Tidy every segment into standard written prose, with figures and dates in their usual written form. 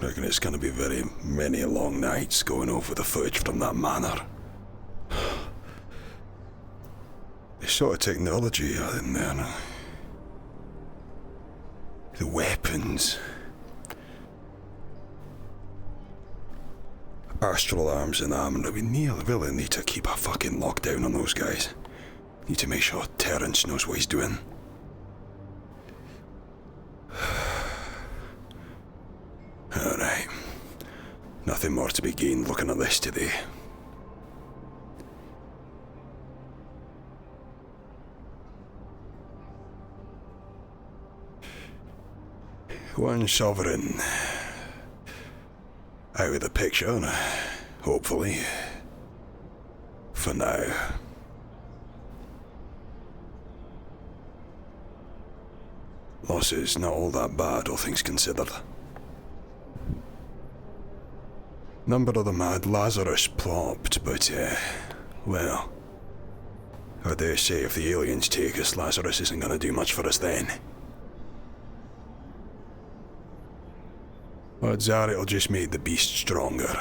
reckon it's gonna be very many long nights going over the footage from that manor. The sort of technology in there. The weapons. Astral arms and armor. We really need to keep a fucking lockdown on those guys. Need to make sure Terrence knows what he's doing. Alright. Nothing more to be gained looking at this today. One sovereign out of the picture, hopefully. For now. Losses not all that bad, all things considered. Number of them had Lazarus plopped, but, well, I dare say if the aliens take us, Lazarus isn't gonna do much for us then. Odds are it'll just make the beast stronger.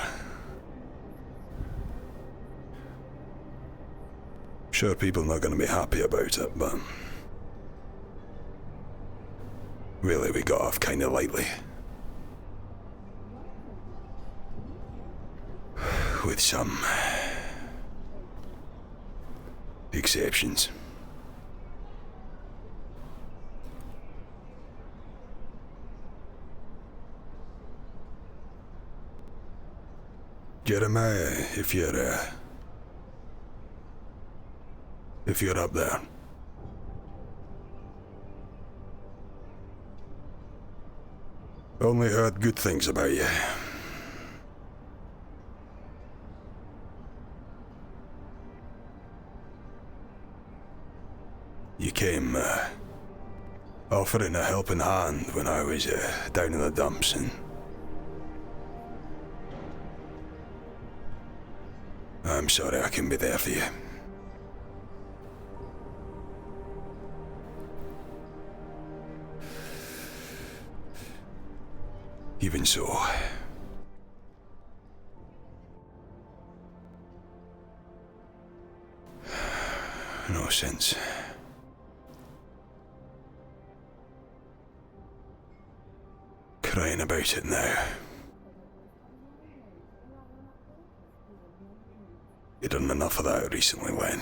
Sure, people are not gonna be happy about it, but really we got off kinda lightly. With some exceptions. Jeremiah, if you're up there. Only heard good things about you. You came, offering a helping hand when I was, down in the dumps, and I'm sorry I couldn't be there for you. Even so, no sense. Crying about it now. You done enough of that recently, Len.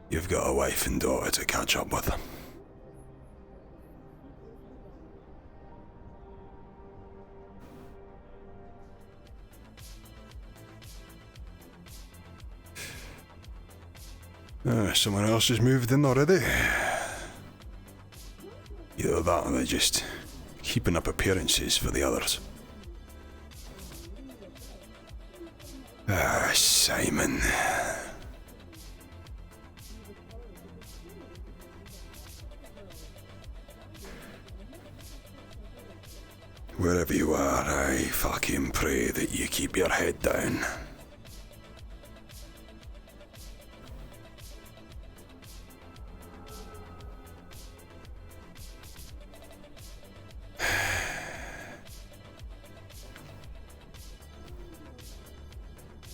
You've got a wife and daughter to catch up with. Someone else has moved in already. Either that or they're just keeping up appearances for the others. Simon. Wherever you are, I fucking pray that you keep your head down.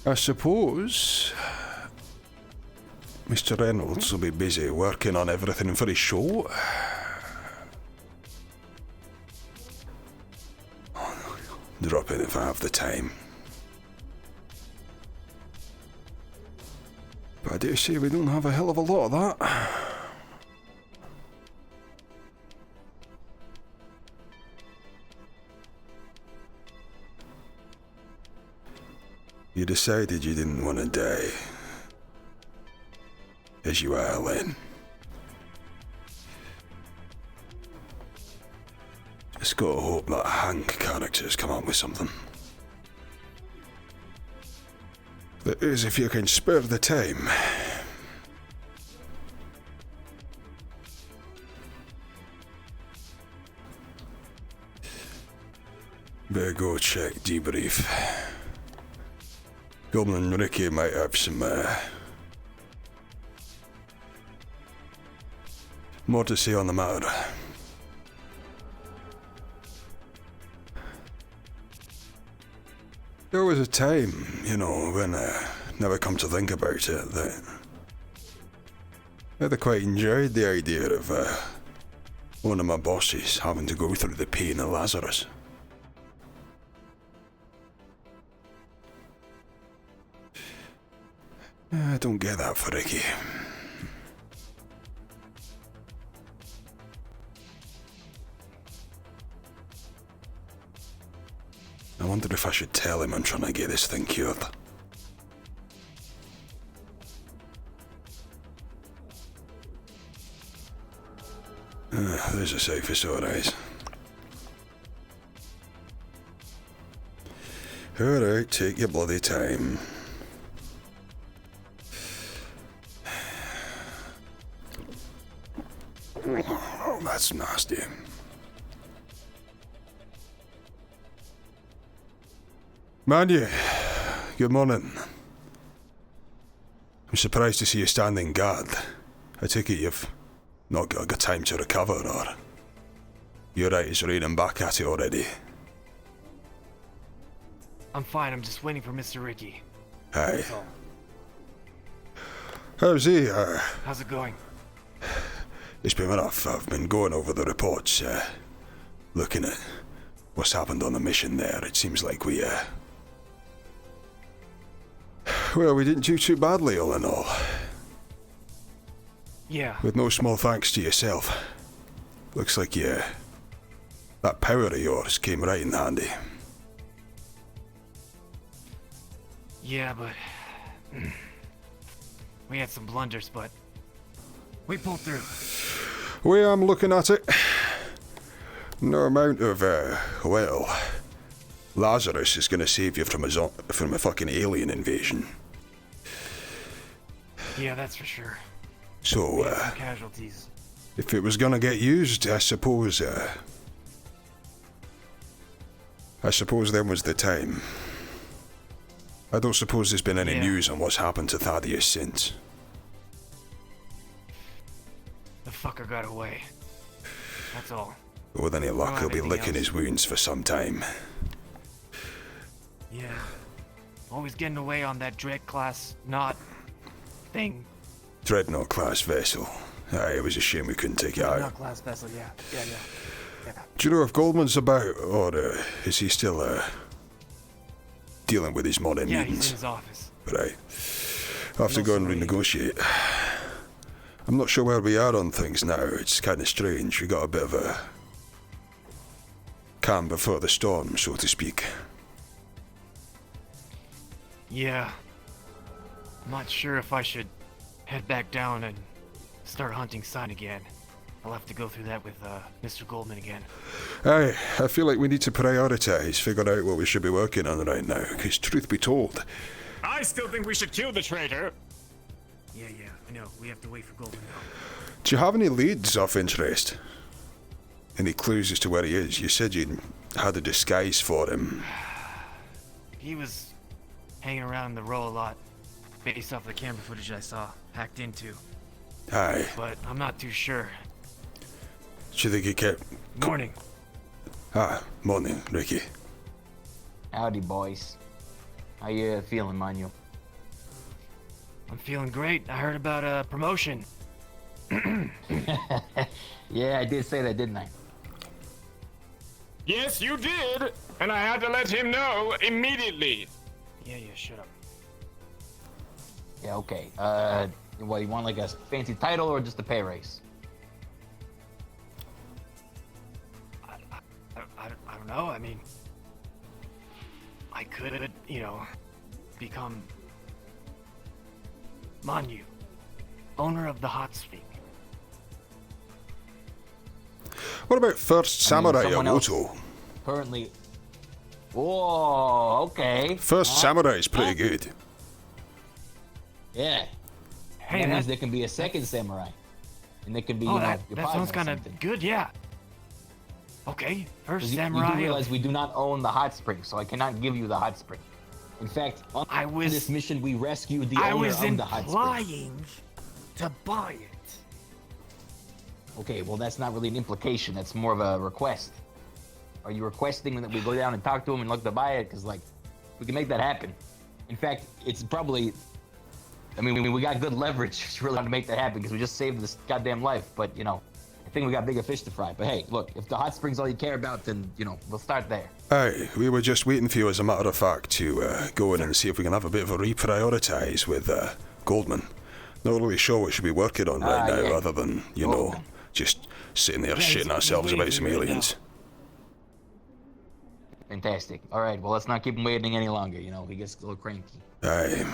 I suppose Mr. Reynolds will be busy working on everything for his show. Drop in if I have the time. But I dare say we don't have a hell of a lot of that. You decided you didn't want to die. As you are, Len. Just gotta hope that Hank character's come up with something. That is, if you can spare the time. Better go check debrief. Goblin Ricky might have some More to say on the matter. There was a time, you know, when never come to think about it, that I quite enjoyed the idea of one of my bosses having to go through the pain of Lazarus. I don't get that for Ricky. I wonder if I should tell him I'm trying to get this thing cured. There's a sight for sore eyes. Alright, take your bloody time. Oh, that's nasty. Manu, good morning. I'm surprised to see you standing guard. I take it you've not got good time to recover, or your eyes raining back at it already. I'm fine, I'm just waiting for Mr. Ricky. Hi. How's he? How's it going? It's been rough. I've been going over the reports, looking at what's happened on the mission there. It seems like we didn't do too badly, all in all. Yeah. With no small thanks to yourself. Looks like that power of yours came right in handy. Yeah, but we had some blunders, but we pulled through. Way I'm looking at it, no amount of, Lazarus is gonna save you from a fucking alien invasion. Yeah, that's for sure. So, some casualties. If it was gonna get used, I suppose then was the time. I don't suppose there's been any news on what's happened to Thaddeus since. The fucker got away. That's all. With any luck, he'll be licking his wounds for some time. Yeah. Always getting away on that Dread class thing. Dreadnought class vessel. Aye, it was a shame we couldn't take it out. Dreadnought class vessel, yeah. Do you know if Goldman's about, or is he still dealing with his morning meetings? Yeah, he's in his office. Right. I'll have to go and renegotiate. I'm not sure where we are on things now. It's kind of strange. We got a bit of a calm before the storm, so to speak. Yeah. I'm not sure if I should head back down and start hunting sign again. I'll have to go through that with Mr. Goldman again. Aye, I feel like we need to prioritize, figure out what we should be working on right now, because truth be told... I still think we should kill the traitor. Yeah, I know. We have to wait for Goldman now. Do you have any leads of interest? Any clues as to where he is? You said you had a disguise for him. He was hanging around in the row a lot, based off the camera footage I saw, hacked into. Aye. But I'm not too sure. Do you think he kept... Morning. Morning, Ricky. Howdy, boys. How you feeling, Manu? I'm feeling great. I heard about a promotion. Yeah, I did say that, didn't I? Yes, you did, and I had to let him know immediately. Yeah, shut up. Yeah, okay. What, you want like a fancy title or just a pay raise? I don't know. I mean, I could, become Manu, owner of the Hot Spring. What about First Samurai at WOTO? Currently... Whoa, okay. First Samurai is pretty good. Yeah. Hey, that means there can be a second samurai. And there can be, that sounds kind of good, yeah. Okay, First Samurai. You do realize we do not own the hot spring, so I cannot give you the hot spring. In fact, on this mission, we rescued the owner of the hot spring. I was implying to buy it. Okay, well, that's not really an implication. That's more of a request. Are you requesting that we go down and talk to him and look to buy it? Because, like, we can make that happen. In fact, it's probably... I mean, we got good leverage to really want to make that happen because we just saved this goddamn life. But, you know, I think we got bigger fish to fry. But, hey, look, if the hot spring's all you care about, then, you know, we'll start there. Aye, we were just waiting for you, as a matter of fact, to go in and see if we can have a bit of a reprioritise with Goldman. Not really sure what we should be working on right now, rather than, you know, just sitting there shitting ourselves about some aliens. Fantastic. All right, well, let's not keep him waiting any longer. You know, he gets a little cranky. Aye.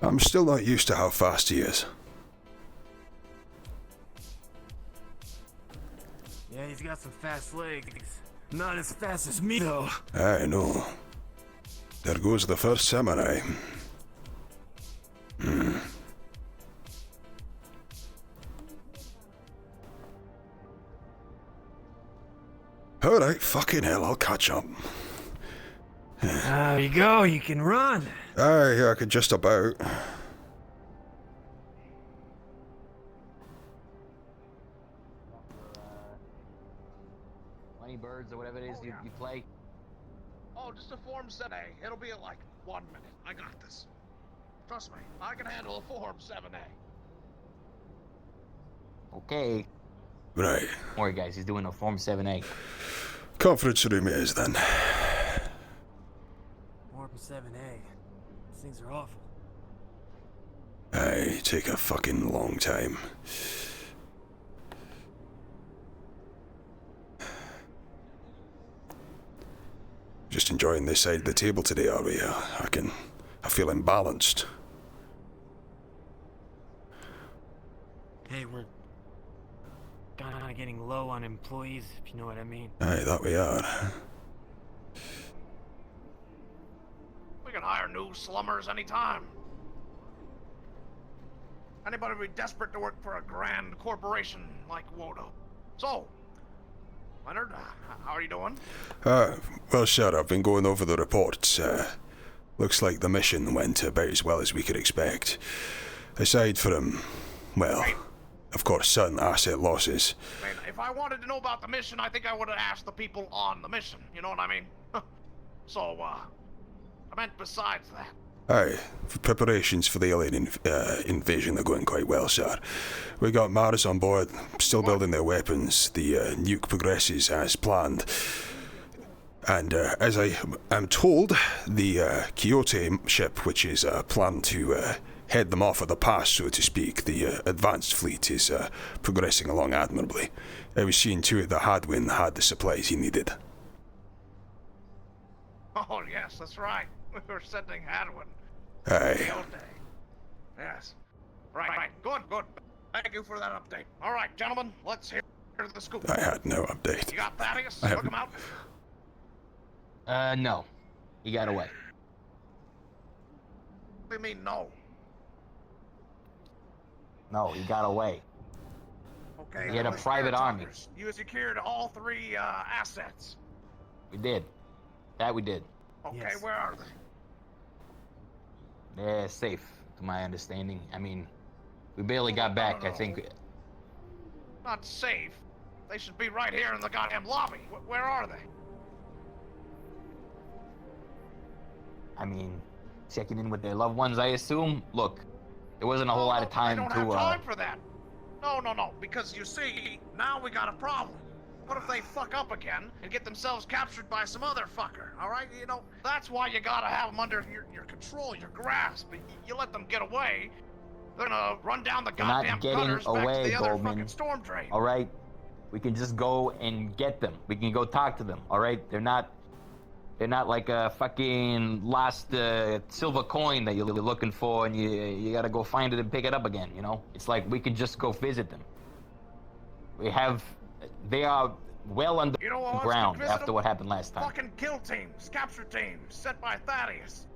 I'm still not used to how fast he is. Yeah, he's got some fast legs. Not as fast as me, though. I know. There goes the first samurai. Alright, fucking hell, I'll catch up. There you go, you can run. Aye, I could just about. 20 birds or whatever it is you play. Oh, just a Form 7A. It'll be in like 1 minute. I got this. Trust me, I can handle a Form 7A. Okay. Right. Don't worry, guys, he's doing a Form 7A. Conference room it is then. Form 7A. These things are awful. Aye, take a fucking long time. Just enjoying this side of the table today, are we? I feel imbalanced. Hey, we're kind of getting low on employees, if you know what I mean. Aye, that we are. We can hire new slummers anytime. Anybody be desperate to work for a grand corporation like WOTO. So, Leonard, how are you doing? Well, sir, I've been going over the reports. Looks like the mission went about as well as we could expect. Aside from, well, of course, certain asset losses. I mean, if I wanted to know about the mission, I think I would have asked the people on the mission. You know what I mean? So, I meant besides that. Aye, preparations for the alien invasion are going quite well, sir. We got Mars on board, still building their weapons. The nuke progresses as planned. And as I am told, the Kyoto ship, which is planned to head them off at the pass, so to speak, the advanced fleet is progressing along admirably. I was seeing to it that Hadwin had the supplies he needed. Oh, yes, that's right. We were sending Hadwin. Aye. Yes. Right. Good. Thank you for that update. All right, gentlemen, let's hear the scoop. I had no update. You got Thaddeus? Took him out? No. He got away. What do you mean, no? No, he got away. Okay. He had a private army. You secured all 3 assets. We did. That we did. Okay, Yes. where are they? They're safe, to my understanding. I mean, we barely got back, I think. Not safe. They should be right here in the goddamn lobby. Where are they? I mean, checking in with their loved ones, I assume. Look, there wasn't a whole lot of time I don't to, have time for that. No, because you see, now we got a problem. What if they fuck up again and get themselves captured by some other fucker, alright? You know, that's why you gotta have them under your control, your grasp. You let them get away, they're gonna run down the goddamn gutters back to the other fucking storm drain. Alright? We can just go and get them. We can go talk to them, alright? They're not like a fucking lost silver coin that you're looking for and you gotta go find it and pick it up again, you know? It's like we can just go visit them. They are well underground after what happened last time. Fucking kill teams, capture teams, sent by Thaddeus.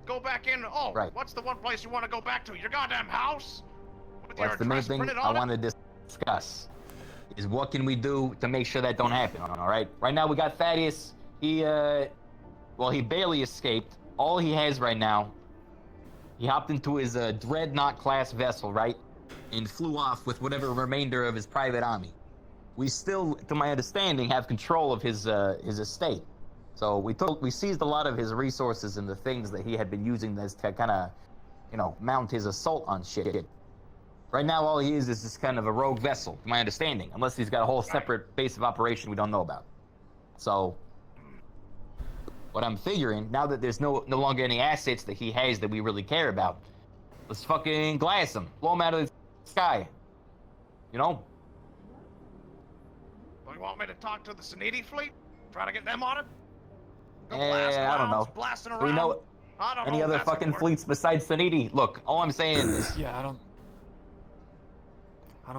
Go back in. Oh, right. What's the one place you want to go back to? Your goddamn house? With That's your the main address thing printed I on it? wanted to discuss. is what can we do to make sure that don't happen, all right? Right now we got Thaddeus. He barely escaped. All he has right now, he hopped into his dreadnought class vessel, right? And flew off with whatever remainder of his private army. We still, to my understanding, have control of his estate. So we seized a lot of his resources and the things that he had been using as to kind of, mount his assault on shit. Right now, all he is just kind of a rogue vessel, to my understanding, unless he's got a whole separate base of operation we don't know about. So, what I'm figuring, now that there's no longer any assets that he has that we really care about, let's fucking glass him, blow him out of the sky. Well, you want me to talk to the Sanidi fleet? Try to get them on it? Go blasting I don't around, know. Blasting Do around. we know I don't any know other if that's fucking gonna work. fleets besides Sanidi? Look, all I'm saying is Yeah, I don't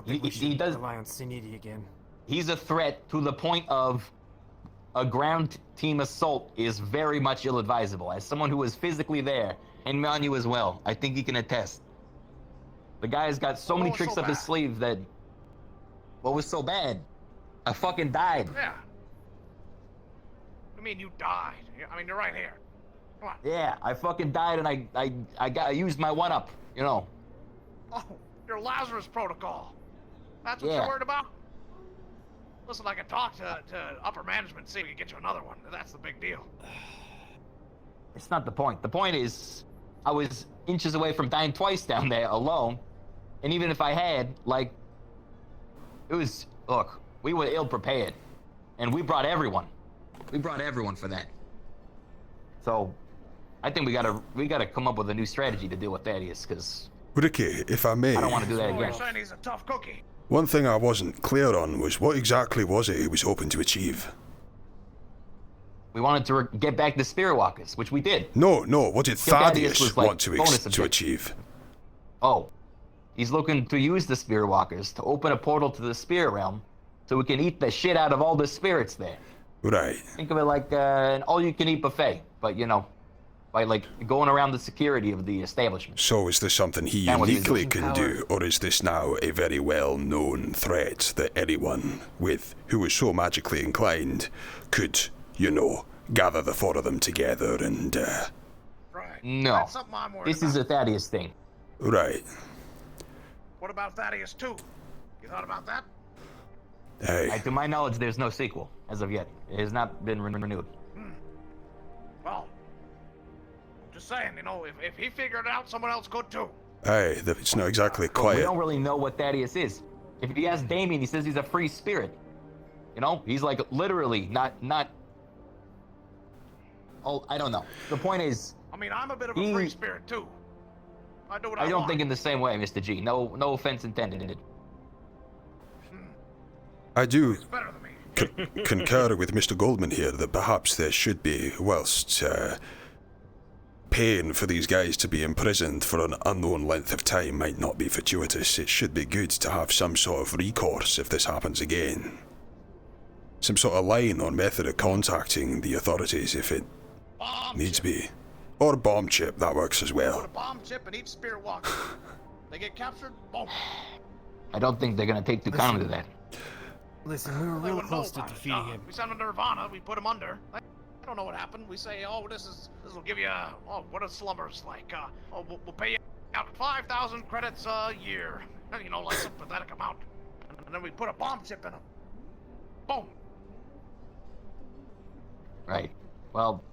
think we He should does- rely on Sinidi again. he's a threat to the point of a ground team assault is very much ill-advisable. As someone who was physically there, and Manu as well, I think he can attest. The guy's got so many was tricks so up his bad? sleeve that... What was so bad? I fucking died. Yeah. I mean, you died. I mean, you're right here. Come on. Yeah, I fucking died and I used my one-up, Oh, your Lazarus protocol. That's what Yeah. you're worried about? Listen, I can talk to upper management, see if we can get you another one. That's the big deal. It's not the point. The point is, I was inches away from dying twice down there alone. And even if I had, look, we were ill prepared. And we brought everyone. We brought everyone for that. So, I think we gotta come up with a new strategy to deal with Thaddeus, because Ricky, if I may, I don't want to do that Oh, you're again. saying he's a tough cookie. one thing I wasn't clear on was what exactly was it he was hoping to achieve? We wanted to get back the Spirit Walkers, which we did. No, what did Thaddeus Thaddeus was, want to, bonus to objective. achieve? Oh, he's looking to use the Spirit Walkers to open a portal to the Spirit Realm so we can eat the shit out of all the spirits there. Right. Think of it like an all-you-can-eat buffet, but by going around the security of the establishment. So is this something he That was his uniquely looking can do, or is this now a very well-known threat that anyone who is so magically inclined could, gather the four of them together and, Right. No, That's something I'm worried this is a Thaddeus thing. right. What about Thaddeus 2? You thought about that? Hey, To my knowledge, there's no sequel as of yet. It has not been renewed. Well, just saying, if he figured it out, someone else could too. it's not exactly We quiet. don't really know what Thaddeus is. If you ask Damien, he says he's a free spirit. He's literally not. Oh, I don't know. The point is, I mean, I'm a bit of a He- free spirit too. I do what I I don't want. think in the same way, Mr. G. No offense intended. I do He's better than me. concur with Mr. Goldman here that perhaps there should be, whilst paying for these guys to be imprisoned for an unknown length of time might not be fortuitous, it should be good to have some sort of recourse if this happens again. Some sort of line or method of contacting the authorities if it Bomb needs chip. be. Or bomb chip, that works as Put well. a bomb chip in each spirit walker. They get captured, boom. I don't think they're gonna take too kindly to that. Listen, we were They real wouldn't know close to about it. defeating him. We send them to Nirvana, we put them under. I don't know what happened. We say, oh, this will give you, what are slumbers like? We'll pay you out 5,000 credits a year. Like some pathetic amount. And then we put a bomb chip in them. Boom. Right. Well,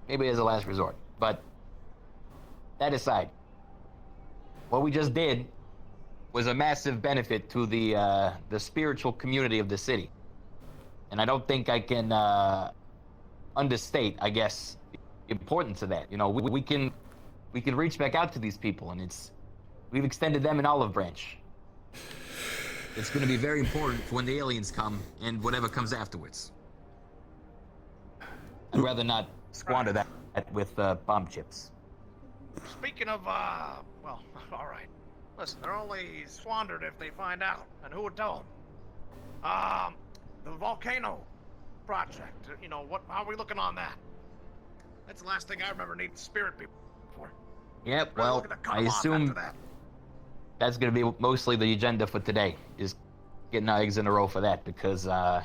maybe as a last resort. But that aside, what we just did was a massive benefit to the spiritual community of the city, and I don't think I can understate, I guess, the importance of that. We can reach back out to these people, and we've extended them an olive branch. It's going to be very important for when the aliens come and whatever comes afterwards. I'd rather not squander that with bomb chips. Speaking of, well, all right. Listen, they're only squandered if they find out. And who would tell them? The volcano project. How are we looking on that? That's the last thing I remember needing spirit people for. Yep, Really well, looking to cut I 'em off assume after that. that's going to be mostly the agenda for today, is getting our eggs in a row for that because All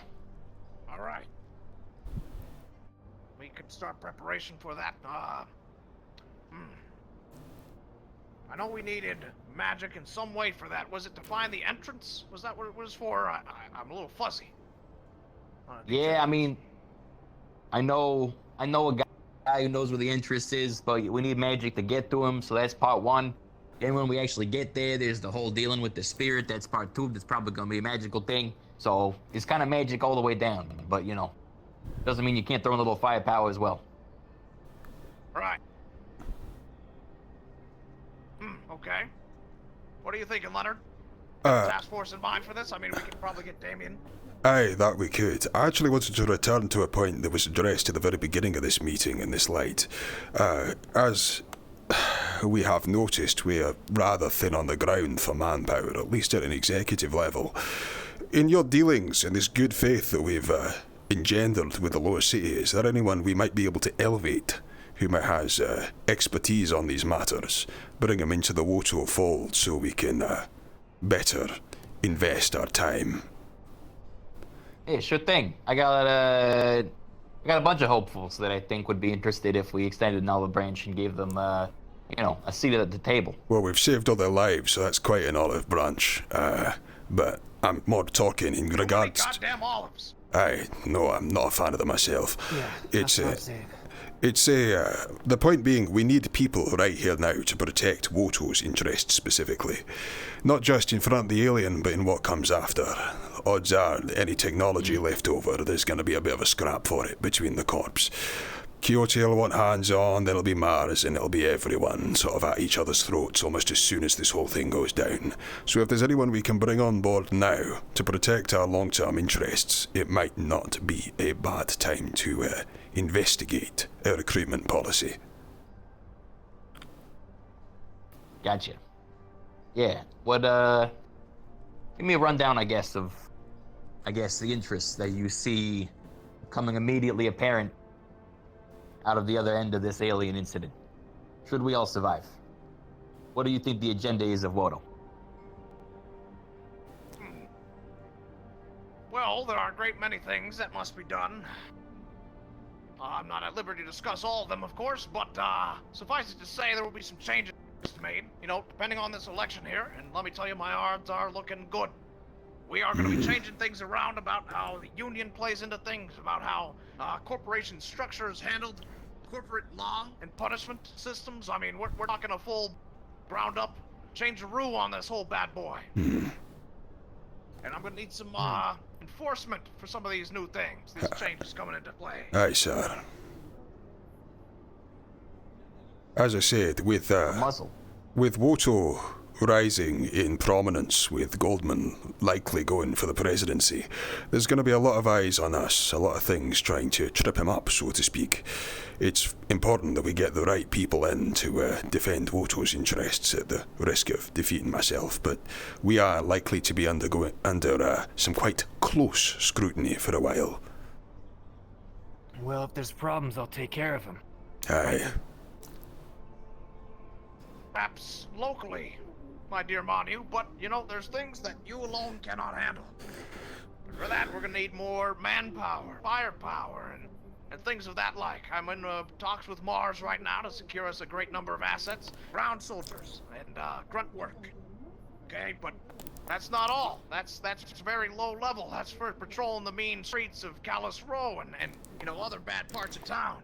right. We could start preparation for that. I know we needed magic in some way for that. Was it to find the entrance? Was that what it was for? I'm a little fuzzy. yeah, I mean, I know a guy who knows where the entrance is, but we need magic to get to him, so that's part one. Then when we actually get there, there's the whole dealing with the spirit. That's part two. That's probably gonna be a magical thing. So it's kind of magic all the way down, but you know, doesn't mean you can't throw in a little firepower as well. Right. Okay. What are you thinking, Leonard? Task force in mind for this? I mean, we could probably get Damien. Aye, that we could. I actually wanted to return to a point that was addressed at the very beginning of this meeting in this light. As we have noticed, we are rather thin on the ground for manpower, at least at an executive level. In your dealings, in this good faith that we've engendered with the lower city, is there anyone we might be able to elevate who might has expertise on these matters, bring him into the WOTO fold so we can better invest our time? Yeah, sure thing. I got a bunch of hopefuls that I think would be interested if we extended an olive branch and gave them, you know, a seat at the table. Well, we've saved all their lives, so that's quite an olive branch. But I'm more talking in regards. Goddamn olives. Aye, no, I'm not a fan of them myself. Yeah, It's that's what I'm saying. the point being, we need people right here now to protect WOTO's interests specifically. Not just in front of the alien, but in what comes after. Odds are, any technology left over, there's going to be a bit of a scrap for it between the corps. Quixote will want hands on, then it'll be Mars, and it'll be everyone sort of at each other's throats almost as soon as this whole thing goes down. So if there's anyone we can bring on board now to protect our long-term interests, it might not be a bad time to investigate our recruitment policy. Gotcha. Yeah. What, give me a rundown, I guess, of the interests that you see coming immediately apparent out of the other end of this alien incident. Should we all survive? What do you think the agenda is of WOTO? Well, there are a great many things that must be done. I'm not at liberty to discuss all of them, of course, but suffice it to say there will be some changes made, you know, depending on this election here, and let me tell you, my odds are looking good. We are going to be changing things around about how the union plays into things, about how corporation structure is handled, corporate law and punishment systems. I mean, we're talking a full ground up change the rule on this whole bad boy. And I'm going to need some enforcement for some of these new things, these changes coming into play. Aye, sir. As I said, with WOTO rising in prominence, with Goldman likely going for the presidency, there's going to be a lot of eyes on us, a lot of things trying to trip him up, so to speak. It's important that we get the right people in to defend WOTO's interests at the risk of defeating myself, but we are likely to be under some quite close scrutiny for a while. Well, if there's problems, I'll take care of them. Aye. Perhaps locally, my dear Manu, but, you know, there's things that you alone cannot handle. For that, we're gonna need more manpower, firepower, and things of that like. I'm in talks with Mars right now to secure us a great number of assets, ground soldiers, and grunt work. Okay, but that's not all. That's very low level. That's for patrolling the mean streets of Callous Row and you know, other bad parts of town.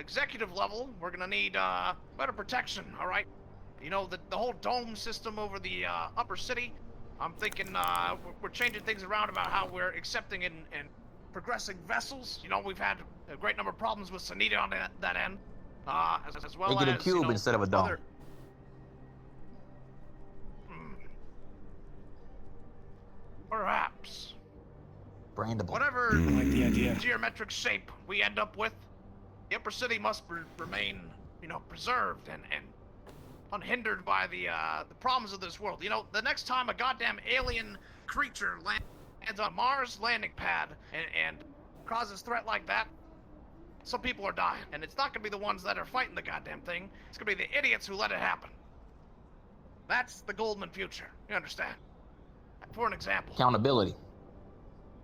Executive level, we're gonna need better protection, all right? You know, the whole dome system over the upper city, I'm thinking we're changing things around about how we're accepting and progressing vessels. You know, we've had a great number of problems with Sanita on that end, as well Make it as, a cube you know, instead of a dome. other... Perhaps. Brandable. Whatever I like the idea. geometric shape we end up with, the upper city must remain, you know, preserved and unhindered by the problems of this world. You know, the next time a goddamn alien creature lands on Mars landing pad and causes threat like that, some people are dying. And it's not gonna be the ones that are fighting the goddamn thing. It's gonna be the idiots who let it happen. That's the Goldman future. You understand? for an example. Accountability.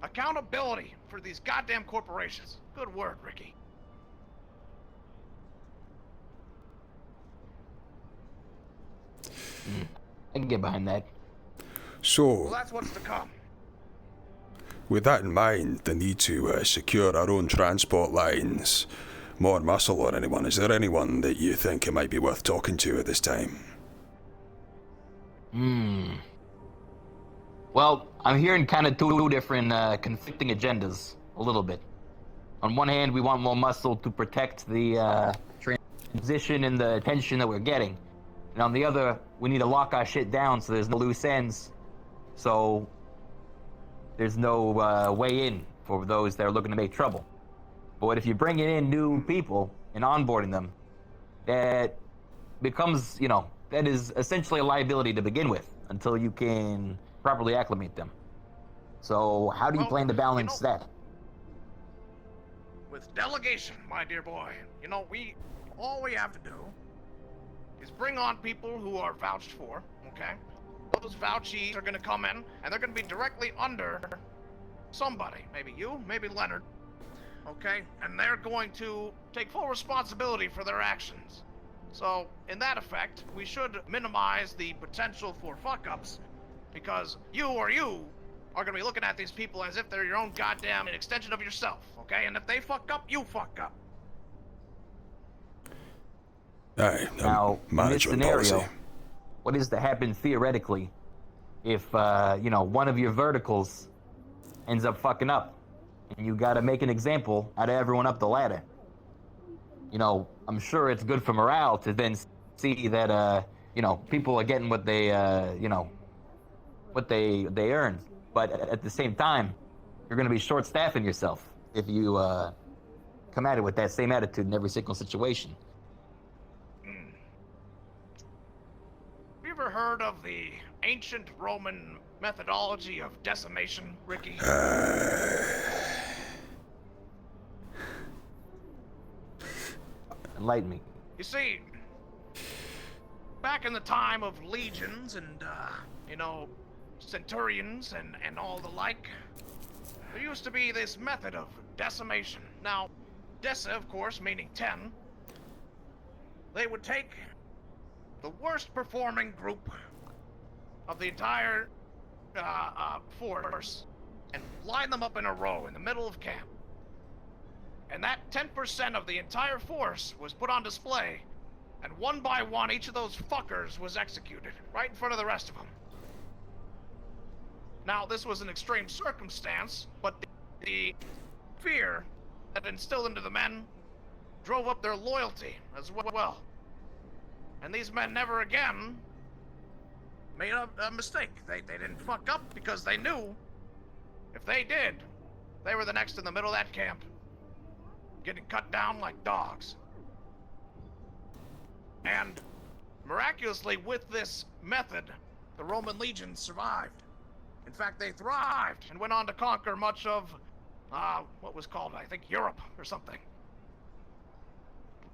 Accountability for these goddamn corporations. Good word, Ricky. I can get behind that. Well, So, that's what's to come. with that in mind, the need to secure our own transport lines, more muscle on anyone, is there anyone that you think it might be worth talking to at this time? Well, I'm hearing kind of two different conflicting agendas, a little bit. On one hand, we want more muscle to protect the transition and the attention that we're getting. And on the other, we need to lock our shit down so there's no loose ends. So there's no way in for those that are looking to make trouble. But if you're bringing in new people and onboarding them, that becomes, that is essentially a liability to begin with until you can properly acclimate them. So how do you plan to balance that? With delegation, my dear boy, all we have to do is bring on people who are vouched for, okay? Those vouchees are gonna come in, and they're gonna be directly under somebody. Maybe you, maybe Leonard, okay? And they're going to take full responsibility for their actions. So, in that effect, we should minimize the potential for fuck-ups, because you are gonna be looking at these people as if they're your own goddamn extension of yourself, okay? And if they fuck up, you fuck up. Aye, Now, in this management scenario, policy. what is to happen theoretically if, one of your verticals ends up fucking up and you gotta make an example out of everyone up the ladder? I'm sure it's good for morale to then see that, people are getting what they, what they earn. But at the same time, you're gonna be short-staffing yourself if you come at it with that same attitude in every single situation. Have you ever heard of the ancient Roman methodology of decimation, Ricky? Enlighten me. You see, back in the time of legions and, centurions and all the like, there used to be this method of decimation. Now, deci, of course, meaning 10, they would take the worst performing group of the entire force and line them up in a row in the middle of camp. And that 10% of the entire force was put on display, and one by one, each of those fuckers was executed, right in front of the rest of them. Now, this was an extreme circumstance, but the fear that instilled into the men drove up their loyalty as well. And these men never again made a mistake. They didn't fuck up because they knew if they did, they were the next in the middle of that camp, getting cut down like dogs. And miraculously, with this method, the Roman legions survived. In fact, they thrived and went on to conquer much of, what was called, I think, Europe or something.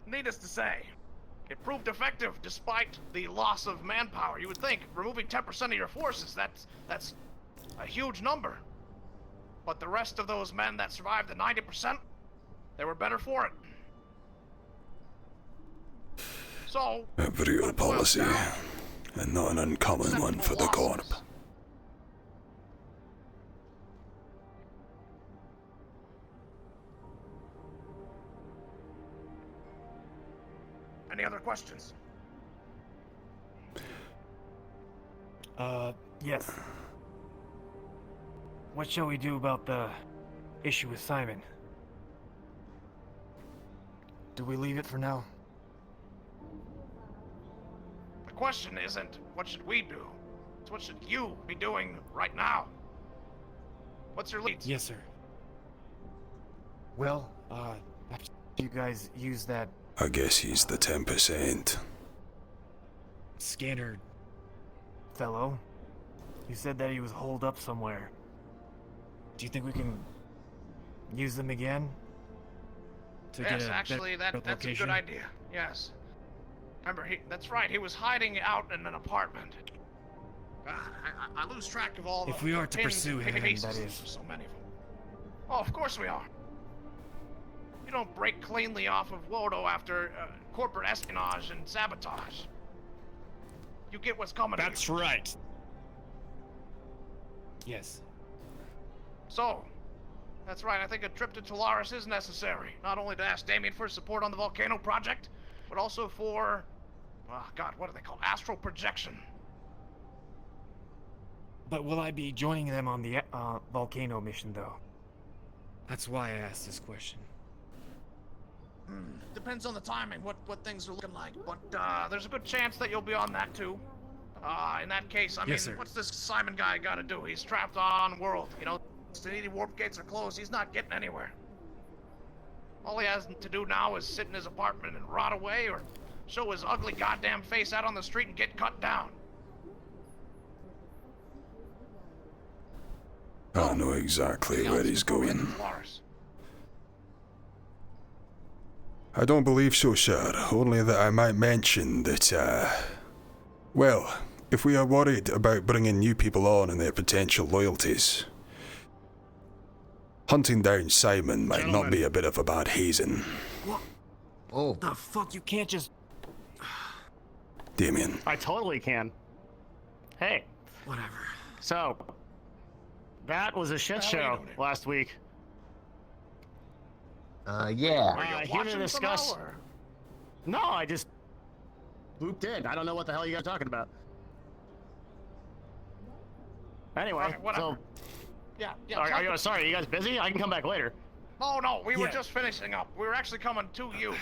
Needless to say, it proved effective despite the loss of manpower. You would think removing 10% of your forces, that's a huge number. But the rest of those men that survived the 90%, they were better for it. So, A brutal policy, and not an uncommon one for the Corp. Any other questions? Yes. What shall we do about the issue with Simon? Do we leave it for now? The question isn't what should we do, it's what should you be doing right now? What's your lead? Yes, sir. Well, after you guys use that I guess he's the 10%. scanner fellow, you said that he was holed up somewhere. Do you think we can use them again? To Yes, get a actually, better that's a location? good idea. Yes. Remember, that's right. He was hiding out in an apartment. God, I lose track of all If the we are to pins pursue and him, pieces. that is. There's so many of them. Oh, of course we are. You don't break cleanly off of WOTO after corporate espionage and sabotage. You get what's coming. That's right. Yes. So, that's right. I think a trip to Tularis is necessary. Not only to ask Damien for support on the volcano project, but also for, God, what are they called? Astral projection. But will I be joining them on the volcano mission, though? That's why I asked this question. Depends on the timing, what things are looking like. But there's a good chance that you'll be on that too. In that case, I mean, Yes, sir. what's this Simon guy got to do? He's trapped on world. You know, Stanidi warp gates are closed. He's not getting anywhere. All he has to do now is sit in his apartment and rot away, or show his ugly goddamn face out on the street and get cut down. I know exactly where he's going. I don't believe so, sir. Only that I might mention that, well, if we are worried about bringing new people on and their potential loyalties, hunting down Simon might not be a bit of a bad hazing. Oh, The fuck, you can't just... Damien. I totally can. Hey, Whatever. so that was a shit show last week. yeah. Are you here to watching discuss. somehow, or- No, I just looped in. I don't know what the hell you guys are talking about. Anyway, Alright, whatever. so Yeah. are you sorry? Are you guys busy? I can come back later. No, we were Yeah. just finishing up. We were actually coming to you.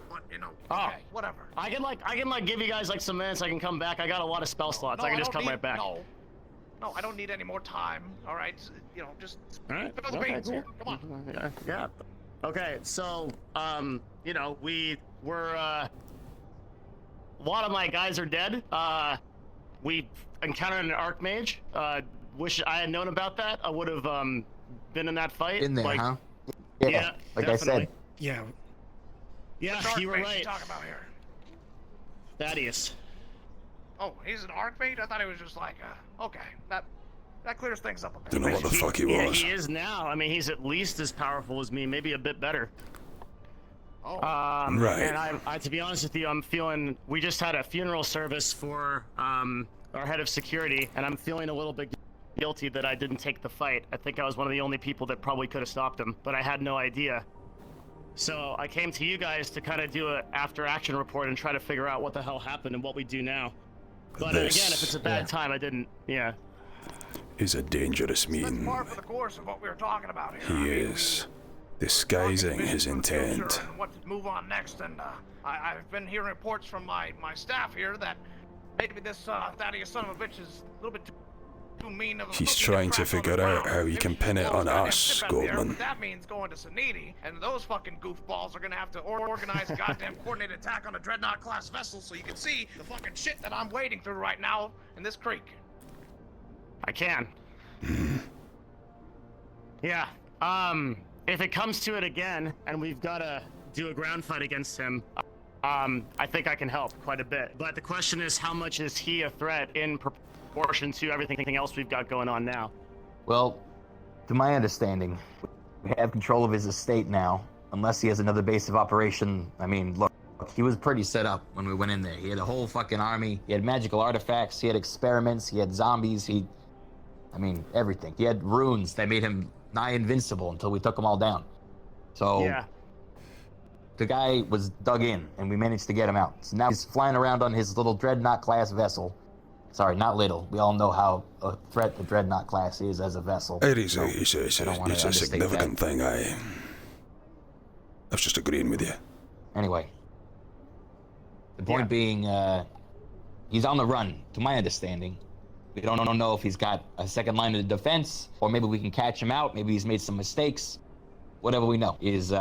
But, you know, Oh. okay, whatever. I can give you guys like some minutes. I can come back. I got a lot of spell slots. I can just don't come need- right back. No, I don't need any more time. All right, you know, just All right. spill the Okay, beans cool. here. Come on. Yeah. Okay, so you know, we were a lot of my guys are dead. We encountered an archmage. Wish I had known about that. I would have been in that fight. In there, like, huh? Yeah, like definitely. I said. Yeah. Yeah, Which you were archmage right. talking about here? Thaddeus. Oh, he's an archmage? I thought he was just like, okay, that clears things up a bit. Don't know what the fuck he Yeah, was. he is now. I mean, he's at least as powerful as me, maybe a bit better. Oh, Right. And I, to be honest with you, I'm feeling. We just had a funeral service for our head of security, and I'm feeling a little bit guilty that I didn't take the fight. I think I was one of the only people that probably could have stopped him, but I had no idea. So I came to you guys to kind of do an after-action report and try to figure out what the hell happened and what we do now. But again, if it's a bad time, I didn't. Yeah. He's a dangerous that's mean. par for the course of what we were talking about here. He is. Disguising his intent. And what to move on next, and I've been hearing reports from my staff here that maybe this Thaddeus son of a bitch is a little bit too mean of a He's cookie trying to crack on the figure out ground. how he Maybe can she pin it blows on goddamn us, ship out there, Goldman. but that means going to Sanidi, and those fucking goofballs are gonna have to organize a goddamn coordinated attack on a dreadnought class vessel, so you can see the fucking shit that I'm wading through right now in this creek. I can. Yeah. If it comes to it again, and we've got to do a ground fight against him, I think I can help quite a bit. But the question is, how much is he a threat in proportion to everything else we've got going on now? Well, to my understanding, we have control of his estate now, unless he has another base of operation. I mean, look, he was pretty set up when we went in there. He had a whole fucking army. He had magical artifacts. He had experiments. He had zombies. I mean, everything. He had runes that made him nigh invincible until we took them all down. So Yeah. the guy was dug in, and we managed to get him out. So now he's flying around on his little dreadnought class vessel. Sorry, not little. We all know how a threat the dreadnought class is as a vessel. It is So, it's I don't wanna a understate significant thing. I was just agreeing with you. Anyway, the point being, he's on the run, to my understanding. We don't know if he's got a second line of defense, or maybe we can catch him out. Maybe he's made some mistakes. Whatever we know is,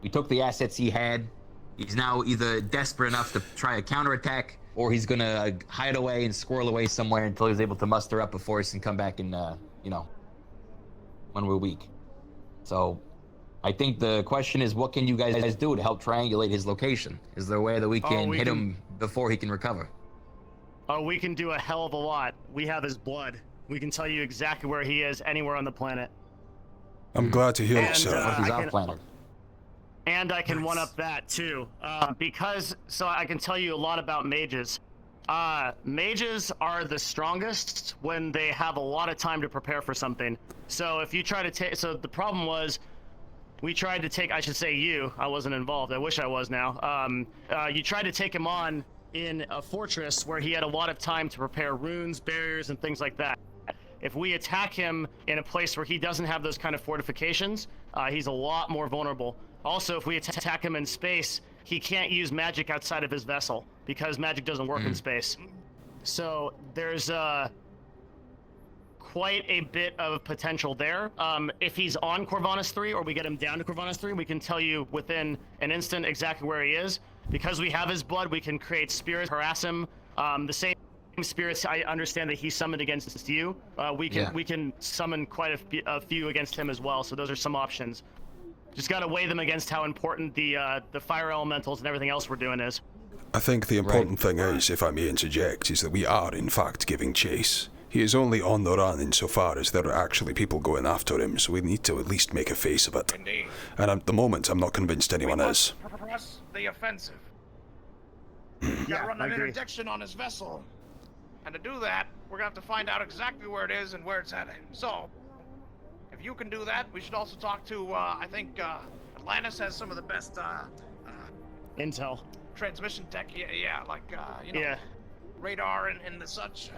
we took the assets he had. He's now either desperate enough to try a counterattack, or he's gonna hide away and squirrel away somewhere until he's able to muster up a force and come back and, you know, when we're weak. So, I think the question is, what can you guys do to help triangulate his location? Is there a way that we can hit him before he can recover? Oh, we can do a hell of a lot. We have his blood. We can tell you exactly where he is anywhere on the planet. I'm glad to hear it, And, sir. What if he's I off can- planet? And I can one-up that, too. So I can tell you a lot about mages. Mages are the strongest when they have a lot of time to prepare for something. So if you try to take... So the problem was, we tried to take... I should say you. I wasn't involved. I wish I was now. You tried to take him on in a fortress where he had a lot of time to prepare runes, barriers, and things like that. If we attack him in a place where he doesn't have those kind of fortifications, he's a lot more vulnerable. Also, if we attack him in space, he can't use magic outside of his vessel because magic doesn't work in space. So there's quite a bit of potential there. If he's on Corvinus 3 or we get him down to Corvinus 3, we can tell you within an instant exactly where he is. Because we have his blood, we can create spirits, harass him. The same spirits I understand that he summoned against you, we can summon quite a few against him as well. So those are some options. Just got to weigh them against how important the fire elementals and everything else we're doing is. I think the important thing is, if I may interject, is that we are in fact giving chase. He is only on the run insofar as there are actually people going after him, so we need to at least make a face of it. Indeed. And at the moment, I'm not convinced anyone We is. must press the offensive. We gotta run I an agree. interdiction on his vessel. And to do that, we're gonna have to find out exactly where it is and where it's heading. So, if you can do that, we should also talk to, I think, Atlantis has some of the best, Intel. transmission tech. Yeah, like, you know, Yeah. radar and the such.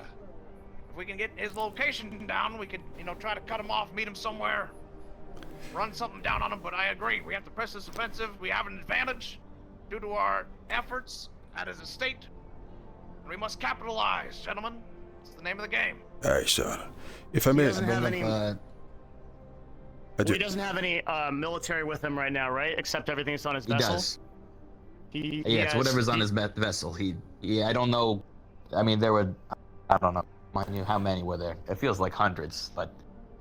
If we can get his location down, we could, you know, try to cut him off, meet him somewhere, run something down on him. But I agree, we have to press this offensive. We have an advantage due to our efforts at his estate. And we must capitalize, gentlemen. It's the name of the game. Aye, sir. If I may... doesn't have any- I do- He doesn't have any military with him right now, right? Except everything's on his He vessel. does. He Yeah, it's has- whatever's on he- his vessel. I don't know. I mean, there were, I don't know, mind you, how many were there? It feels like hundreds, but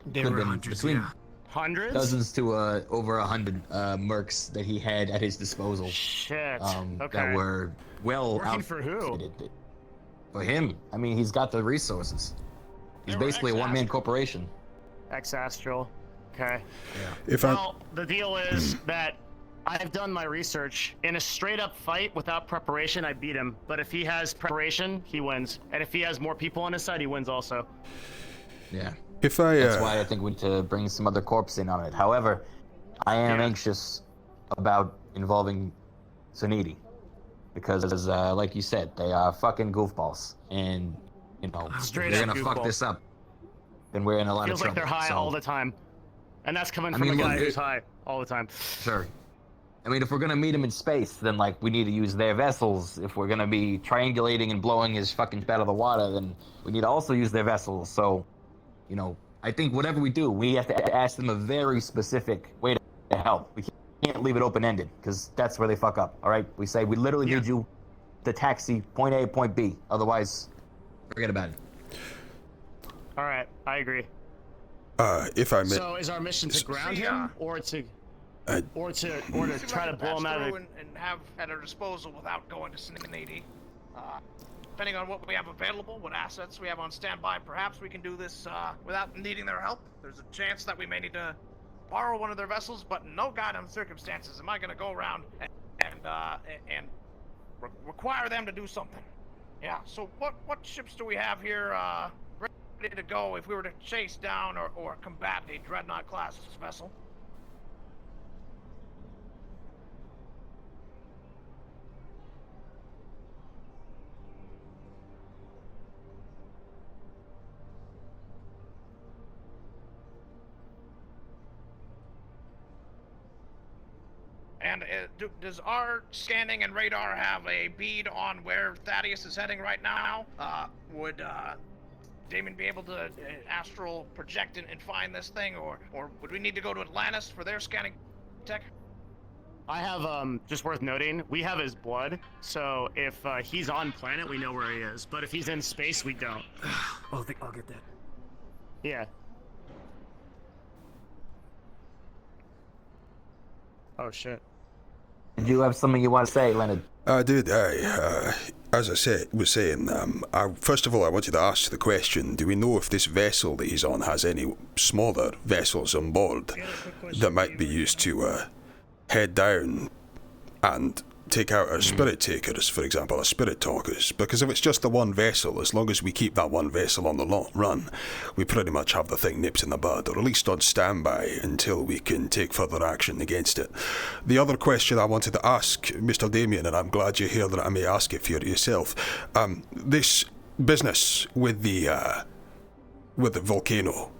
There could've were been hundreds, between yeah. Hundreds? dozens to over 100 mercs that he had at his disposal. Shit. Okay. That were well Working for who? outfitted. For him. I mean, he's got the resources. He's They were basically a one-man ex-Astro. corporation. Ex-Astral. Okay. If I... Well, the deal is that I've done my research. In a straight-up fight without preparation, I beat him. But if he has preparation, he wins. And if he has more people on his side, he wins also. Yeah. If I... That's why I think we need to bring some other corps in on it. However, I am Yeah. anxious about involving Suniti. Because, like you said, they are fucking goofballs. And, you know, Straight they're up gonna fuck goofballs. this up. Then we're in a lot Feels of like trouble. they're high So, all the time. And that's coming I from mean, a guy look, who's high all the time. Sure. I mean, if we're gonna meet him in space, then, like, we need to use their vessels. If we're gonna be triangulating and blowing his fucking shit out of the water, then we need to also use their vessels. So, you know, I think whatever we do, we have to ask them a very specific way to help. We can't leave it open-ended, because that's where they fuck up, all right? We say, we literally need you to taxi point A, point B. Otherwise, forget about it. All right, I agree. if I may... So is our mission to ground him, or to I- try to See blow what him I out can of pass the... through and have at our disposal without going to Cincinnati. Depending on what we have available, what assets we have on standby, perhaps we can do this without needing their help. There's a chance that we may need to borrow one of their vessels, but in no goddamn circumstances am I going to go around and require them to do something. Yeah. So what ships do we have here ready to go if we were to chase down or combat a dreadnought class vessel? And does our scanning and radar have a bead on where Thaddeus is heading right now? Would Damon be able to astral project and find this thing, or would we need to go to Atlantis for their scanning tech? I have, just worth noting, we have his blood, so if he's on planet, we know where he is. But if he's in space, we don't. I'll get that. Yeah. Oh, shit. Did you have something you want to say, Leonard? I did, as I was saying, first of all, I wanted to ask the question, do we know if this vessel that he's on has any smaller vessels on board that might be used to head down and take out our spirit takers, for example, our spirit talkers? Because if it's just the one vessel, as long as we keep that one vessel on the long run, we pretty much have the thing nipped in the bud, or at least on standby until we can take further action against it. The other question I wanted to ask, Mr. Damien, and I'm glad you're here that I may ask it for yourself, this business with the volcano.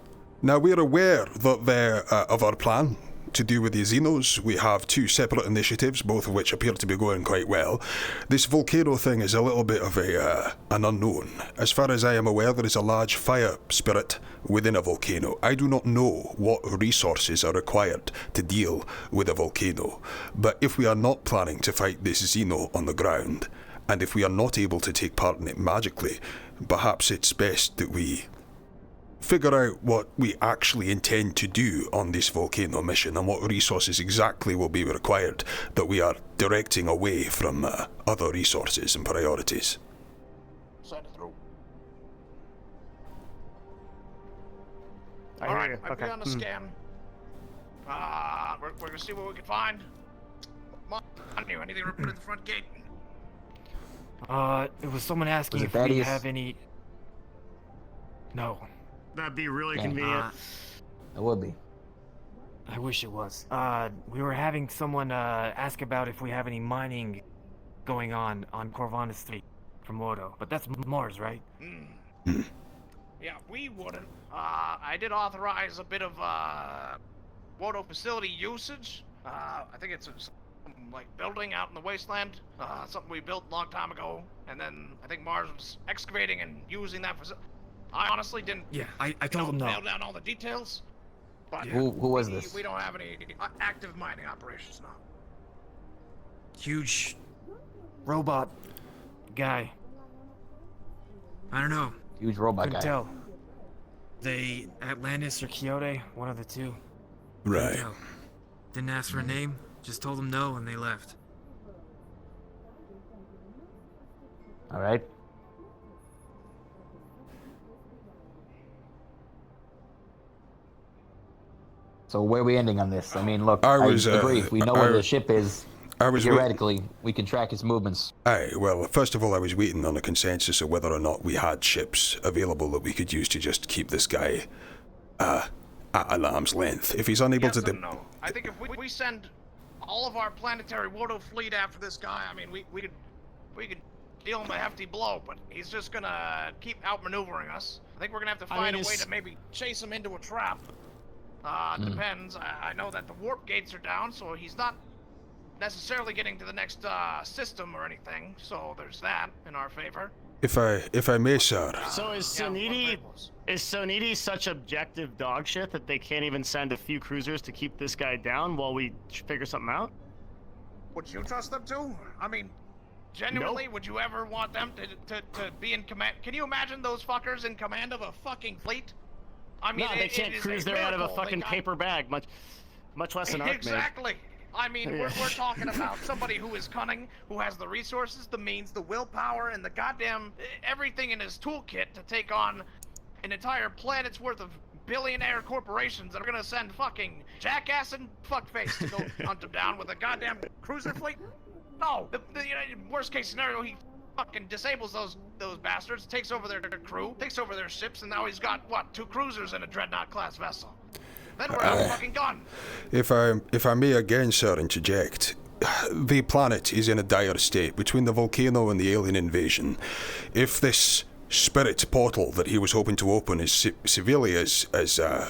Now, we're aware that of our plan to do with the Xenos. We have 2 separate initiatives, both of which appear to be going quite well. This volcano thing is a little bit of an unknown. As far as I am aware, there is a large fire spirit within a volcano. I do not know what resources are required to deal with a volcano, but if we are not planning to fight this Xeno on the ground, and if we are not able to take part in it magically, perhaps it's best that we figure out what we actually intend to do on this volcano mission and what resources exactly will be required that we are directing away from other resources and priorities. Send it through. I All hear right, you. I've Okay. on the scan. We're gonna see what we can find. Come on, anything reported at the front gate? It was someone asking Was it if we Thaddeus? have any... No, That'd be really Dang. convenient. It would be. I wish it was. We were having someone ask about if we have any mining going on Corvana Street from WOTO. But that's Mars, right? Yeah, we wouldn't. I did authorize a bit of WOTO facility usage. I think it's some, like building out in the wasteland. Something we built a long time ago, and then I think Mars was excavating and using that facility. I honestly didn't. Yeah, I told him no. Nail down all the details. But Who was this? We don't have any active mining operations now. Huge. Robot guy. I don't know. Huge robot Couldn't guy. tell. They Atlantis or Quixote, one of the two. Right. no. Didn't ask for a name. Just told them no and they left. All right. So where are we ending on this? I mean, look, I agree. If we know where the ship is, theoretically, we can track its movements. Aye, well, first of all, I was waiting on a consensus of whether or not we had ships available that we could use to just keep this guy at an arm's length. If he's unable Yes to... and no. I think if we send all of our planetary WOTO fleet after this guy, I mean, we could deal him a hefty blow, but he's just gonna keep outmaneuvering us. I think we're gonna have to find a way to maybe chase him into a trap. Depends. I know that the warp gates are down, so he's not necessarily getting to the next system or anything. So there's that in our favor. If I may, sir. So is Yeah, Soniti such objective dog shit that they can't even send a few cruisers to keep this guy down while we figure something out? Would you trust them too? I mean, genuinely, would you ever want them to be in command? Can you imagine those fuckers in command of a fucking fleet? I mean, No, they can't cruise there out of a miracle. fucking paper bag, much less an Archmage. Exactly. I mean, we're talking about somebody who is cunning, who has the resources, the means, the willpower, and the goddamn everything in his toolkit to take on an entire planet's worth of billionaire corporations that are gonna send fucking jackass and fuckface to go hunt him down with a goddamn cruiser fleet. No, the worst case scenario, he fucking disables those bastards, takes over their crew, takes over their ships, and now he's got what, 2 cruisers and a dreadnought class vessel. Then we're out fucking gone. If I may again, sir, interject, the planet is in a dire state between the volcano and the alien invasion. If this spirit portal that he was hoping to open is severely as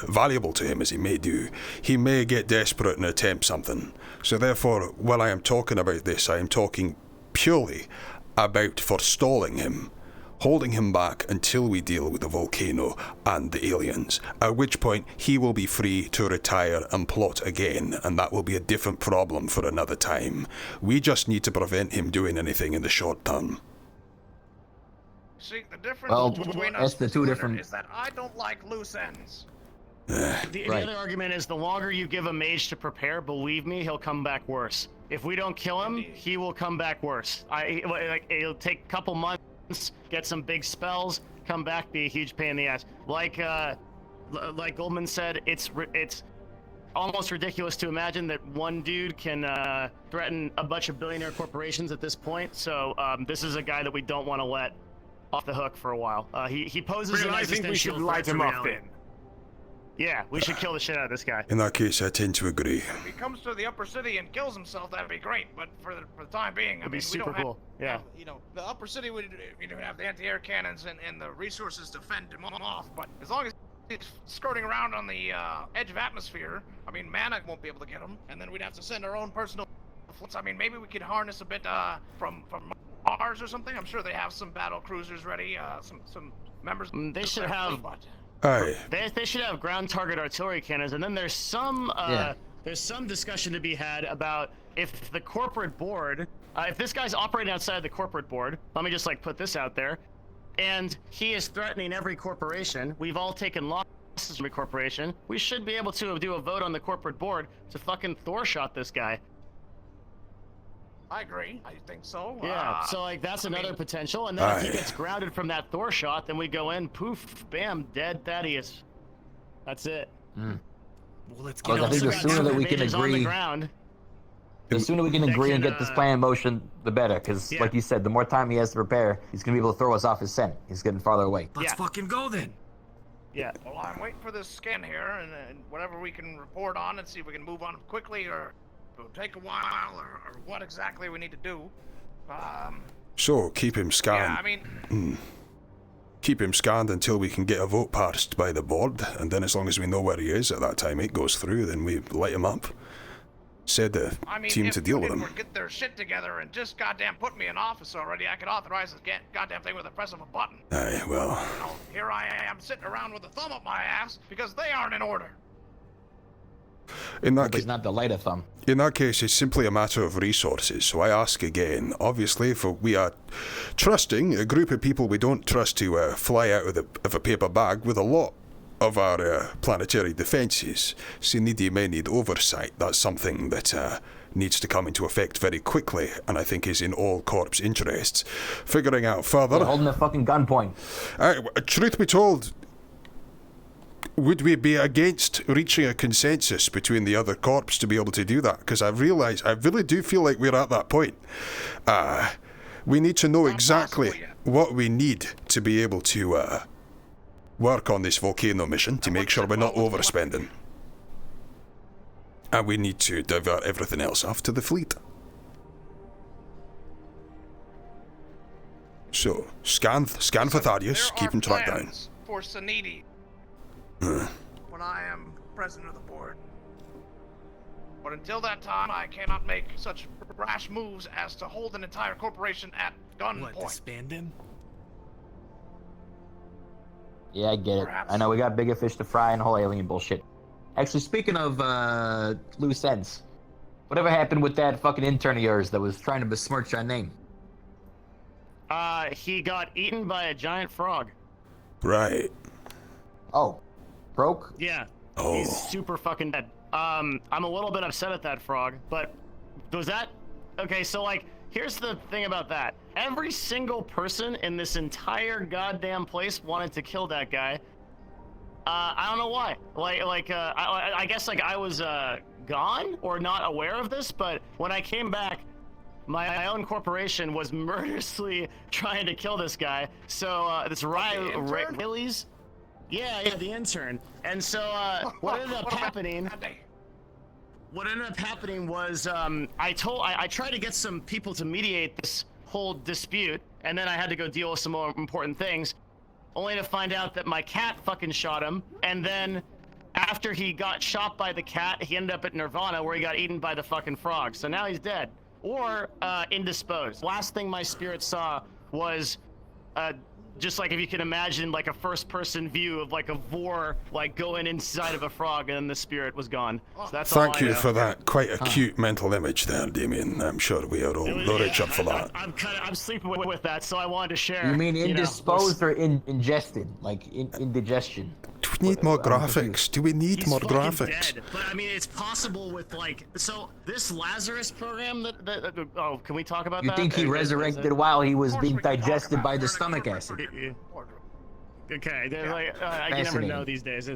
valuable to him as he may do, he may get desperate and attempt something. So therefore, while I am talking about this, I am talking purely about forestalling him, holding him back until we deal with the volcano and the aliens, at which point he will be free to retire and plot again, and that will be a different problem for another time. We just need to prevent him doing anything in the short term. See, the difference between us that's the two different... is that I don't like loose ends. The other argument is the longer you give a mage to prepare, believe me, he'll come back worse. If we don't kill him, he will come back worse. It'll take a couple months, get some big spells, come back, be a huge pain in the ass. Like Goldman said, it's almost ridiculous to imagine that one dude can threaten a bunch of billionaire corporations at this point. So this is a guy that we don't want to let off the hook for a while. He poses an I think we should light him up then. Yeah, we should kill the shit out of this guy. In that case, I tend to agree. If he comes to the upper city and kills himself, that'd be great. But for the time being, I mean, super we don't cool. have, you know, the upper city would have the anti-air cannons and the resources to fend him off. But as long as he's skirting around on the edge of atmosphere, I mean, mana won't be able to get him, and then we'd have to send our own personal fleets. I mean, maybe we could harness a bit from Mars or something. I'm sure they have some battle cruisers ready. Some members. They should have. Aye. They should have ground target artillery cannons, and then there's some discussion to be had about if the corporate board, if this guy's operating outside the corporate board. Let me just like put this out there, and he is threatening every corporation. We've all taken losses from every corporation. We should be able to do a vote on the corporate board to fucking Thor shot this guy. I agree. I think so. Yeah, so like that's another potential. And then if he gets grounded from that Thor shot, then we go in, poof, bam, dead Thaddeus. That's it. Well, let's get I think the sooner that we can agree, the sooner we can agree and get this plan in motion, the better. Because, like you said, the more time he has to prepare, he's gonna be able to throw us off his scent. He's getting farther away. Let's fucking go then. Yeah. Well, I'm waiting for this scan here, and whatever we can report on and see if we can move on quickly or it'll take a while, or what exactly we need to do. So, keep him scanned. Yeah, I mean... Keep him scanned until we can get a vote passed by the board, and then as long as we know where he is at that time, it goes through, then we light him up. Said the team to deal with him. If they get their shit together and just goddamn put me in office already, I could authorize this goddamn thing with the press of a button. Aye, well... You know, here I am sitting around with a thumb up my ass because they aren't in order. In that case, not the lighter thumb. In that case, it's simply a matter of resources. So I ask again. Obviously, if we are trusting a group of people we don't trust to fly out of a paper bag with a lot of our planetary defences, so may need oversight. That's something that needs to come into effect very quickly, and I think is in all Corp's interests. Figuring out further. You're holding a fucking gunpoint. Truth be told, would we be against reaching a consensus between the other corps to be able to do that? Because I really do feel like we're at that point. We need to know exactly what we need to be able to work on this volcano mission to make sure we're not overspending. And we need to divert everything else off to the fleet. So, scan for Thaddeus, keep him tracked down. For Sanidi. When I am president of the board. But until that time, I cannot make such rash moves as to hold an entire corporation at gunpoint. What, disband him? Yeah, I get it. I know we got bigger fish to fry and whole alien bullshit. Actually, speaking of loose ends, whatever happened with that fucking intern of yours that was trying to besmirch our name? He got eaten by a giant frog. Right. Oh. Broke? Yeah. Oh. He's super fucking dead. I'm a little bit upset at that frog, but was that... Okay, so like, here's the thing about that. Every single person in this entire goddamn place wanted to kill that guy. I don't know why. I guess like I was gone or not aware of this, but when I came back, my own corporation was murderously trying to kill this guy. So this Riley's... Yeah, the intern. And so what ended up happening... What ended up happening was I tried to get some people to mediate this whole dispute, and then I had to go deal with some more important things, only to find out that my cat fucking shot him, and then after he got shot by the cat, he ended up at Nirvana where he got eaten by the fucking frog. So now he's dead. Or indisposed. Last thing my spirit saw was just like if you can imagine like a first-person view of like a vor like going inside of a frog and then the spirit was gone. So that's Thank you for that quite acute mental image there, Damien. I'm sure we are all rich up for that. I'm sleeping with that, so I wanted to share. You mean indisposed or ingested? Like indigestion? need more I'm graphics? confused. Do we need He's more fucking graphics? dead. But I mean, it's possible with like, so this Lazarus program that oh, can we talk about You that? think he Is it- reresurrected while he was Of course being we can talk digested about by it. the We're in a stomach corporate acid? freaking boardroom. Okay, they're Yeah. like, you never know Fascinating. these days.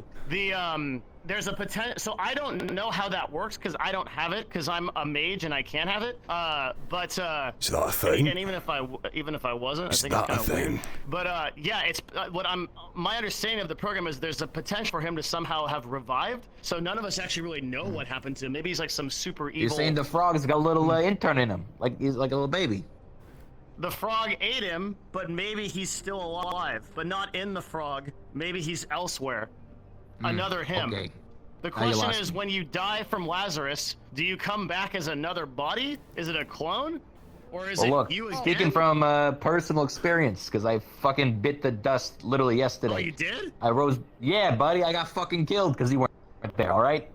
There's a potential. So I don't know how that works because I don't have it because I'm a mage and I can't have it. But Is that a thing? and even if I wasn't, Is I think that it's a kind of weird. thing? But yeah, it's my understanding of the program is there's a potential for him to somehow have revived. So none of us actually really know what happened to him. Maybe he's like some super evil. You're saying the frog's got a little intern in him, like he's like a little baby. The frog ate him, but maybe he's still alive, but not in the frog. Maybe he's elsewhere. Another him. Okay. The Now you question lost is, me. when you die from Lazarus, do you come back as another body? Is it a clone? Or is Well, it look, you again? speaking from personal experience, because I fucking bit the dust literally yesterday. Oh, you did? I rose. Yeah, buddy, I got fucking killed because you weren't there. All right.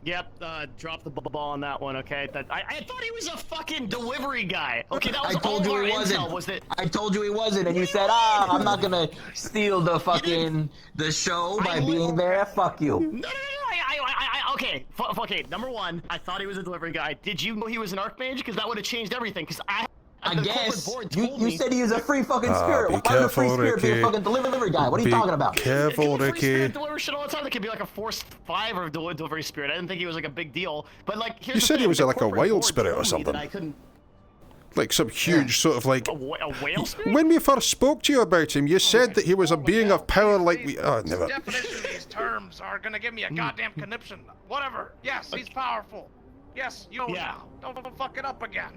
Yep, drop the ball on that one, okay? I thought he was a fucking delivery guy. Okay, that was I told all you our he wasn't. intel, was that... I told you he wasn't, and you What do said, you "Ah, mean? I'm not gonna steal the fucking the show by being there. Fuck you." No, okay, okay, number one, I thought he was a delivery guy. Did you know he was an archmage? Because that would have changed everything, because I the guess corporate board you told me... said he was a free fucking spirit. be Why would a free careful, spirit be a Ricky. fucking delivery guy? What are you talking about? Careful, It could be free Ricky. spirit delivery shit all the time. It could be like a force 5 or delivery spirit. I didn't think he was like a big deal. But like, here's You the said he thing, was the like a corporate wild board spirit or told me something. that I couldn't... Like some huge sort of like... A whale spirit? When we first spoke to you about him, you said that he was a being of power like we... Oh, never... Definition of these terms are gonna give me a goddamn conniption. Whatever. Yes, he's powerful. Yes, you know Yeah. now. Don't fuck it up again.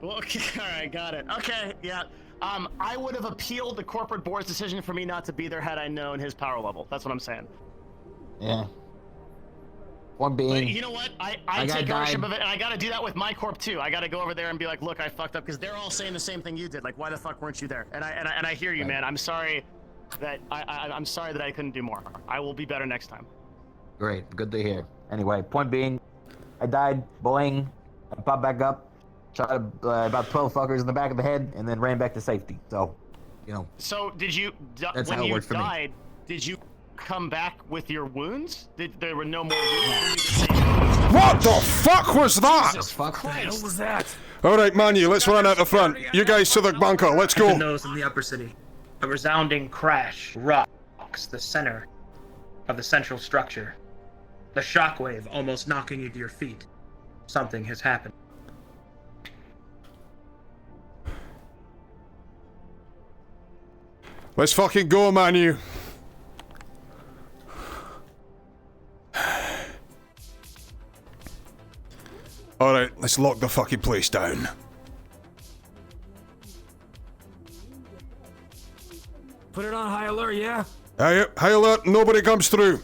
Well, okay, alright, got it. Okay, yeah. I would have appealed the corporate board's decision for me not to be there had I known his power level. That's what I'm saying. Yeah. One But being. you know what? I I got take ownership died. of it, and I gotta do that with my corp too. I gotta go over there and be like, look, I fucked up, because they're all saying the same thing you did. Like, why the fuck weren't you there? And I hear you, Right. man. I'm sorry that I'm sorry that I couldn't do more. I will be better next time. Great, good to hear. Anyway, point being, I died, boing, I popped back up, shot about 12 fuckers in the back of the head, and then ran back to safety. So, you know, So did you That's when how it you worked for me. died? Did you come back with your wounds? There were no more wounds. What the fuck was that? Jesus fuck? Christ. was that? Alright, Manu, let's run out the front. You guys to the bunker, let's The go. nose in the upper city. A resounding crash rocks the center of the central structure. The shockwave almost knocking you to your feet. Something has happened. Let's fucking go, Manu. Alright, let's lock the fucking place down. Put it on high alert, yeah? High alert, nobody comes through.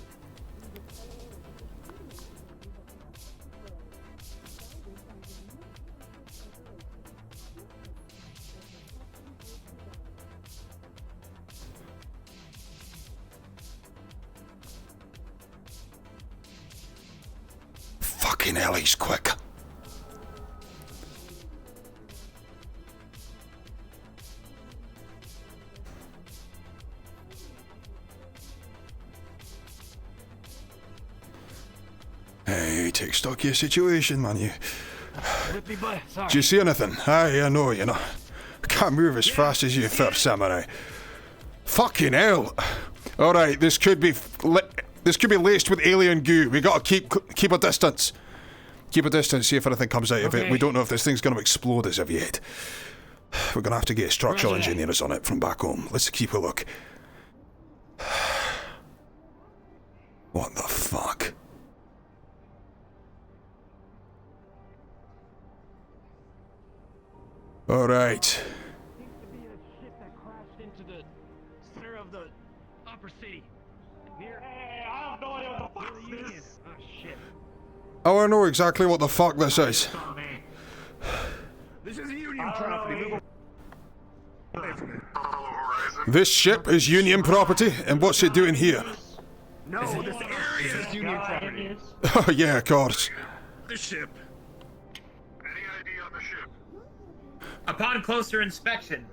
Fucking hell, he's quick. Hey, take stock of your situation, man. Whip me butt. Sorry. Do you see anything? Aye, I know, you know. I can't move as fast as you, First Samurai. Fucking hell. Alright, this could be laced with alien goo. We gotta keep a distance. Keep a distance, see if anything comes out of it. Okay. We don't know if this thing's gonna explode as of yet. We're gonna have to get structural Roger that. engineers on it from back home. Let's keep a look. What the fuck? Alright. Seems to be a ship that crashed into the center of the upper city. Near. Hey, I have no idea what the fuck this is. Oh shit. Oh, I know exactly what the fuck this is. This is Union property. Move away from it. This ship is Union property, and what's it doing here? No, this area is Union property. Oh yeah, of course. The ship. Any ID on the ship? Upon closer inspection,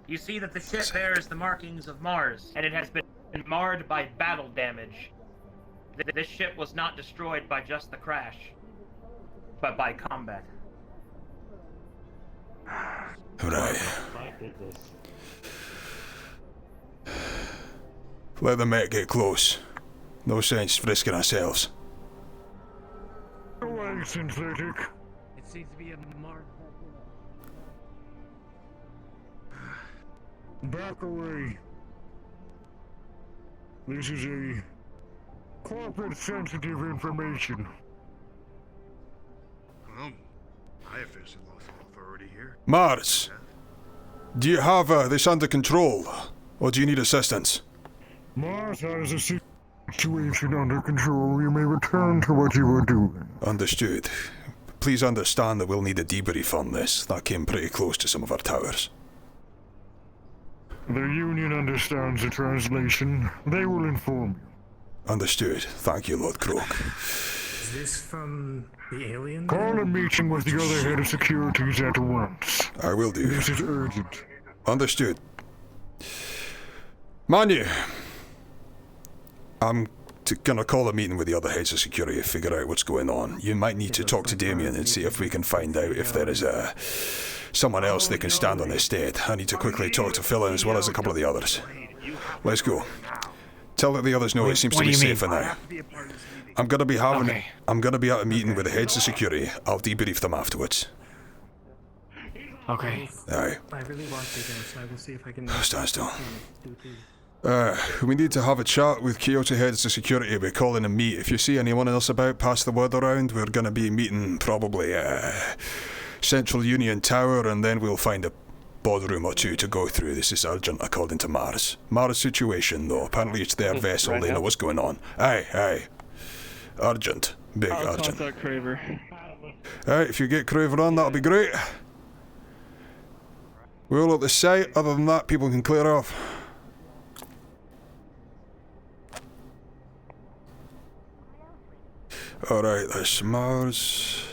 You see that the ship bears the markings of Mars, and it has been marred by battle damage. This ship was not destroyed by just the crash, but by combat. Right. Let the mech get close. No sense risking ourselves. Away, synthetic. It seems to be a mark. Back away. This is a corporate sensitive information. Well, I officially lost authority here. Mars, do you have this under control, or do you need assistance? Mars has a situation under control. You may return to what you were doing. Understood. Please understand that we'll need a debrief on this. That came pretty close to some of our towers. The Union understands the translation. They will inform you. Understood. Thank you, Lord Croak. Is this from the alien? Call a meeting with the other head of securities at once. I will do. This is urgent. Understood. Manu, I'm gonna call a meeting with the other heads of security to figure out what's going on. You might need to talk to Damien and see if we can find out if there is someone else that can stand on this dead. I need to quickly talk to Phil as well as a couple of the others. Let's go. Tell that the others know it seems to be safer now. I'm gonna be at a meeting with the heads of security. I'll debrief them afterwards. Okay. Aye. I really want to go, so I will see if I can. Stand still. We need to have a chat with Kyoto heads of security. We're calling a meet. If you see anyone else about, pass the word around. We're gonna be meeting probably Central Union Tower, and then we'll find a boardroom or two to go through. This is urgent, according to Mars. Mars situation, though. Apparently it's their vessel. They know what's going on. Aye. Urgent. Big urgent. Contact Craver. Alright, if you get Craver on, that'll be great. We're all at the site. Other than that, people can clear off. Alright, that's Mars.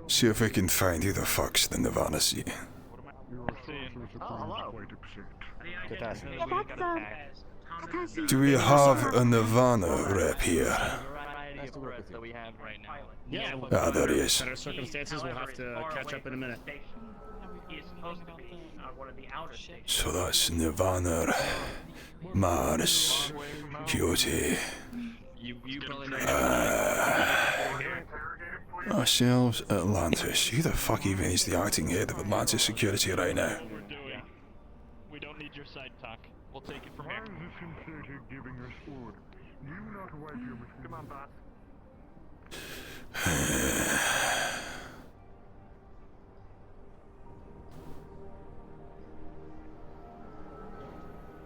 See if we can find who the fuck's the Nirvana Sea. Do we have a Nirvana rep here? Ah, there he is. Better circumstances, we'll have to catch up in a minute. So that's Nirvana, Mars, Kyoto. Ourselves, Atlantis. Who the fuck even is the acting head of Atlantis security right now? We don't need your side talk. We'll take it from here.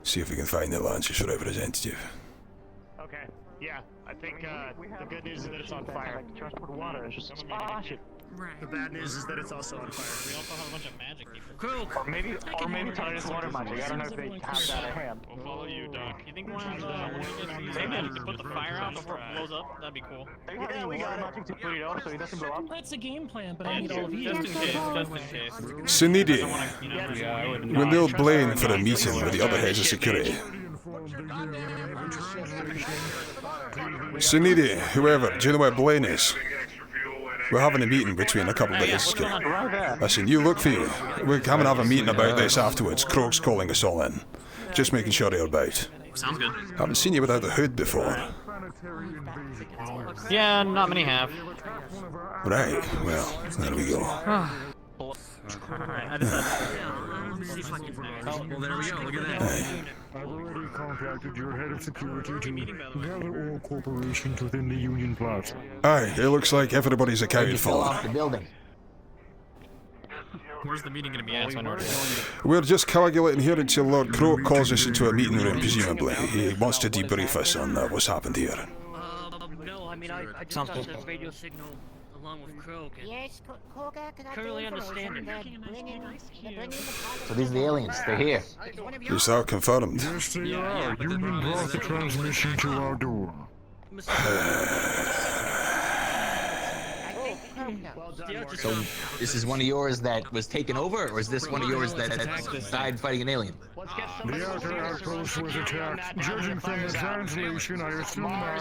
See if we can find the Atlantis representative. Okay, yeah. I think the good news is that it's on fire. The bad news is that it's also on fire. We also have a bunch of magic people. Cool. Or maybe Thaddeus water magic. I don't know if they have that at hand. We'll follow you, Doc. You think we'll have magic to put the fire out before it blows up? That'd be cool. Yeah, we got magic to put it out so it doesn't blow up. That's the game plan, but I need all of you. Just in case. Sunidi, we will Blaine for a meeting with the other heads of security. Sunidi, whoever, do you know where Blaine is? We're having a meeting between a couple of heads. Listen, you look for you. We're coming to have a meeting about this afterwards. Croak's calling us all in. Just making sure you're about. Sounds good. Haven't seen you without the hood before. Yeah, not many have. Right, well, there we go. Alright, I decided. Oh, well, there we go. Look at that. Aye. I've already contacted your head of security to gather all corporations within the Union Plaza. Aye, it looks like everybody's accounted for. Off the building. Where's the meeting gonna be at? So I know where to go. We're just coagulating here until Lord Croak calls us into a meeting room, presumably. He wants to debrief us on what's happened here. No, I mean, I just got the radio signal along with Croak. Yes, Currently understanding. So these are the aliens. They're here. Is that confirmed? Yes, they are. Union brought the transmission to our door. So, this is one of yours that was taken over, or is this one of yours that died fighting an alien? The outer outpost was attacked. Judging from the translation, I assume our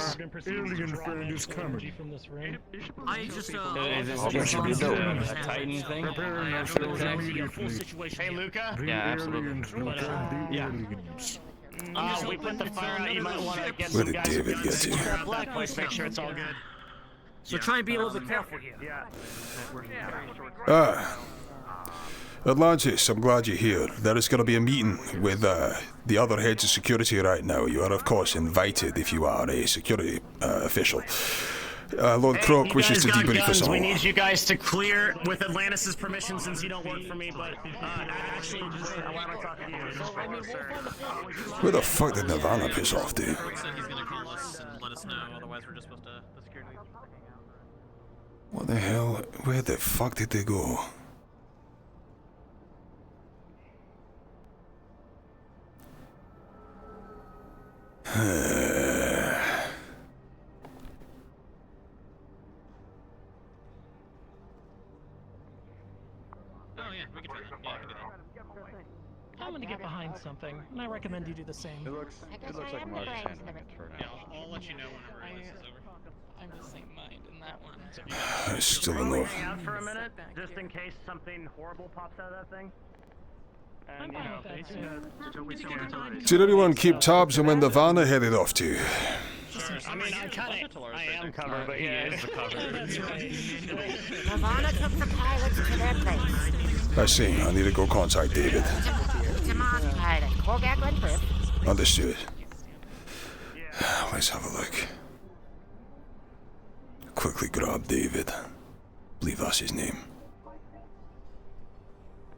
alien friend is coming. I just, Is this a Titan thing? Preparing ourselves immediately. Hey, Luca? The aliens, Luca, the aliens. We put the fire out. You might want to get Where some did guys David to get to? that black place, make sure it's all good. So try and be a little bit careful here. Ah. Atlantis, I'm glad you're here. There is going to be a meeting with the other heads of security right now. You are, of course, invited if you are a security official. Lord Croc wishes to debrief us all. We need you guys to clear with Atlantis' permission since you don't work for me, but actually, I want to talk to you. Where the fuck did Nirvana piss off to? He's gonna call us and let us know, otherwise we're just supposed to... The security... What the hell? Where the fuck did they go? I'm gonna get behind something, and I recommend you do the same. It looks like Mark's handling it for now. I'll let you know whenever this is over. I'm the same mind in that one. It's still enough. Hang out for a minute, just in case something horrible pops out of that thing. And, Did anyone keep tabs on when Nirvana headed off to? I mean, I am covered, but yeah, it is the cover. Nirvana took the pilots to their place. I see. I need to go contact David. To Mars pilot, Korgak Cliff. Understood. Let's have a look. Quickly grab David. I believe that's his name.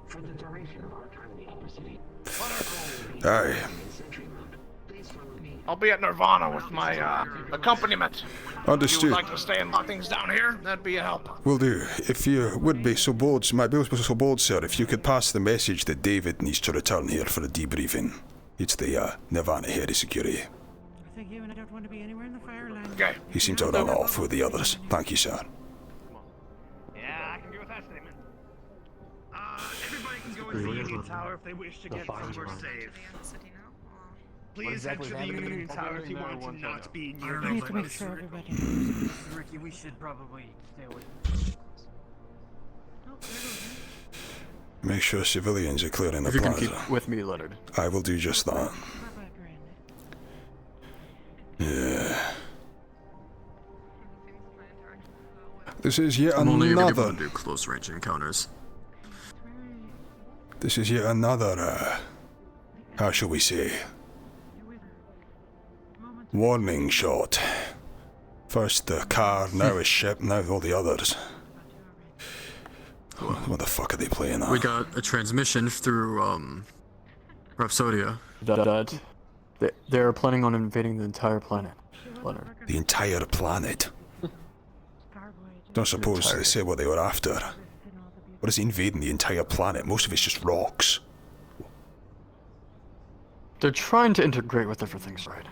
For the duration of our time in the upper city. Aye. I'll be at Nirvana with my accompaniment. Understood. If you would like to stay and lock things down here, that'd be a help. Will do. If you would be so bold, might be so bold, sir, if you could pass the message that David needs to return here for a debriefing. It's the Nirvana head of security. I think you and I don't want to be anywhere in the fireland. Okay. He seems to run off with the others. Thank you, sir. Yeah, I can agree with that statement. Everybody can go into the Union Tower if they wish to get somewhere safe. Please enter the Union Tower if you want to not be near We have to make sure everybody knows. Ricky, we should probably stay away. Make sure civilians are clearing the If you can plaza. keep with me, Leonard. I will do just that. Yeah. This is yet I'm only able another. to do close-range encounters. This is yet another. How shall we say? Warning shot. First the car, now a ship, now all the others. What the fuck are they playing at? We got a transmission through, Rhapsodia that they're planning on invading the entire planet, Leonard. The entire planet? Don't suppose they say what they were after. What is invading the entire planet? Most of it's just rocks. They're trying to integrate with everything's right.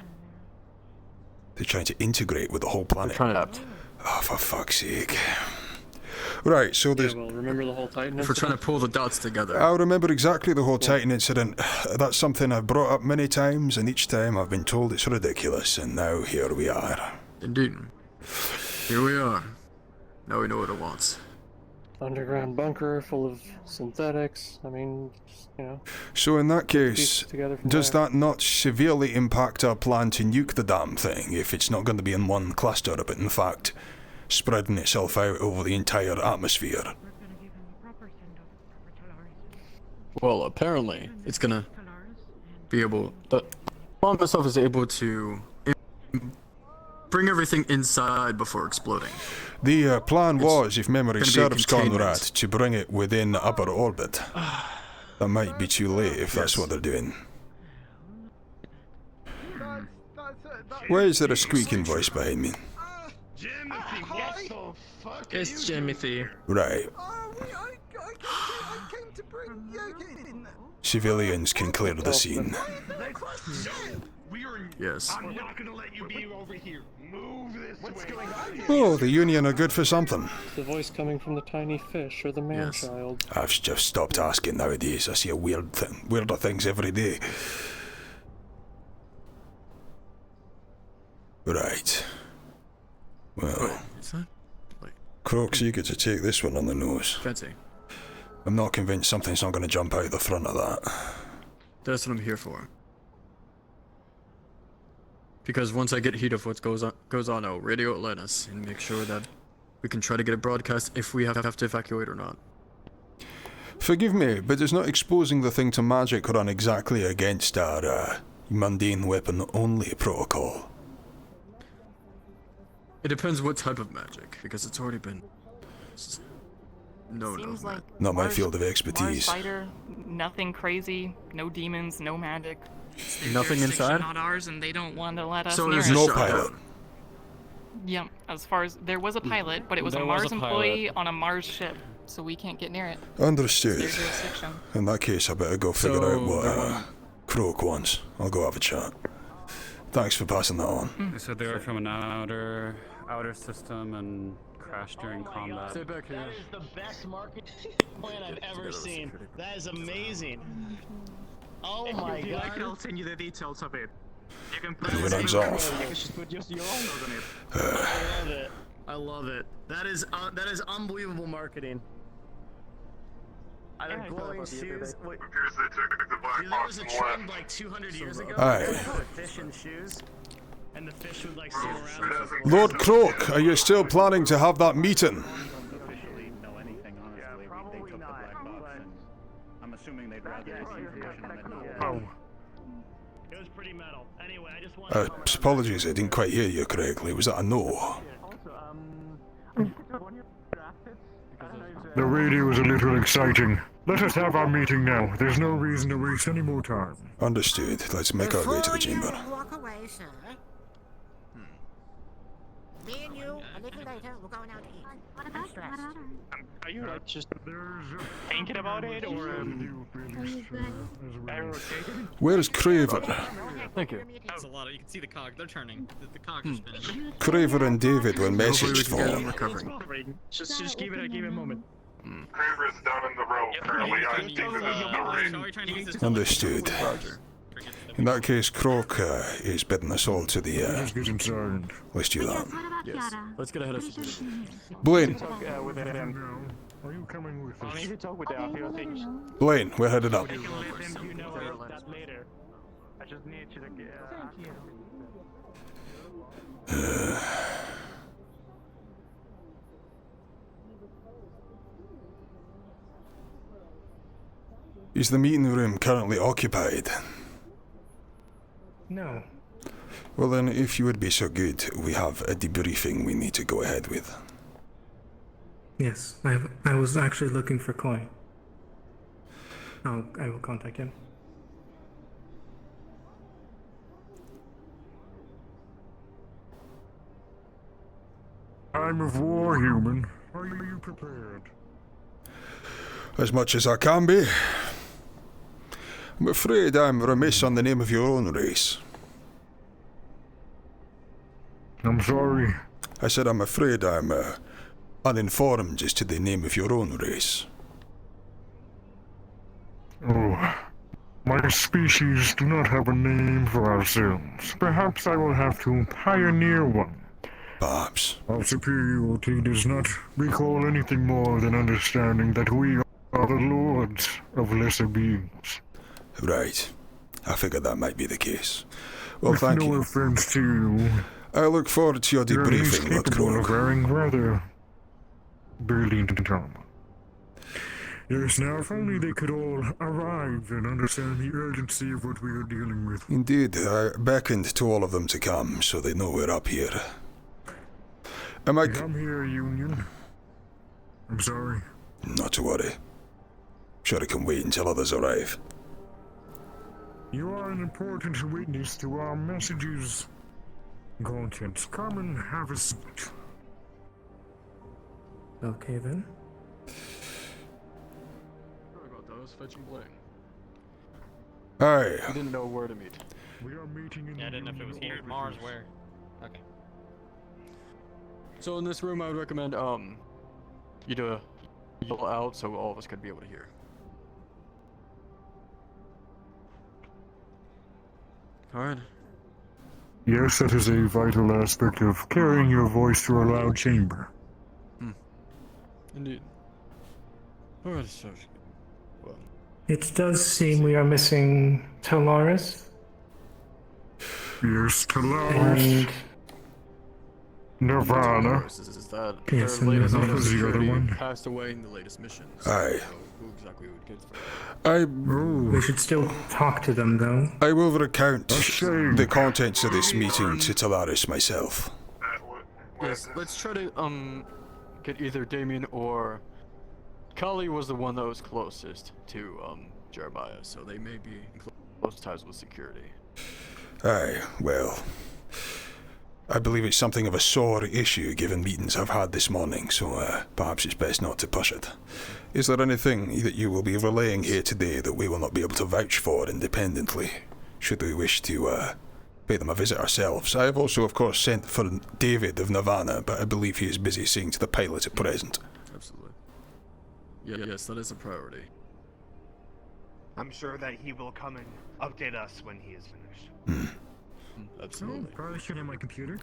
They're trying to integrate with the whole planet. They're trying to adapt. Oh, for fuck's sake. Right, so there's... well, remember the whole Titan incident? If we're trying to pull the dots together. I remember exactly the whole Titan incident. That's something I've brought up many times, and each time I've been told it's ridiculous, and now here we are. Indeed. Here we are. Now we know what it wants. Underground bunker full of synthetics. I mean, you know. So in that case, does there. that not severely impact our plan to nuke the damn thing if it's not going to be in one cluster, but in fact spreading itself out over the entire atmosphere? Well, apparently, it's gonna be able... The bomb itself is able to bring everything inside before exploding. The plan was, if memory gonna be a serves, Conrad, containment. to bring it within upper orbit. That might be too late if that's what they're doing. Why is there a squeaking voice behind me? It's Jimothy. Right. Civilians can clear the scene. Yes. I'm not gonna let you be over here. Move this way. What's going on here? Oh, the Union are good for something. The voice coming from the tiny fish or the man-child. I've just stopped asking nowadays. I see a weirder things every day. Right. Well, Croaks, you get to take this one on the nose. Fancy. I'm not convinced something's not going to jump out the front of that. That's what I'm here for. Because once I get heat of what goes on, I'll radio Atlantis and make sure that we can try to get a broadcast if we have to evacuate or not. Forgive me, but is not exposing the thing to magic run exactly against our mundane weapon-only protocol? It depends what type of magic, because it's already been Seems like not my Mars- field of expertise. Mars fighter, nothing crazy, no demons, no magic. Their Nothing jurisdiction, inside? Not ours, and they don't want to let us So near there's it. No pilot. Yep. As far as there was a pilot, but it was a There was Mars a pilot. employee on a Mars ship, so we can't get near it. Understood. Their jurisdiction. In that case, I better go figure out what Croak wants. I'll go have a chat. Thanks for passing that on. They said they were from an outer system and crashed during combat. Stay back here. That is the best marketing plan I've ever seen. That is amazing. Oh my If you like, god. I'll send you the details of it. You can And when I'm off. You can just put just your own nose on it. I love it. I love it. That is unbelievable marketing. I have glowing shoes. Wait, there was a trend like 200 years ago. Aye. With fish and shoes, and the fish would like swim around. Lord Croak, are you still planning to have that meeting? I'm assuming they'd rather receive information than know. Oh. It was pretty metal. Anyway, I just wanted to Apologies, I didn't quite hear you correctly. Was that a no? The radio is a little exciting. Let us have our meeting now. There's no reason to waste any more time. Understood. Let's make our way to the chamber. Walk away, sir. Me and you, a little later, we're going out to eat. I'm stressed. Are you like just thinking about it, or Where's Craver? Thank you. That's a lot of. You can see the cog. They're turning. The cogs are spinning. Craver and David were Hopefully we messaged can get for. them recovering. just give it a moment. Craver's down in the row currently. I think that the race. Understood. In that case, Croak is bidding us all to the. Let's get inside. Let's do that. Yes. Let's get ahead of security. Blaine. With him. Are you coming with I us? need to talk with them. A few things. Blaine, we're headed up. I can let them you know that later. I just need you to get. Is the meeting room currently occupied? No. Well then, if you would be so good, we have a debriefing we need to go ahead with. Yes, I was actually looking for Coin. I will contact him. Time of war, human. Are you prepared? As much as I can be. I'm afraid I'm remiss on the name of your own race. I'm sorry. I said I'm afraid I'm uninformed as to the name of your own race. Oh, my species do not have a name for ourselves. Perhaps I will have to pioneer one. Perhaps. Our superiority does not recall anything more than understanding that we are the lords of lesser beings. Right. I figured that might be the case. Well, With thank no you. offense to you, I look forward to your you're at least debriefing, Lord capable of Croak. wearing rather brilliant armor. Yes, now if only they could all arrive and understand the urgency of what we are dealing with. Indeed, I beckoned to all of them to come, so they know we're up here. Am I... Come here, Union. I'm sorry. Not to worry. Sure I can wait until others arrive. You are an important witness to our messages. Contents. Come and have a seat. Okay then. Sorry about that. I was fetching Blaine. Aye. We didn't know where to meet. We are meeting in Yeah, I the didn't know if it was Union here, Mars, offices. where. Okay. So in this room, I would recommend you to yell out so all of us could be able to hear. All right. Yes, that is a vital aspect of carrying your voice through a loud chamber. Indeed. All right, so. Well. It does seem we are missing Talaris. Yes, Callous. And Nirvana. Is that Yes, their latest and head of Nirvana's the other security one. passed away in the latest mission. So Aye. I don't know who exactly would get for we should still talk to them, though. I will recount shame. the contents of this meeting to Talaris myself. Yes, let's try to get either Damien or Kali was the one that was closest to Jeremiah, so they may be in close ties with security. Aye, well, I believe it's something of a sore issue given meetings I've had this morning, so perhaps it's best not to push it. Is there anything that you will be relaying here today that we will not be able to vouch for independently, should we wish to pay them a visit ourselves? I have also, of course, sent for David of Nirvana, but I believe he is busy seeing to the pilot at present. Absolutely. Yes, that is a priority. I'm sure that he will come and update us when he is finished. Absolutely. Probably should have my computer.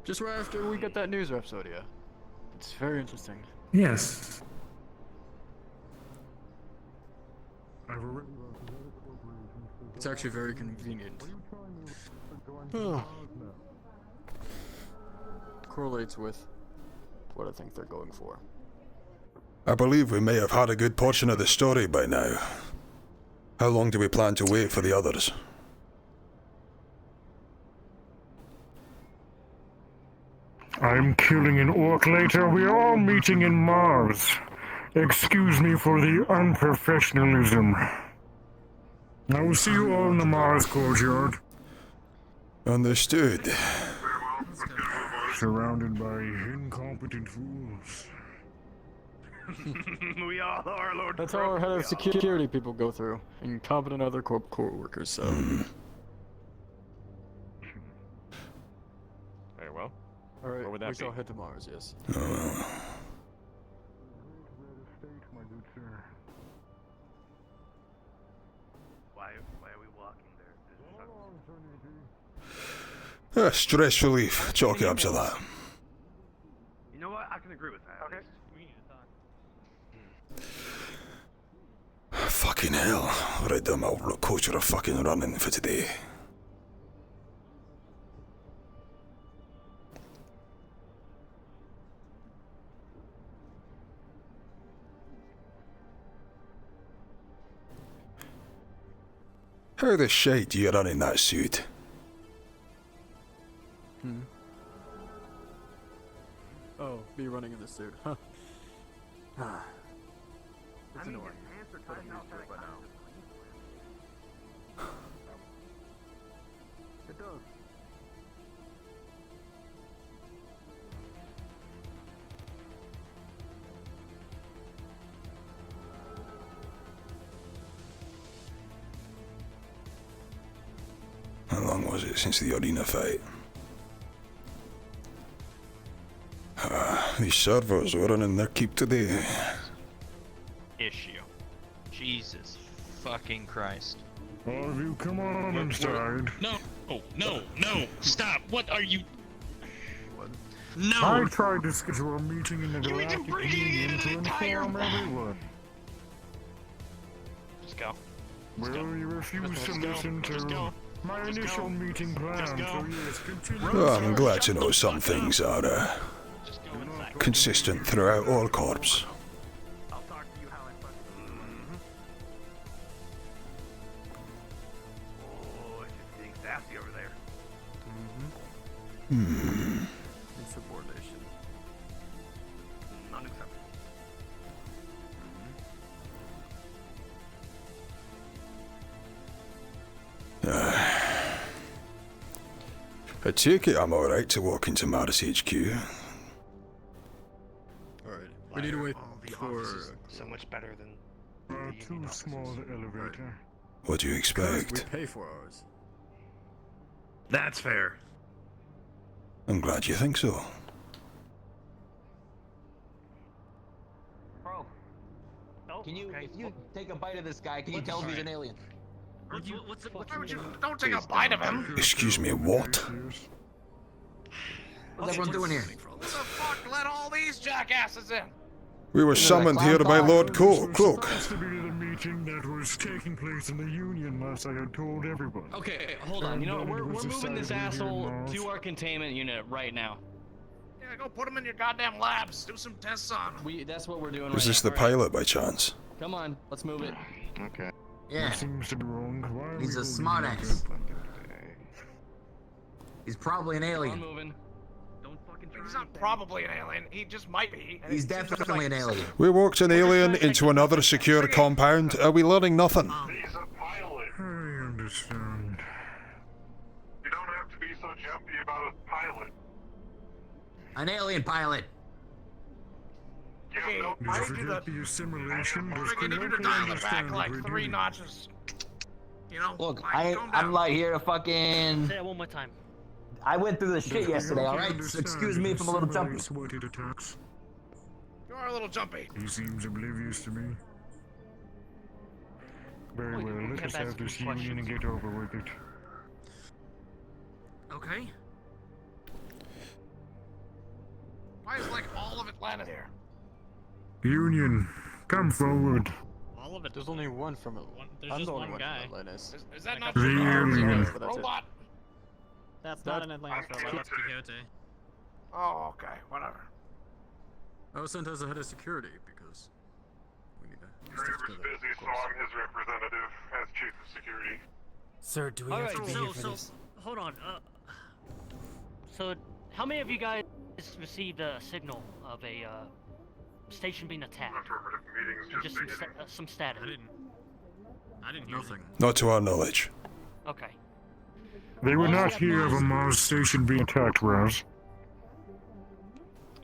Just right after we get that news episode, yeah. It's very interesting. Yes. It's actually very convenient. Correlates with what I think they're going for. I believe we may have had a good portion of the story by now. How long do we plan to wait for the others? I'm killing an orc later. We are all meeting in Mars. Excuse me for the unprofessionalism. I will see you all in the Mars courtyard. Understood. Surrounded by incompetent fools. We all are, Lord. That's how our head of security people go through. Incompetent other core workers, so. Very well. Alright, What would that we be? shall head to Mars, yes. Why are we walking there? Stress relief. Chalk it up to that. You know what? I can agree with that. Okay. We need to talk. Fucking hell. Right down my roller coaster of fucking running for today. How the shite do you run in that suit? Oh, me running in this suit, huh? It's annoying. But I'm used to it by now. It does. How long was it since the arena fight? These servers were running their keep today. Issue. Jesus fucking Christ. All of you, come on inside. No, no, stop. What are you? No. I tried to schedule a meeting in the Galactic Union to inform everyone. Just go. Well, you refused to listen to my initial meeting plan, so yes, continue. Well, I'm glad to know some things are consistent throughout all corps. I'll talk to you how I Oh, it's just getting sassy over there. Insubordination. Unacceptable. I take it I'm alright to walk into Mars HQ. Alright, we need to wait for... So much better than... Too small the elevator. What do you expect? We pay for ours. That's fair. I'm glad you think so. Bro, can you, if you take a bite of this guy, can you tell if he's an alien? Why would you... Don't take a bite of him! Excuse me, what? What's everyone doing here? Who the fuck let all these jackasses in? We were summoned here by Lord Cloak. Supposed to be the meeting that was taking place in the Union, as I had told everyone. Okay, hold on. You know what? We're moving this asshole to our containment unit right now. Yeah, go put him in your goddamn labs. Do some tests on him. That's what we're doing Was right this now. the pilot by chance? Come on, let's move it. Okay. Yeah. That seems to be wrong. Why are He's we a holding smartass. him? He's probably an I'm alien. moving. He's not probably an alien. He just might be. And He's it seems definitely like- an alien. We walked an alien into another secure compound. Are we learning nothing? He's a pilot. I understand. You don't have to be so jumpy about a pilot. An alien pilot. Okay, Did I you do forget the... the assimilation? Does I need you to correctly dial it understand back what we're like 3 doing? notches. You know? Look, like, calm I'm down. like here to fucking... Say that one more time. I went through the shit Does yesterday, Leonard alright? So understand excuse me if I'm a little jumpy. What it attacks? You are a little jumpy. He seems oblivious to me. Very Well, well, you let can us ask have this me union and get over with it. Okay. Why is like all of it landed here? Union, come forward. All of it. There's only one from it. There's I'm just the only one one guy. from Atlantis. Is that not The true? alien. But that's it. Robot? That's not an Atlantis robot. That's Quixote. Oh, okay. Whatever. I was sent as the head of security because we need to He was busy, so I'm his representative as chief of security. Sir, do we All have right, to be so here for this? hold on. So how many of you guys received a signal of a station being attacked? Affirmative meetings And just just beginning. some static. I didn't hear nothing. Not to our knowledge. Okay. They would Also not at hear of a Mars- Mars station being attacked, Raz.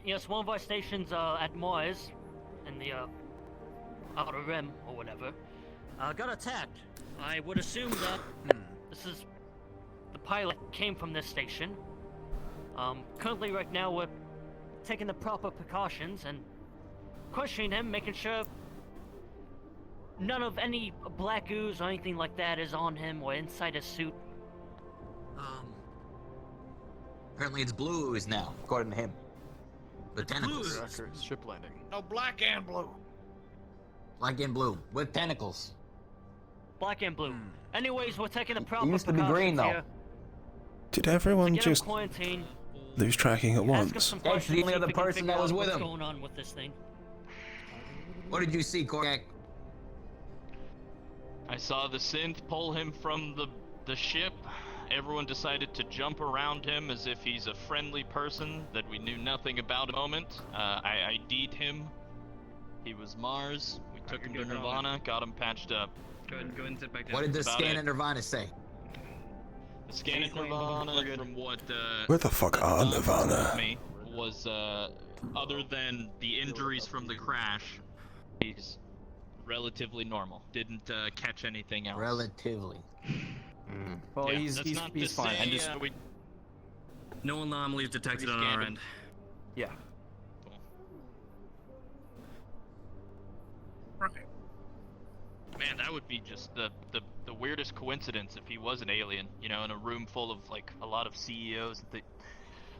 Yes, one of our stations at Mars, in the outer rim or whatever, got attacked. I would assume that this is the pilot came from this station. Currently, right now, we're taking the proper precautions and questioning him, making sure none of any black ooze or anything like that is on him or inside his suit. Apparently it's blue ooze now, according to him. The tentacles. Accurate ship landing. No, black and blue. Black and blue, with tentacles. Black and blue. Anyways, we're taking the proper used to be green, though. here. Did everyone Get him just quarantined. lose tracking at Ask us once? some That's the questions, only see if other we can person figure that was out with what's him. going on with this thing. What did you see, Koryak? I saw the synth pull him from the ship. Everyone decided to jump around him as if he's a friendly person that we knew nothing about at the moment. I ID'd him. He was Mars. We took him to Nirvana, got him patched up. Go ahead and sit back down. What did the About scan it. at Nirvana say? The scan at Nirvana, from what Where the fuck are Nirvana? me was other than the injuries from the crash, he's relatively normal. Didn't catch anything else. Relatively. Well, Yeah, he's that's not to fine. say, I just no anomalies detected on our end. Yeah. Right. Man, that would be just the weirdest coincidence if he was an alien, you know, in a room full of like a lot of CEOs.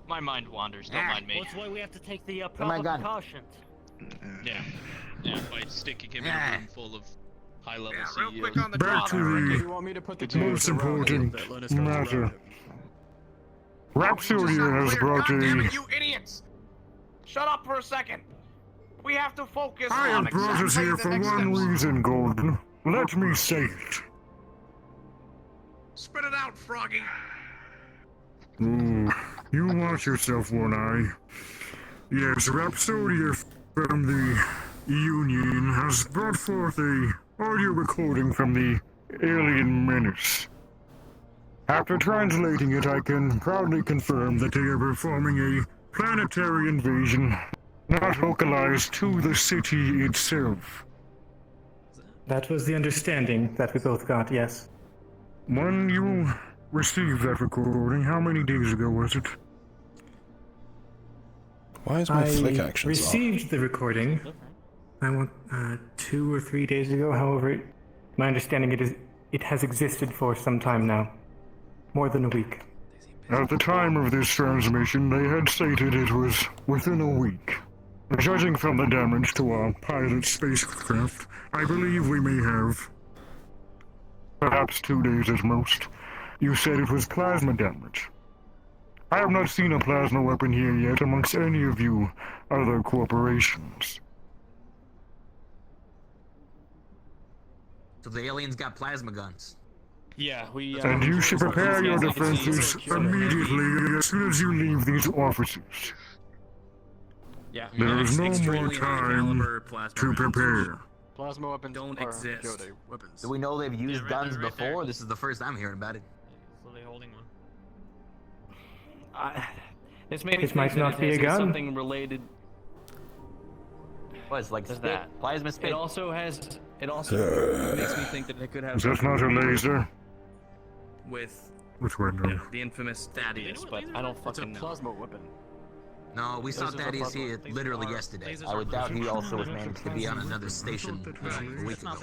My mind wanders, don't mind me. Well, that's why we have to take the my proper gun. precautions. Yeah, by sticking him in a room full of high-level Yeah, CEOs. real quick on the Back draw to there, Ricky. the You want me to put the most important matter. Just Rhapsodia not has clear. brought God damn a... it, you idiots! Shut up for a second. We have to focus I on have brought us exactly here the for next one steps. reason, Golden. Let me say it. Spit it out, Froggy. Ooh, you watch yourself, One Eye. Yes, Rhapsodia from the Union has brought forth a audio recording from the alien menace. After translating it, I can proudly confirm that they are performing a planetary invasion, not localized to the city itself. That was the understanding that we both got, yes. When you received that recording, how many days ago was it? Why is my flick action received the recording, 2 or 3 days ago. However, my understanding it has existed for some time now. More than a week. At the time of this transmission, they had stated it was within a week. Judging from the damage to our pilot spacecraft, I believe we may have perhaps 2 days at most. You said it was plasma damage. I have not seen a plasma weapon here yet amongst any of you other corporations. So the aliens got plasma guns. Yeah, we. And you should prepare your defenses immediately as soon as you leave these offices. Yeah. There is no more time to prepare. Plasma weapons don't exist. WOTO weapons. Do we know they've used guns before? This is the first I'm hearing about it. Slowly holding one. This might not be a gun. Something related. What, it's like spit? That. Plasma spit? It also makes me think that it could have. Is that not a laser? With Which one? the infamous Thaddeus, but I don't fucking know. It's a plasma weapon. No, we saw Thaddeus here literally yesterday. I would doubt he also was managed to be on another station a week ago.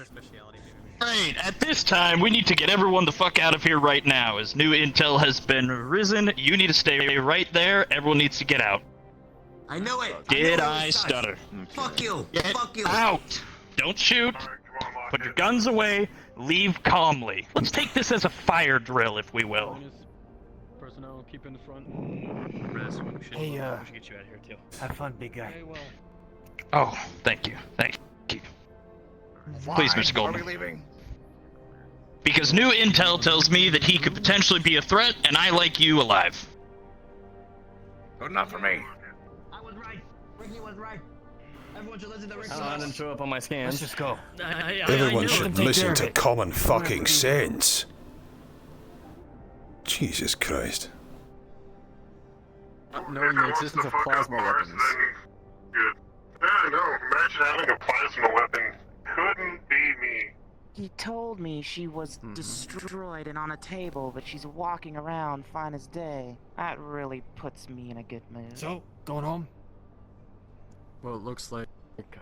Right, at this time, we need to get everyone the fuck out of here right now, as new intel has been risen. You need to stay right there. Everyone needs to get out. I know it! Did I stutter? Fuck you! Get Fuck you! out! Don't shoot! Put your guns away. Leave calmly. Let's take this as a fire drill, if we will. Personnel, keep in the front. Hey, we should get you out of here too. Have fun, big guy. Oh, thank you. Thank you. Please, Mr. Goldman. Are we leaving? Because new intel tells me that he could potentially be a threat, and I like you alive. Good enough for me. I was right. Ricky was right. Everyone should listen to Ricky. I didn't show up on my scans. Let's just go. Everyone should listen to common fucking sense. Jesus Christ. Not knowing the existence of plasma weapons. Good. No, imagine having a plasma weapon. Couldn't be me. He told me she was destroyed and on a table, but she's walking around fine as day. That really puts me in a good mood. So, going home? Well, it looks like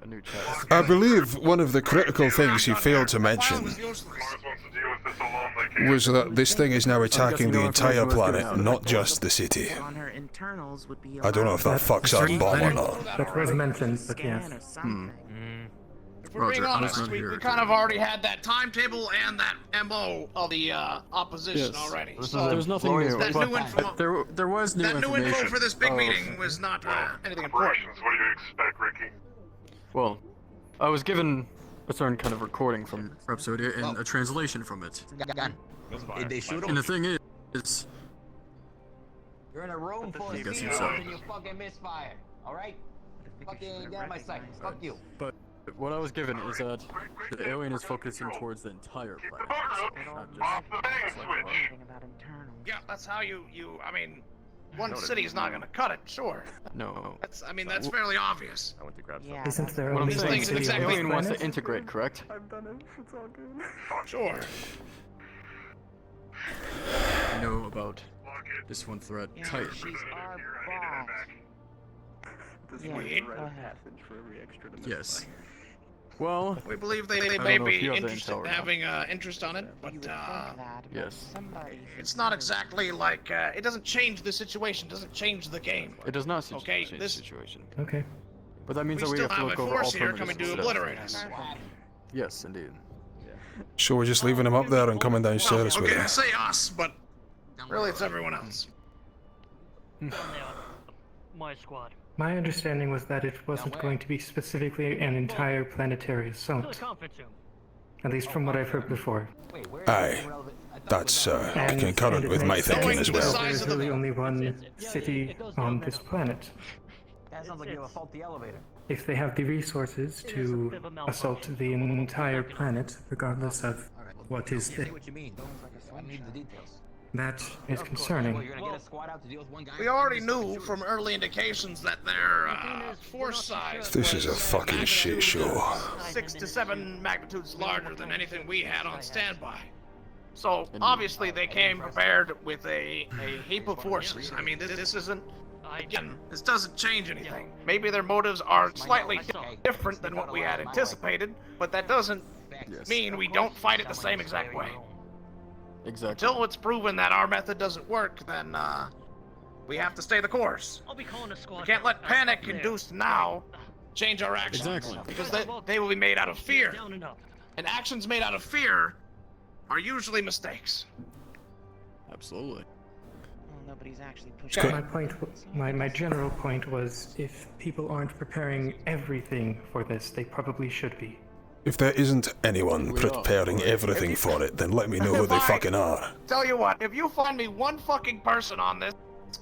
a new chest. I believe one of the critical things you failed to mention was that this thing is now attacking the entire planet, not just the city. I don't know if that fucks our bomb or not. That was mentioned, but yes. If we're being honest, we kind of already had that timetable and that MO of the opposition already. So there's nothing new. That new info, there was new information. That new info for this big meeting was not anything important. What do you expect, Ricky? Well, I was given a certain kind of recording from Rhapsodia and a translation from it. Did they shoot him? And the thing is... You're in a room full of people and you fucking misfire, alright? Fucking get out of my sight. Fuck you. But what I was given is that the alien is focusing towards the entire planet. Not just Yeah, that's how you I mean, one city's not gonna cut it, sure. No. That's fairly obvious. I went to grab something. Yeah. Isn't there What I'm only saying one is city the on this alien wants to planet? integrate, correct? I've done it. It's all good. Sure. I know about this one threat. Yeah, Titan. she's our boss. Yeah, go ahead. Yes. Well, we believe they I may don't know if be you have the interested intel in or not. having interest on it, but yes. it's not exactly like it doesn't change the situation, doesn't change the game. It does not Okay, change this the situation. Okay. But that means that we still have to have look a over all force here coming primitives to obliterate us. Yes, indeed. So we're just leaving him up there and coming downstairs with Okay, I him. say us, but really it's everyone else. My squad. My understanding was that it wasn't going to be specifically an entire planetary To the assault. conference room. At least from what I've heard before. Aye. That's, concurrent with my thinking as well. There is really only one city on this planet. That sounds like you have a faulty elevator. If they have the resources to assault the entire planet, regardless of what is I the... see what you mean. I need the details. That is concerning. You're gonna get a squad out to deal with one guy. We already knew from early indications that their force size This is a was fucking shit show. 6 to 7 magnitudes larger than anything we had on standby. So obviously they came prepared with a heap of forces. I mean, this isn't. Again, this doesn't change anything. Maybe their motives are slightly different than what we had anticipated, but that doesn't mean we don't fight it the same exact way. Exactly. Until it's proven that our method doesn't work, then we have to stay the course. I'll be calling a squad. We can't let panic induced now change our actions. Exactly. Because they will be made out of fear. Down and up. And actions made out of fear are usually mistakes. Absolutely. Well, nobody's actually pushing. My general point was, if people aren't preparing everything for this, they probably should be. If there isn't anyone preparing everything for it, then let me know who they fucking are. Tell you what, if you find me one fucking person on this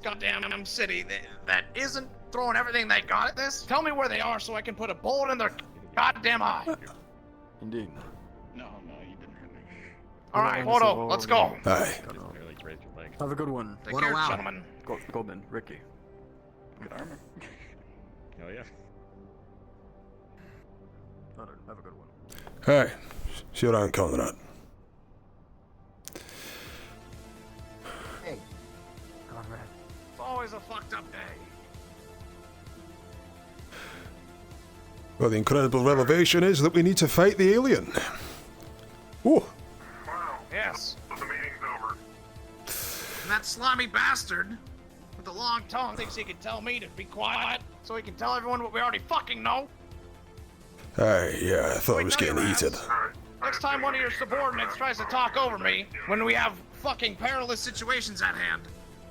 goddamn city that isn't throwing everything they got at this, tell me where they are so I can put a bullet in their goddamn eye. Indeed. No, you didn't hurt me. Alright, WOTO, let's go. Aye. Have a good one. Take care, gentlemen. Goldman, Ricky. Good armor. Oh yeah. Have a good one. Hey, see you around, Conrad. Hey, Conrad. It's always a fucked up day. Well, the incredible revelation is that we need to fight the alien. Oh. Yes. The meeting's over. And that slimy bastard with the long tongue thinks he can tell me to be quiet so he can tell everyone what we already fucking know. Aye, yeah, I thought it was getting heated. Next time one of your subordinates tries to talk over me when we have fucking perilous situations at hand,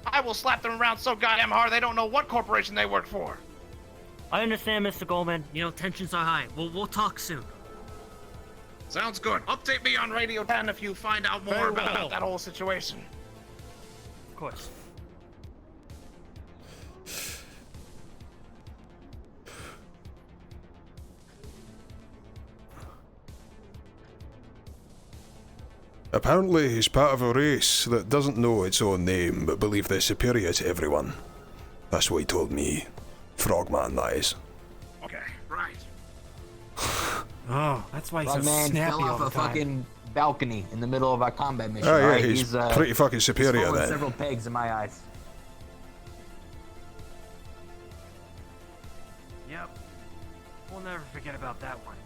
I will slap them around so goddamn hard they don't know what corporation they work for. I understand, Mr. Goldman. You know, tensions are high. We'll talk soon. Sounds good. Update me on Radio 10 if you find out more about that whole situation. Of course. Apparently, he's part of a race that doesn't know its own name but believe they're superior to everyone. That's what he told me. Frogman, that is. Okay, right. Oh, that's why he's so man snappy fell all off the a time. fucking balcony in the middle of our combat mission. Oh yeah, right? he's pretty fucking superior he's then. Several pegs in my eyes. Yep. We'll never forget about that one.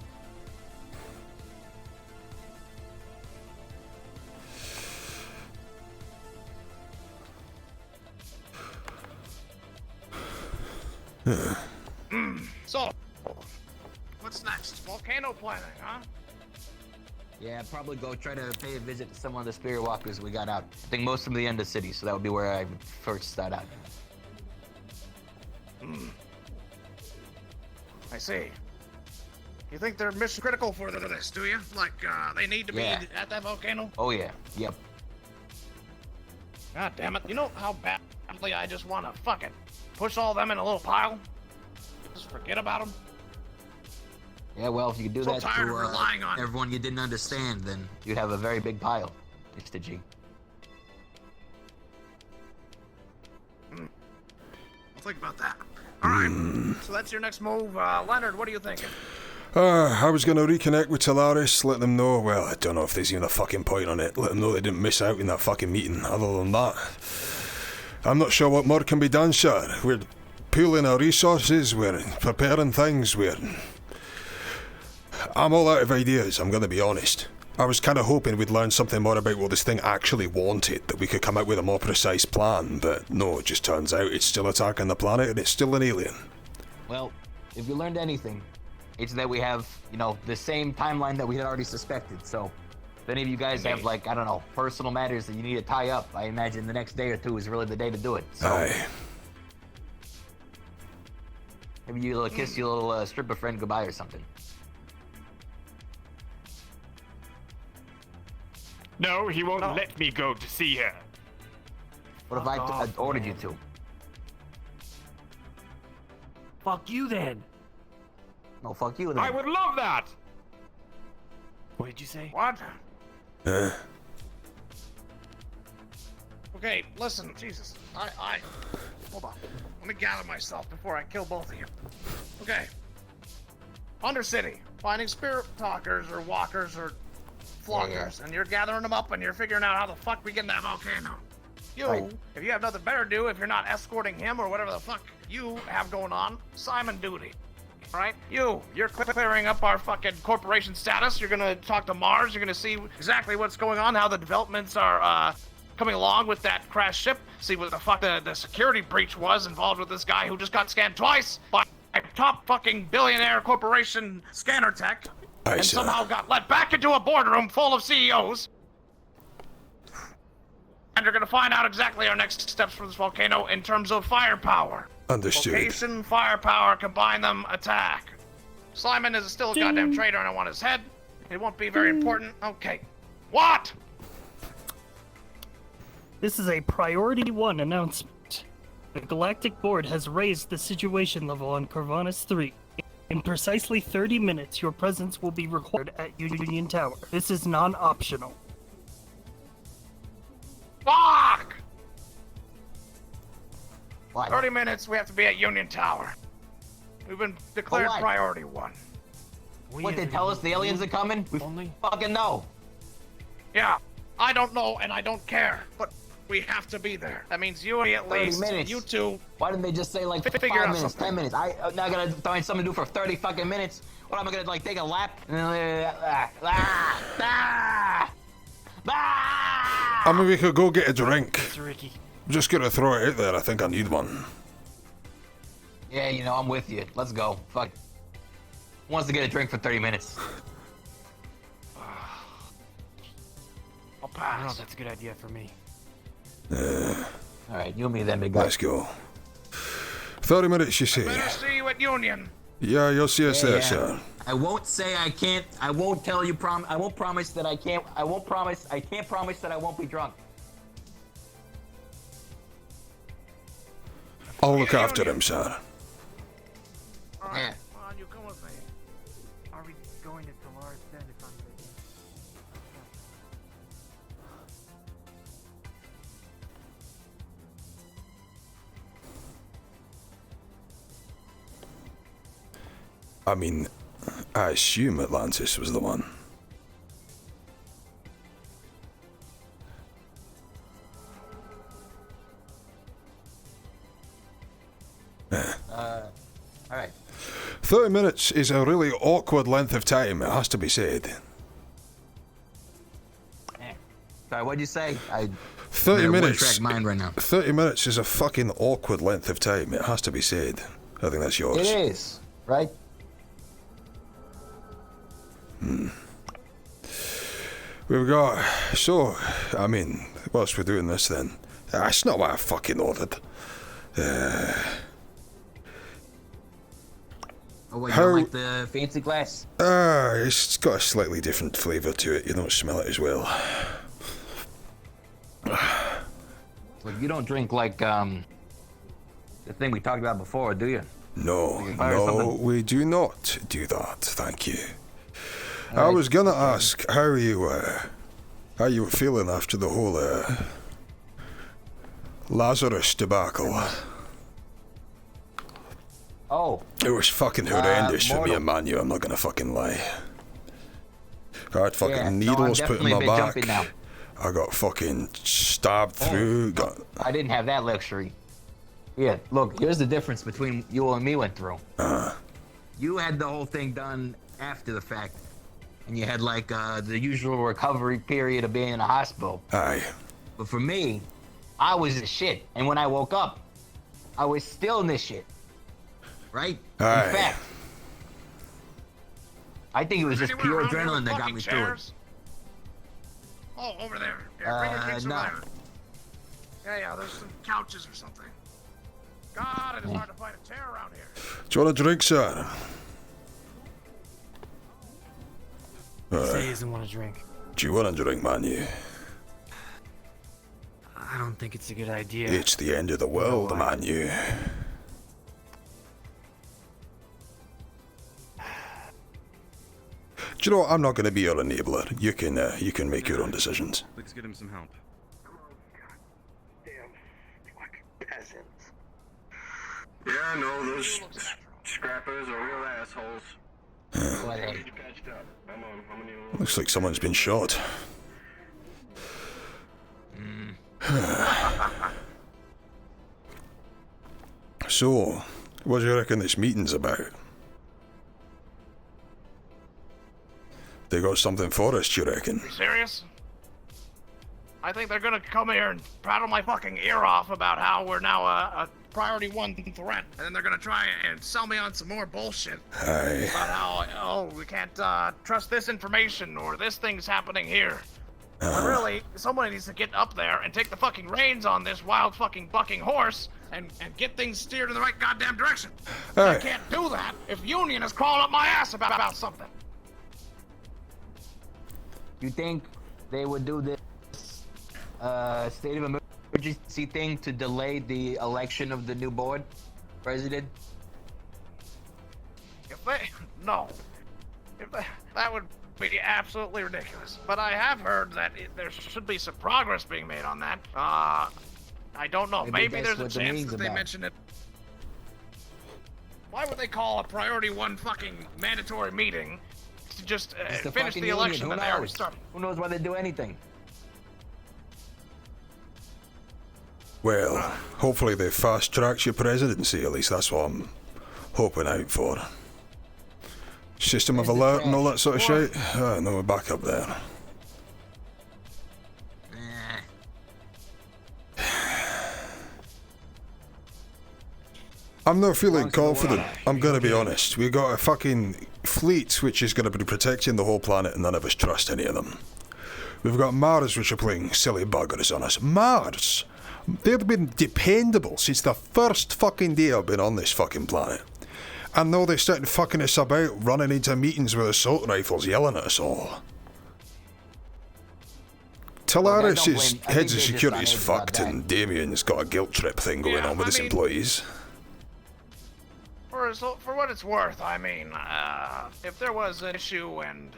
So, what's next? Volcano planning, huh? Yeah, probably go try to pay a visit to some of the spirit walkers we got out. I think most of them are the end of the city, so that would be where I would first start out. I see. You think they're mission critical for this, do you? Like, they need to be Yeah. at that volcano? Oh yeah, yep. God damn it. You know how badly I just want to fucking push all them in a little pile? Just forget about them? Yeah, well, if you could do So that tired to of relying on- everyone you didn't understand, then you'd have a very big pile, Mr. G. I'll think about that. Alright, so that's your next move. Leonard, what are you thinking? I was going to reconnect with Telaris, let them know, well, I don't know if there's even a fucking point on it, let them know they didn't miss out in that fucking meeting. Other than that, I'm not sure what more can be done, sir. We're pooling our resources, we're preparing things, I'm all out of ideas, I'm going to be honest. I was kind of hoping we'd learn something more about what this thing actually wanted, that we could come out with a more precise plan, but no, it just turns out it's still attacking the planet and it's still an alien. Well, if we learned anything, it's that we have, you know, the same timeline that we had already suspected. So, if any of you guys have, like, I don't know, personal matters that you need to tie up, I imagine the next day or two is really the day to do it. So, aye. Maybe you'll kiss your little stripper friend goodbye or something. No, he won't let me go to see her. What if I ordered you to? Fuck you then. No, fuck you then. I would love that. What did you say? What? Okay, listen, Jesus. Hold on. Let me gather myself before I kill both of you. Okay. Undercity, finding spirit talkers or walkers or flockers, and you're gathering them up and you're figuring out how the fuck we get in that volcano. You, if you have nothing better to do, if you're not escorting him or whatever the fuck you have going on, Simon duty. Alright? You're clearing up our fucking corporation status. You're gonna talk to Mars. You're gonna see exactly what's going on, how the developments are, coming along with that crash ship. See what the fuck the security breach was involved with this guy who just got scanned twice by a top fucking billionaire corporation scanner tech. And somehow got let back into a boardroom full of CEOs. And you're gonna find out exactly our next steps for this volcano in terms of firepower. Understood. Location, firepower, combine them, attack. Simon is still a goddamn traitor and I want his head. It won't be very important. Okay. What? This is a Priority 1 announcement. The Galactic Board has raised the situation level on Corvinus 3. In precisely 30 minutes, your presence will be recorded at Union Tower. This is non-optional. Fuck! What? 30 minutes, we have to be at Union Tower. We've been declared Priority 1. What, they tell us the aliens are coming? We fucking know. Yeah, I don't know and I don't care, but we have to be there. That means you at 30 least, minutes. you two. Why didn't they just say like 5 Figure out minutes, something. 10 minutes? I'm not gonna find something to do for 30 fucking minutes. What am I gonna like take a lap? I mean, we could go get a drink. It's Ricky. I'm just gonna throw it out there. I think I need one. Yeah, you know, I'm with you. Let's go. Fuck. Who wants to get a drink for 30 minutes? I'll I don't know pass. if that's a good idea for me. Alright, you and me then, big guy. Let's go. 30 minutes, you say? Better see you at Union. Yeah, you'll see us there, sir. I won't say I can't. I won't tell you. I won't promise that I can't. I won't promise. I can't promise that I won't be drunk. I'll look after him, sir. Alright, come on, you come with me. Are we going to Solaris then if I'm ready? I mean, I assume Atlantis was the one. Alright. 30 minutes is a really awkward length of time, it has to be said. Sorry, what'd you say? 30 minutes. Track mind right now. 30 minutes is a fucking awkward length of time, it has to be said. I think that's yours. It is, right? We've got... So, I mean, whilst we're doing this then... That's not what I fucking ordered. Oh, what, you don't like the fancy glass? It's got a slightly different flavour to it. You don't smell it as well. Look, you don't drink like, the thing we talked about before, do you? No, fire no, something? we do not do that, thank you. I was gonna ask, how you were feeling after the whole, Lazarus debacle? Oh. It was fucking horrendous for me mortal. and Manu, I'm not gonna fucking lie. I had fucking Yeah, no, I'm needles put in definitely a my bit back. jumpy now. I got fucking stabbed through. I didn't have that luxury. Yeah, look, here's the difference between you and me went through. You had the whole thing done after the fact. And you had like the usual recovery period of being in a hospital. Aye. But for me, I was the shit. And when I woke up, I was still in this shit. Right? Aye. In fact, I think it was just Anywhere pure around here adrenaline with that got fucking me through it. chairs? Oh, over there. Yeah, bring your drinks no. over there. Yeah, there's some couches or something. God, it is hard to find a chair around here. Do you want a drink, sir? Say he doesn't want to drink. Do you want a drink, Manu? I don't think it's a good idea. It's the end of the world, Manu. Do you know what? I'm not going to be your enabler. You can make your own decisions. Let's get him some help. I know those scrappers are real assholes. Looks like someone's been shot. So, what do you reckon this meeting's about? They got something for us, do you reckon? You serious? I think they're gonna come here and prattle my fucking ear off about how we're now a priority 1 threat, and then they're gonna try and sell me on some more bullshit. Aye. About how, we can't trust this information, or this thing's happening here. But really, someone needs to get up there and take the fucking reins on this wild fucking bucking horse and get things steered in the right goddamn direction. I can't do that if Union is crawling up my ass about something. You think they would do this state of emergency thing to delay the election of the new board president? No. That would be absolutely ridiculous. But I have heard that there should be some progress being made on that. I don't know. Maybe there's a chance that they mention it. Why would they call a priority 1 fucking mandatory meeting to just finish the election that they already started? Who knows why they do anything? Well, hopefully they fast-track your presidency, at least that's what I'm hoping out for. System of alert and all that sort of shit? No, we're back up there. I'm not feeling confident, I'm gonna be honest. We got a fucking fleet which is gonna be protecting the whole planet and none of us trust any of them. We've got Mars which are playing silly buggers on us. Mars! They've been dependable since the first fucking day I've been on this fucking planet. And now they're starting fucking us about, running into meetings with assault rifles, yelling at us all. Talaris' heads of security is fucked, and Damien's got a guilt trip thing going on with his employees. For what it's worth, I mean, if there was an issue and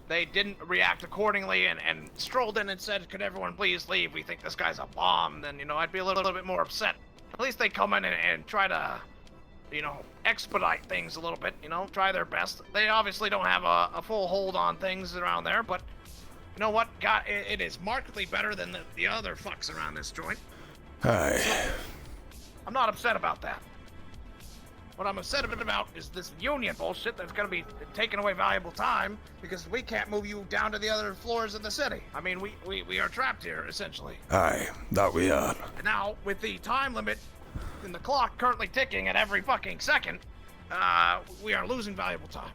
they didn't react accordingly and strolled in and said, could everyone please leave, we think this guy's a bomb, then, I'd be a little bit more upset. At least they come in and try to, expedite things a little bit, try their best. They obviously don't have a full hold on things around there, but you know what? God, it is markedly better than the other fucks around this joint. Aye. So, I'm not upset about that. What I'm upset about is this union bullshit that's gonna be taking away valuable time because we can't move you down to the other floors of the city. I mean, we are trapped here, essentially. Aye, that we are. And now, with the time limit and the clock currently ticking at every fucking second, we are losing valuable time.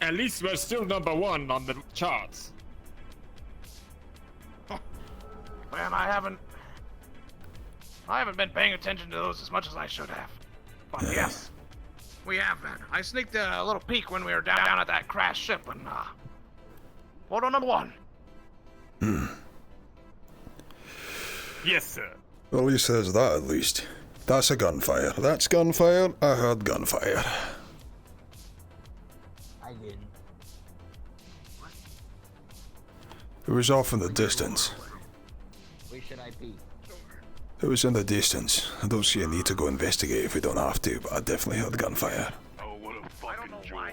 At least we're still #1 on the charts. Man, I haven't been paying attention to those as much as I should have. But yes, we have been. I sneaked a little peek when we were down at that crashed ship, and photo #1. Yes, sir. Well, he says that at least. That's a gunfire. That's gunfire. I heard gunfire. I didn't. It was off in the distance. Where should I be? It was in the distance. I don't see a need to go investigate if we don't have to, but I definitely heard gunfire. Oh, what a fucking joy.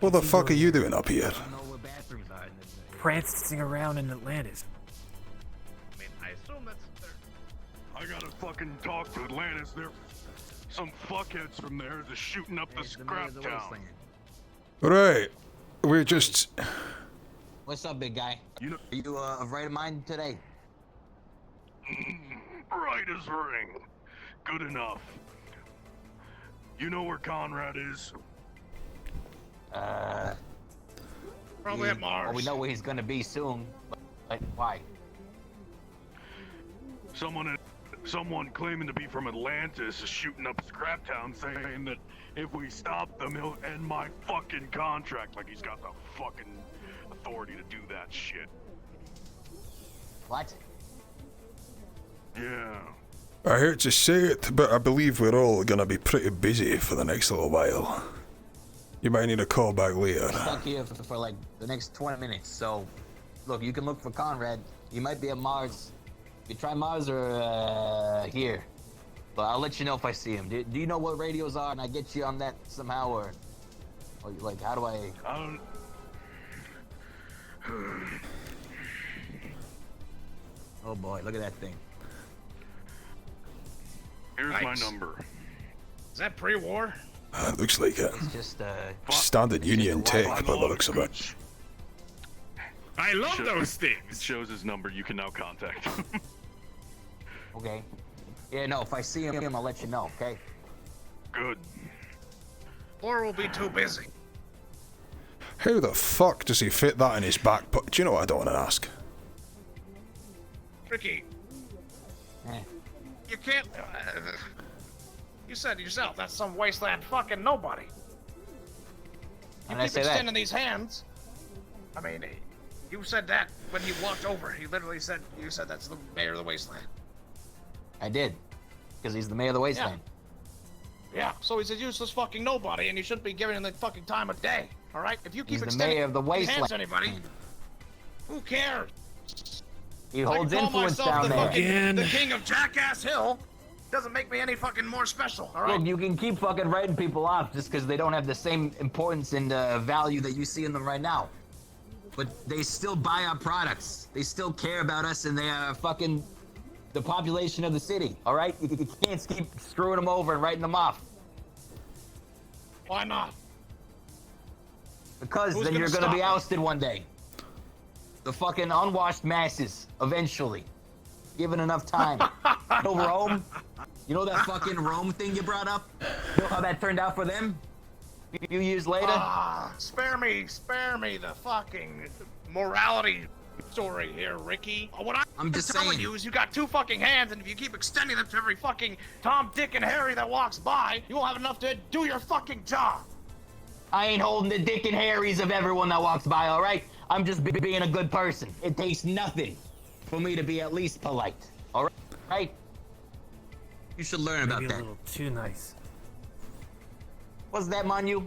What the fuck are you doing up here? Prancing around in Atlantis. I mean, I assume that's I gotta fucking talk to Atlantis. They're some fuckheads from there just shooting up the scrap town. Right. We're just... What's up, big guy? Are you of right mind today? Right as rain. Good enough. You know where Conrad is? Probably at Mars. Well, we know where he's gonna be soon. But why? Someone claiming to be from Atlantis is shooting up Scraptown, saying that if we stop them, he'll end my fucking contract. Like he's got the fucking authority to do that shit. What? Yeah. I hate to say it, but I believe we're all gonna be pretty busy for the next little while. You might need a call back later. Stuck here for like the next 20 minutes. So, look, you can look for Conrad. He might be at Mars. You try Mars or here. But I'll let you know if I see him. Do you know what radios are? And I get you on that somehow, or like, how do I? Oh boy, look at that thing. Here's my number. Is that pre-war? Looks like it. It's just standard Union tech by the looks of it. I love those things. It shows his number. You can now contact him. Okay. Yeah, no, if I see him, I'll let you know, okay? Good. Or we'll be too busy. How the fuck does he fit that in his back pocket? Do you know what I don't want to ask? Ricky. You can't... you said yourself, that's some wasteland fucking nobody. You Did I keep say that? extending these hands. I mean, you said that when he walked over. He literally said, you said that's the mayor of the wasteland. I did. Because he's the mayor of the wasteland. Yeah, so he's a useless fucking nobody, and you shouldn't be giving him the fucking time of day, alright? If you keep He's the extending mayor of the these hands wasteland. to anybody, who cares? He holds influence down there. The king of Jackass Hill doesn't make me any fucking more special, alright? Look, you can keep fucking writing people off just because they don't have the same importance and value that you see in them right now. But they still buy our products. They still care about us, and they are fucking the population of the city, all right? You can't keep screwing them over and writing them off. Why not? Because Who's then gonna you're gonna stop be me? ousted one day. The fucking unwashed masses, eventually. Given enough time. You know Rome? You know that fucking Rome thing you brought up? You know how that turned out for them? A few years later? Spare me the fucking morality story here, Ricky. What I'm just telling saying. you is you got two fucking hands, and if you keep extending them to every fucking Tom, Dick, and Harry that walks by, you won't have enough to do your fucking job. I ain't holding the Dick and Harrys of everyone that walks by, all right? I'm just being a good person. It takes nothing for me to be at least polite, all right? Right? You should learn about Maybe that. a little too nice. What's that, Manu?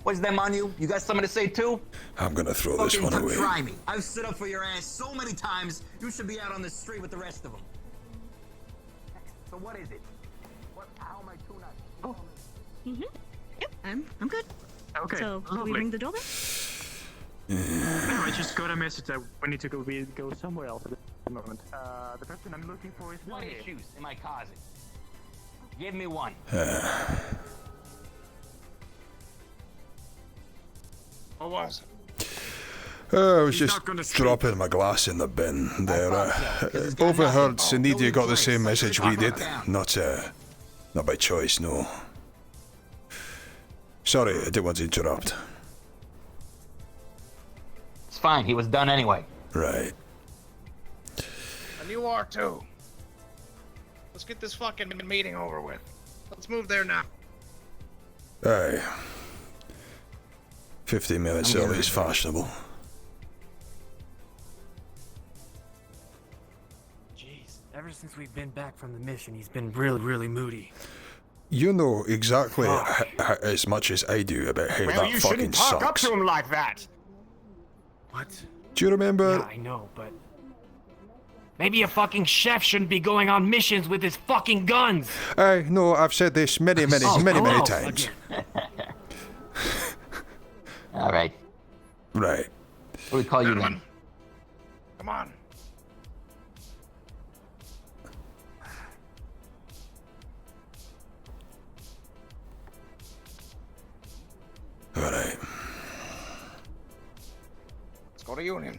What's that, Manu? You got something to say too? I'm gonna throw this Fucking one away. try me. I've stood up for your ass so many times. You should be out on the street with the rest of them. So what is it? How am I too nice? Mm-hmm. Yep, I'm good. Okay, So, do we lovely. ring the doorbell? No, I just got a message that we need to go somewhere else at the moment. The person I'm looking for is What not here. issues in my closet? Give me one. What was it? I was just dropping my glass in the bin there. Overheard Sinidia got the same message we did. Not by choice, no. Sorry, I didn't want to interrupt. It's fine, he was done anyway. Right. And you are too. Let's get this fucking meeting over with. Let's move there now. Aye. 15 minutes early is fashionable. Jeez, ever since we've been back from the mission, he's been really moody. You know exactly as much as I do about how Well, that you fucking shouldn't talk up sucks. to him like that. What? Do you remember? Yeah, I know, but maybe a fucking chef shouldn't be going on missions with his fucking guns. Aye, no, I've said this many times. All right. Right. What do we call you then? Come on. All right. Let's go to Union.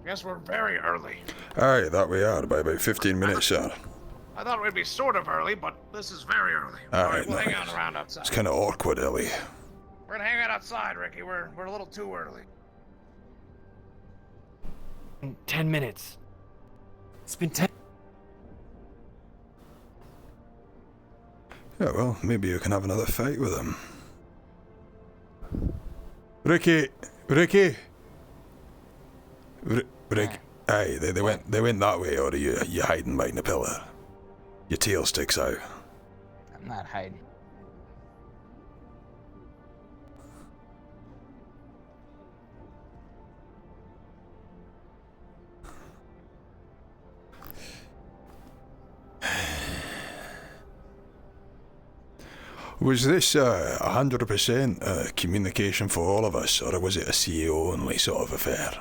Guess we're very early. Aye, that we are, by about 15 minutes, sir. I thought we'd be sort of early, but this is very early. Aye, Alright, we'll hang nice. out around outside. It's kind of awkward, Ellie. We're gonna hang out outside, Ricky. We're a little too early. 10 minutes. It's been 10. Yeah, well, maybe you can have another fight with him. Ricky! Ricky! Rick, aye, they went that way, or are you hiding behind a pillar? Your tail sticks out. I'm not hiding. Was this 100% communication for all of us, or was it a CEO only sort of affair?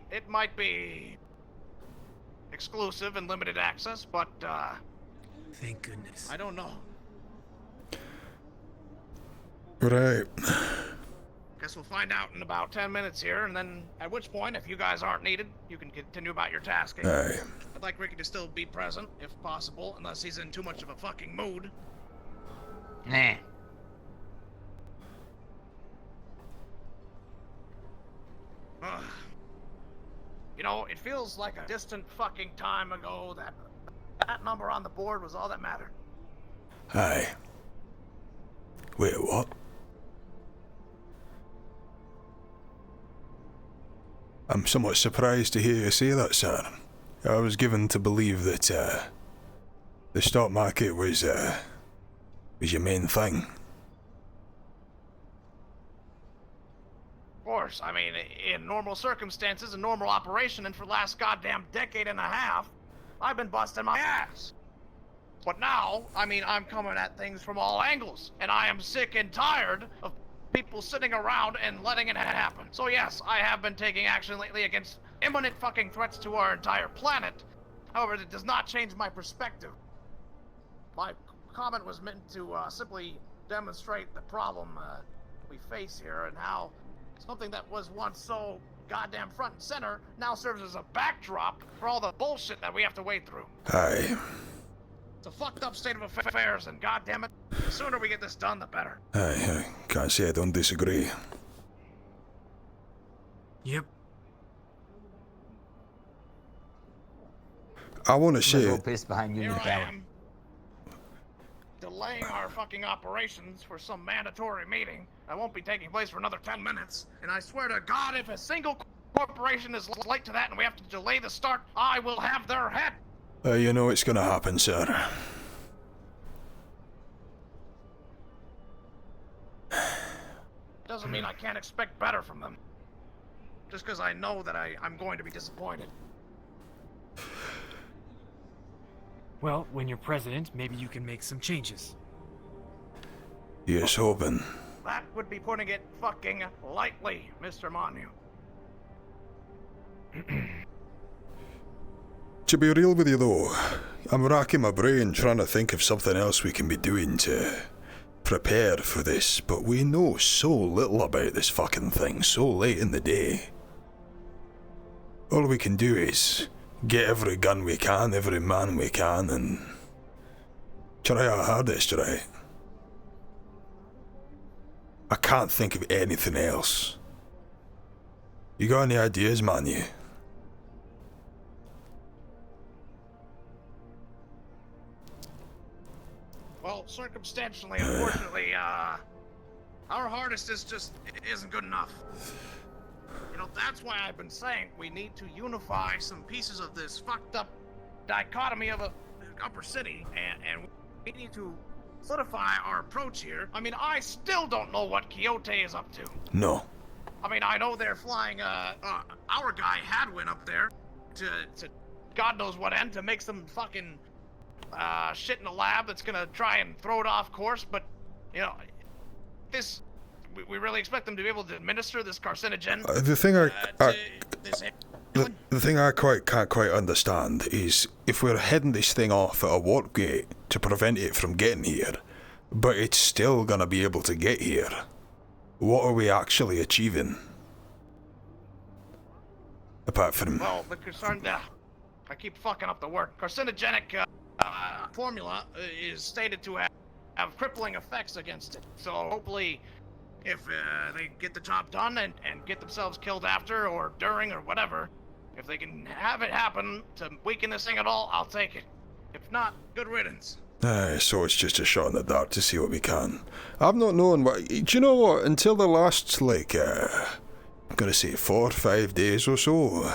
It might be exclusive and limited access, but thank goodness. I don't know. Right. Guess we'll find out in about 10 minutes here, and then at which point, if you guys aren't needed, you can continue about your tasking. Aye. I'd like Ricky to still be present, if possible, unless he's in too much of a fucking mood. Nah. You know, it feels like a distant fucking time ago that number on the board was all that mattered. Aye. Wait, what? I'm somewhat surprised to hear you say that, sir. I was given to believe that, the stock market was your main thing. Of course, I mean, in normal circumstances, a normal operation, and for the last goddamn decade and a half, I've been busting my ass. But now, I mean, I'm coming at things from all angles, and I am sick and tired of people sitting around and letting it happen. So yes, I have been taking action lately against imminent fucking threats to our entire planet. However, it does not change my perspective. My comment was meant to simply demonstrate the problem we face here, and how something that was once so goddamn front and center now serves as a backdrop for all the bullshit that we have to wade through. Aye. It's a fucked up state of affairs, and goddammit, the sooner we get this done, the better. Aye, can't say I don't disagree. Yep. I want to say... pissed behind you in the Here I tower. am, delaying our fucking operations for some mandatory meeting that won't be taking place for another 10 minutes. And I swear to God, if a single corporation is late to that and we have to delay the start, I will have their head. You know it's gonna happen, sir. Doesn't mean I can't expect better from them. Just because I know that I'm going to be disappointed. Well, when you're president, maybe you can make some changes. Yes, hoping. That would be putting it fucking lightly, Mr. Manu. To be real with you though, I'm racking my brain trying to think of something else we can be doing to prepare for this, but we know so little about this fucking thing so late in the day. All we can do is get every gun we can, every man we can, and try our hardest, right? I can't think of anything else. You got any ideas, Manu? Well, circumstantially, unfortunately, our hardest isn't good enough. You know, that's why I've been saying we need to unify some pieces of this fucked up dichotomy of a upper city, and we need to solidify our approach here. I mean, I still don't know what Quixote is up to. No. I mean, I know they're flying, our guy Hadwin up there to God knows what end to make some fucking shit in the lab that's gonna try and throw it off course, but, you know, we really expect them to be able to administer this carcinogen. The thing I can't quite understand is if we're heading this thing off at a warp gate to prevent it from getting here, but it's still gonna be able to get here, what are we actually achieving? Apart from... Well, the I keep fucking up the word. Carcinogenic formula is stated to have crippling effects against it. So hopefully, If they get the job done and get themselves killed after or during or whatever, if they can have it happen to weaken this thing at all, I'll take it. If not, good riddance. So it's just a shot in the dark to see what we can. I've not known what... Do you know what? Until the last, like, I'm gonna say 4 or 5 days or so,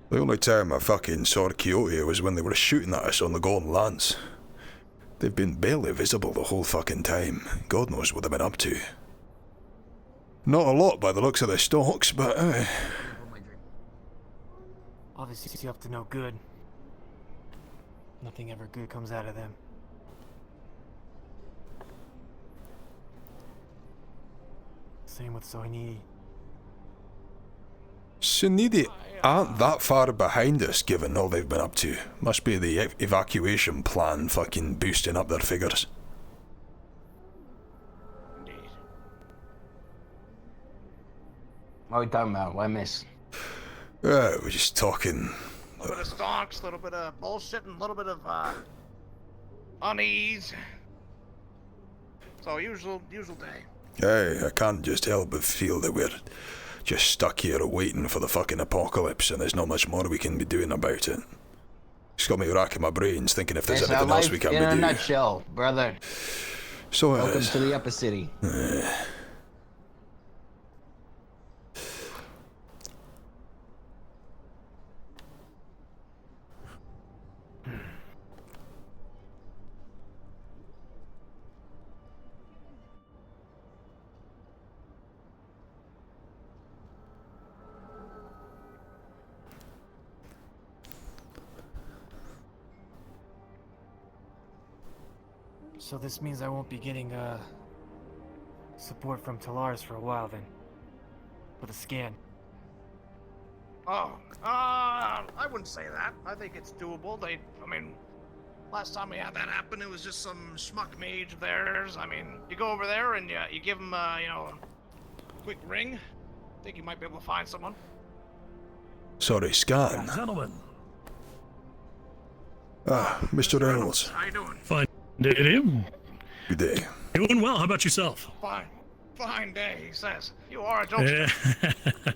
the only time I fucking saw Coyote was when they were shooting at us on the Golden Lance. They've been barely visible the whole fucking time. God knows what they've been up to. Not a lot by the looks of the stalks, but... Obviously up to no good. Nothing ever good comes out of them. Same with Soini. Sunidi aren't that far behind us given all they've been up to. Must be the evacuation plan fucking boosting up their figures. What are we talking about? What I miss? We're just talking... A little bit of stonks, a little bit of bullshit, and a little bit of unease. So usual day. Hey, I can't just help but feel that we're just stuck here waiting for the fucking apocalypse and there's not much more we can be doing about it. It's got me racking my brains thinking if there's That's anything our else life we can in be a doing. nutshell, brother. So welcome to the upper city. So this means I won't be getting support from Talaris for a while then. For the scan. Oh, I wouldn't say that. I think it's doable. I mean, last time we had that happen, it was just some schmuck mage of theirs. I mean, you go over there and you give them, you know, a quick ring. I think you might be able to find someone. Sorry, scan. Gentlemen. Ah, Mr. Reynolds. How you doing? Fine day to you. Good day. Doing well. How about yourself? Fine day, he says. You are a jokester.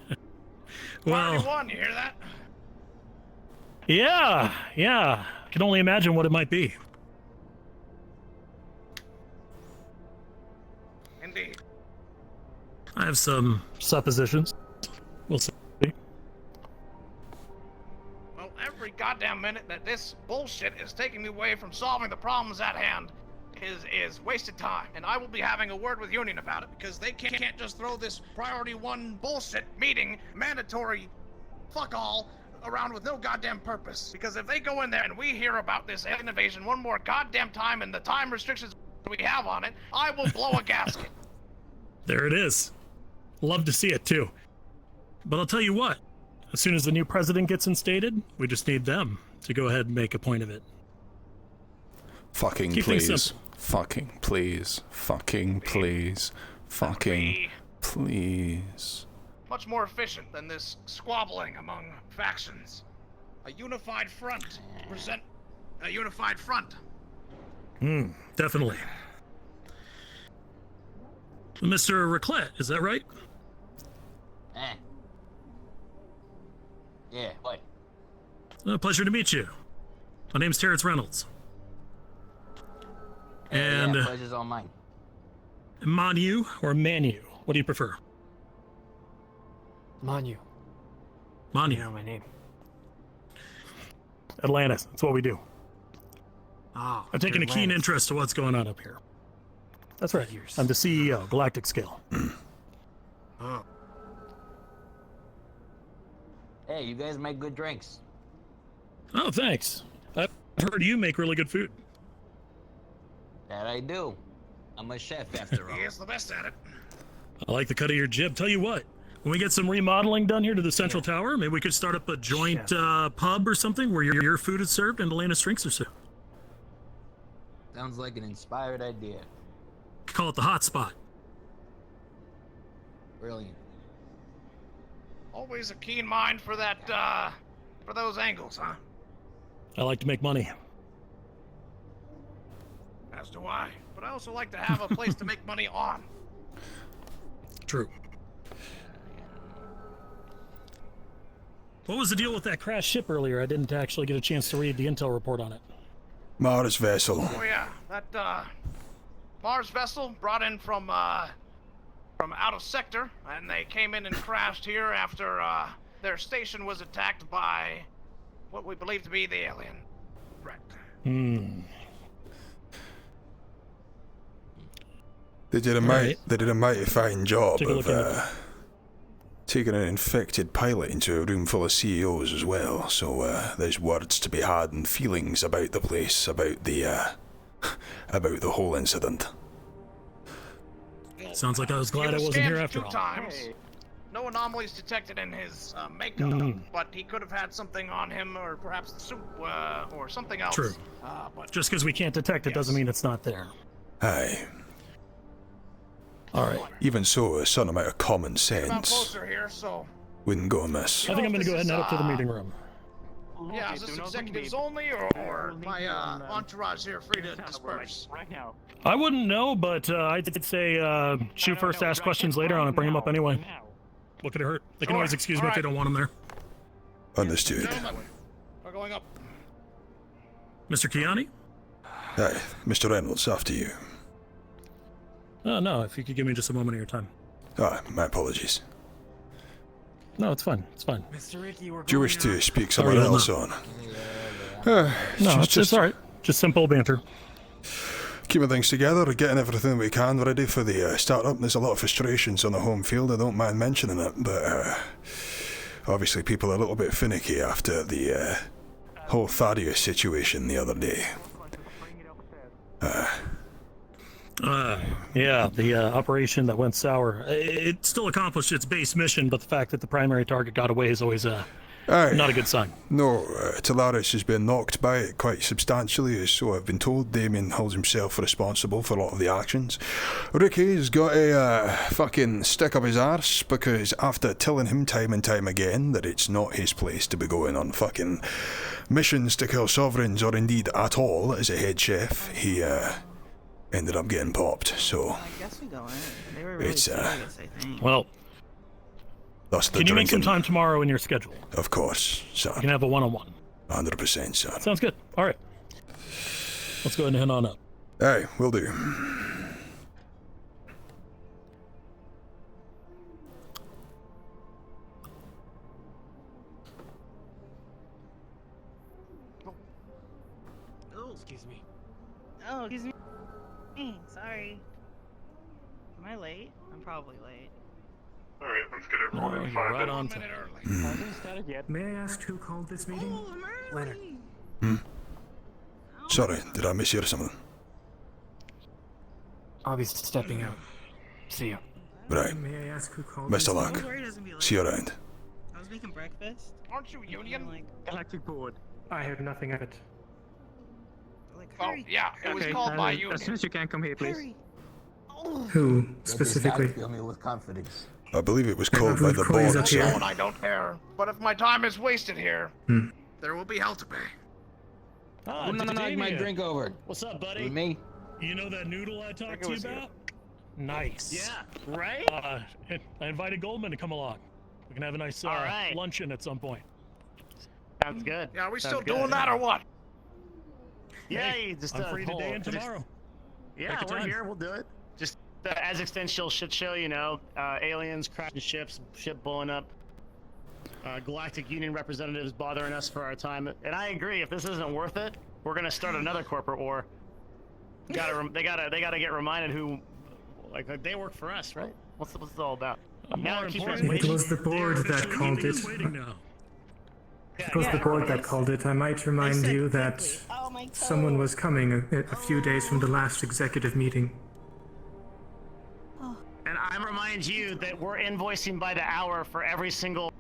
Well, 31, you hear that? yeah. I can only imagine what it might be. Indeed. I have some suppositions. We'll see. Well, every goddamn minute that this bullshit is taking me away from solving the problems at hand is wasted time. And I will be having a word with Union about it, because they can't just throw this priority 1 bullshit meeting, mandatory fuck all, around with no goddamn purpose. Because if they go in there and we hear about this alien invasion one more goddamn time and the time restrictions we have on it, I will blow a gasket. There it is. Love to see it too. But I'll tell you what, as soon as the new president gets instated, we just need them to go ahead and make a point of it. Fucking Keep things please. simple. Fucking please. Fucking please. Fucking please. Much more efficient than this squabbling among factions. A unified front to present a unified front. Definitely. Mr. Raclette, is that right? Yeah, what? Pleasure to meet you. My name's Terrence Reynolds. And yeah, pleasure's all mine. Manu or Manu? What do you prefer? Manu. Manu. You know my name. Atlantis. That's what we do. Oh, I've taken a keen interest to what's going on up here. That's right. I'm the CEO, Galactic Scale. Oh. Hey, you guys make good drinks. Oh, thanks. I've heard you make really good food. That I do. I'm a chef after all. He is the best at it. I like the cut of your jib. Tell you what, when we get some remodeling done here to the Central Tower, maybe we could start up a joint pub or something where your food is served and Atlantis drinks are served. Sounds like an inspired idea. Call it the Hot Spot. Brilliant. Always a keen mind for that, for those angles, huh? I like to make money. As do I. But I also like to have a place to make money on. True. What was the deal with that crashed ship earlier? I didn't actually get a chance to read the intel report on it. Mars vessel. Oh yeah, that Mars vessel brought in from out of sector, and they came in and crashed here after their station was attacked by what we believe to be the alien threat. They did a mighty fine job of taking an infected pilot into a room full of CEOs as well. So there's words to be had and feelings about the place, about the about the whole incident. Sounds like I was glad I wasn't here after all. Times. No anomalies detected in his makeup, but he could have had something on him, or perhaps the soup, or something else. True. But Just because we can't detect it doesn't mean it's not there. Aye. Alright. Even so, a certain amount of common I'm sense closer here, so wouldn't go amiss. I think I'm going to go ahead and head up to the meeting room. yeah, is this executives only, or my entourage here free to disperse? Right now. I wouldn't know, but I'd say shoot first, ask questions later on, and bring them up anyway. What could it hurt? They can always excuse me if they don't want them there. Understood. Gentlemen, we're going up. Mr. Kiani? Aye, Mr. Reynolds, after you. No, if you could give me just a moment of your time. Ah, my apologies. No, it's fine. It's fine. Mr. Ricky, we're Do you wish to speak someone else on? No, it's alright. Just simple banter. Keeping things together, getting everything we can ready for the start-up. There's a lot of frustrations on the home field, I don't mind mentioning it, but obviously people are a little bit finicky after the whole Thaddeus situation the other day. Yeah, the operation that went sour. It still accomplished its base mission, but the fact that the primary target got away is always not a good sign. No, Thaddeus has been knocked by it quite substantially, so I've been told. Damien holds himself responsible for a lot of the actions. Ricky's got a fucking stick up his arse, because after telling him time and time again that it's not his place to be going on fucking missions to kill sovereigns, or indeed at all, as a head chef, he ended up getting popped, so I guess we go in. They were really it's serious, I think. Well, that's the can you make some drinking. time tomorrow in your schedule? Of course, sir. You can have a one-on-one. 100%, sir. Sounds good. All right. Let's go ahead and head on up. Aye, will do. Oh, excuse me. Oh, excuse me. Sorry. Am I late? I'm probably late. Alright, let's get everyone in 5 right minutes. on time. Hasn't started yet. May I ask who called this meeting? Oh, I'm Leonard. Sorry, did I mishear something? I'll be stepping out. See ya. Right. May I ask who called Best this of luck. meeting? Worried doesn't be late. See you around. I was making breakfast. Aren't you Union? Galactic Board. I heard nothing of it. Oh, yeah, it was called by Union. As soon as you can, come here, please. Hurry. Who, specifically? Fill me with confidence. I believe it was called by the Please board, up here. sir. I don't care. But if my time is wasted here, there will be hell to pay. Ah, Knock my Damien. drink over. What's up, buddy? With me? You know that noodle I talked to you about? Nice. Yeah, right? I invited Goldman to come along. We can have a nice All right. luncheon at some point. Sounds good. Yeah, are we Sounds still good. doing that or what? Yeah, Hey, you just I'm free today and tomorrow. Yeah, Take your we're time. here. We'll do it. Just as existential shit show, you know, aliens crashing ships, ship blowing up, Galactic Union representatives bothering us for our time. And I agree. If this isn't worth it, we're gonna start another corporate war. They gotta get reminded who, like they work for us, right? What's it all about? Now they're keeping us It waiting. was the board that called it. It was the board that called it. I might remind you that someone was coming a few days from the last executive meeting. And I remind you that we're invoicing by the hour for every single,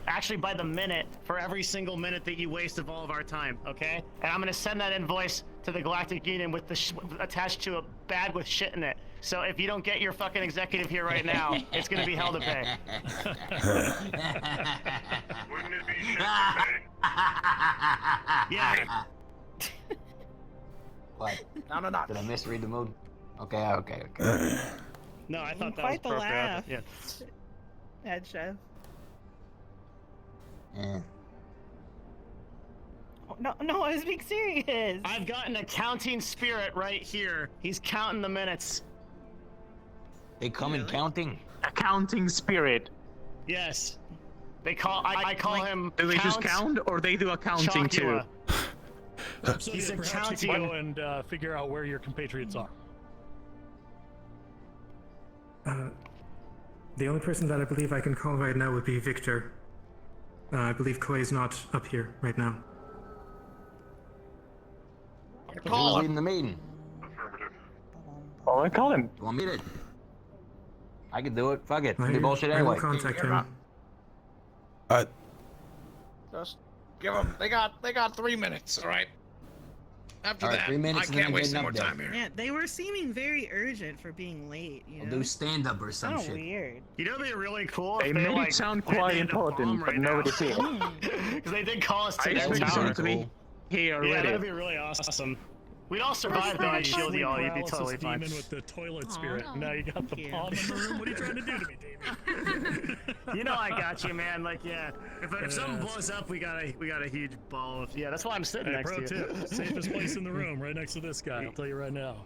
actually by the minute, for every single minute that you waste of all of our time, okay? And I'm gonna send that invoice to the Galactic Union with the attached to a bag with shit in it. So if you don't get your fucking executive here right now, it's gonna be hell to pay. Wouldn't it be shit to pay? Yeah. What? No. Did I misread the mood? Okay. No, I thought that Quite the was appropriate. laugh. Yeah. Head chef. No, I was being serious. I've got an accounting spirit right here. He's counting the minutes. They come in counting. Accounting spirit. Yes. They call. I call him. Do they just count, or they do accounting too? He's So perhaps you can go and figure out where your compatriots are. The only person that I believe I can call right now would be Victor. I believe Koei's not up here right now. Who's leading the meeting? Oh, I call him. You want me to? I can do it. Fuck it. It's gonna be I bullshit will anyway. contact him. Just give them. They got 3 minutes. All right. After All right, that, 3 minutes I and then can't I'm waste getting any more up there. time here. Yeah, they were seeming very urgent for being late. You know. We'll do stand up or some Oh, shit. weird. You know, it'd be really cool. They if made like, it sound they quite named a bomb important, but right nobody now. see it. Because they did call us I to the expect tower. them to be here Yeah, already. that'd be really awesome. We'd all survive though. I'd shield you all. You'd be totally fine. Demon with the toilet spirit. Now you got the bomb in the room. What are you trying to do to me, Damien? You know I got you, man. Like, yeah. If something blows up, we got a huge ball. Yeah, that's why I'm sitting Hey, next pro to you. tip: safest place in the room, right next to this guy. I'll tell you right now.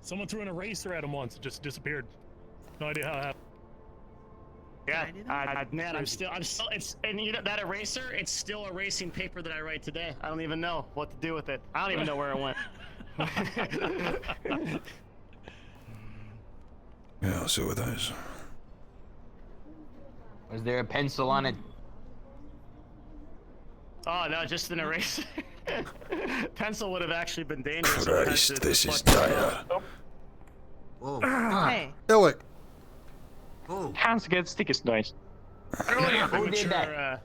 Someone threw an eraser at him once. It just disappeared. No idea how it happened. Yeah, man, I'm still, it's, and you know, that eraser, it's still erasing paper that I write today. I don't even know what to do with it. I don't even know where it went. Yeah, I'll see what that is. Was there a pencil on it? Oh, no, just an eraser. Pencil would have actually been dangerous. Christ, this is dire. Whoa. Hey. Illick. Hands get sticky nice. Who did that?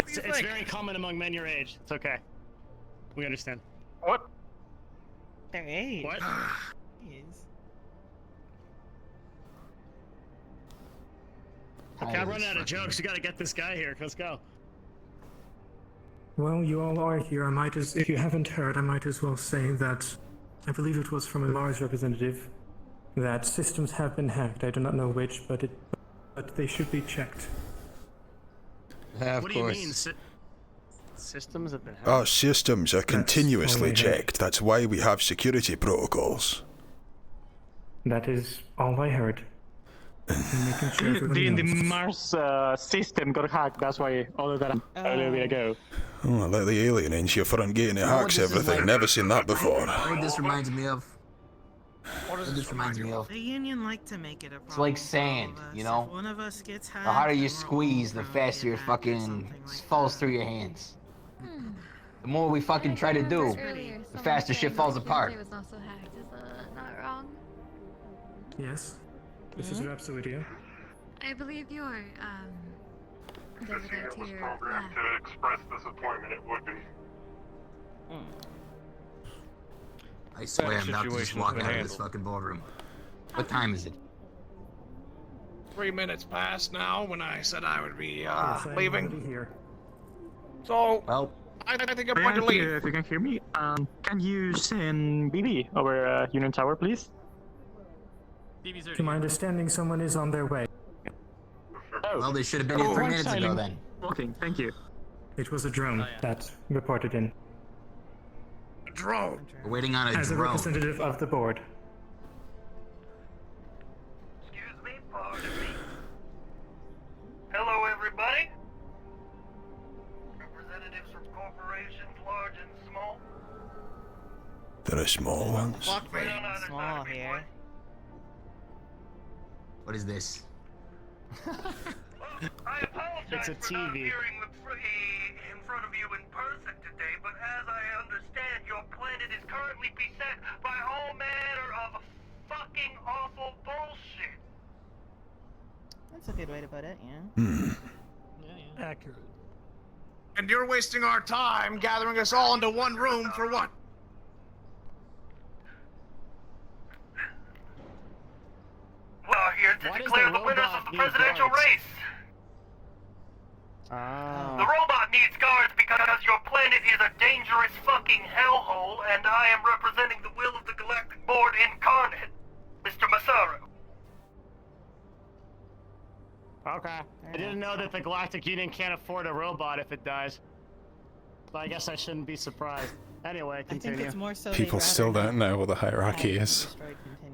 It's very common among men your age. It's okay. We understand. What? Their age. What? Jeez. Okay, I'm running out of jokes. You gotta get this guy here. Let's go. Well, you all are here. If you haven't heard, I might as well say that I believe it was from a Mars representative that systems have been hacked. I do not know which, but they should be checked. Yeah, of what course. do you mean? Systems have been hacked? Our systems are continuously checked. That's why we have security protocols. That is all I heard. Making sure everybody The knows. Mars system got hacked. That's why all of that a little bit ago. Oh, let the alien into your front gate and it hacks everything. Never seen that before. You know what this reminds me of? What does this reminds me of? The union like to make it a problem. It's like sand, you know? If one of us gets hacked, The harder you then we're squeeze, the all gonna faster get it hacked or fucking something like falls that. through your hands. The more we fucking try to do, the faster shit falls apart. It was also hacked. Is not wrong? Yes, this is Rhapsody. I believe you're over there to your left. To express disappointment, it would be. I swear I'm about to just situation's walk been out of this fucking boardroom. What time is it? 3 minutes past now when I said I would be Yes, I'm leaving. already here. So, Well, I think I'm going to leave. If you can hear me, can you send BB over Union Tower, please? To my understanding, someone is on their way. Well, they should have been here 3 minutes ago then. Okay, thank you. It was a drone that reported in. A drone. We're waiting on a As a drone. representative of the board. Excuse me, pardon me. Hello, everybody. Representatives from corporations, large and small. There are small ones. Fuck me. Small here. What is this? I apologize It's a for not TV. appearing in front of you in person today, but as I understand, your planet is currently beset by all manner of fucking awful bullshit. That's a good way to put it, yeah. Accurate. And you're wasting our time gathering us all into one room for what? We're here to Why does declare the the winners robot of the need presidential guards? race. The robot needs guards because your planet is a dangerous fucking hellhole, and I am representing the will of the Galactic Board incarnate. sorrow. Okay. I didn't know that the Galactic Union can't afford a robot if it dies. But I guess I shouldn't be surprised. Anyway, continue. I think it's more so People still don't know what the hierarchy is.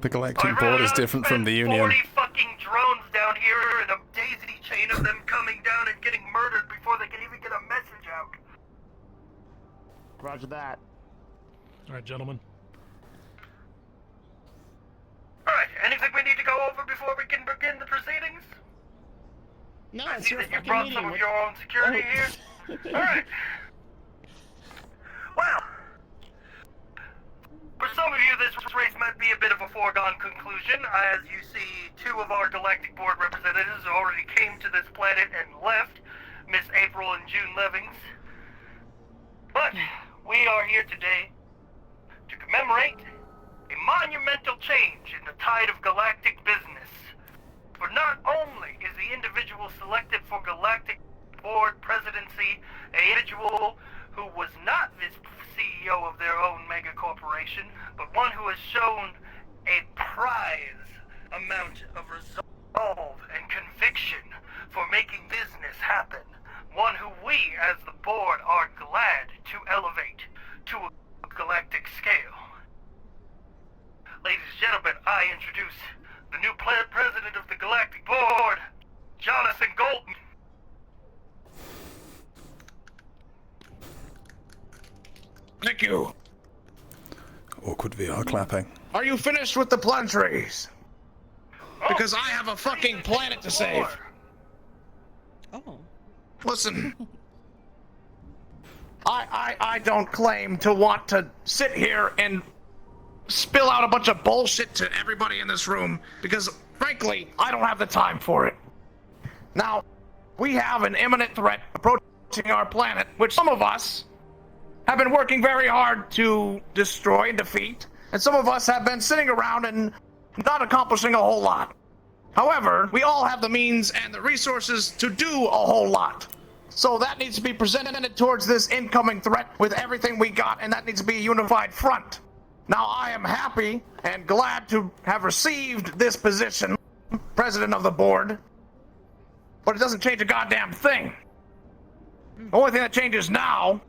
The I Galactic Board is different from the Union. 40 fucking drones down here and a daisy chain of them coming down and getting murdered before they can even get a message out. Roger that. All right, gentlemen. Alright, anything we need to go over before we can begin the proceedings? No, I it's see your that you fucking brought meeting. some of What- your own security here. Alright. Well, for some of you, this race might be a bit of a foregone conclusion, as you see 2 of our Galactic Board representatives already came to this planet and left, Miss April and June Levings. But we are here today to commemorate a monumental change in the tide of galactic business. For not only is the individual selected for Galactic Board presidency an individual who was not the CEO of their own mega corporation, but one who has shown a prize amount of resolve and conviction for making business happen. One who we, as the board, are glad to elevate to a galactic scale. Ladies and gentlemen, I introduce the new president of the Galactic Board, Jonathan Golden. Thank you. Awkward VR clapping. Are you finished with the pleasantries? Because I have a fucking planet to save. Oh. Listen. I don't claim to want to sit here and spill out a bunch of bullshit to everybody in this room, because frankly, I don't have the time for it. Now, we have an imminent threat approaching our planet, which some of us have been working very hard to destroy and defeat, and some of us have been sitting around and not accomplishing a whole lot. However, we all have the means and the resources to do a whole lot. So that needs to be presented towards this incoming threat with everything we got, and that needs to be a unified front. Now, I am happy and glad to have received this position, president of the board, but it doesn't change a goddamn thing. The only thing that changes now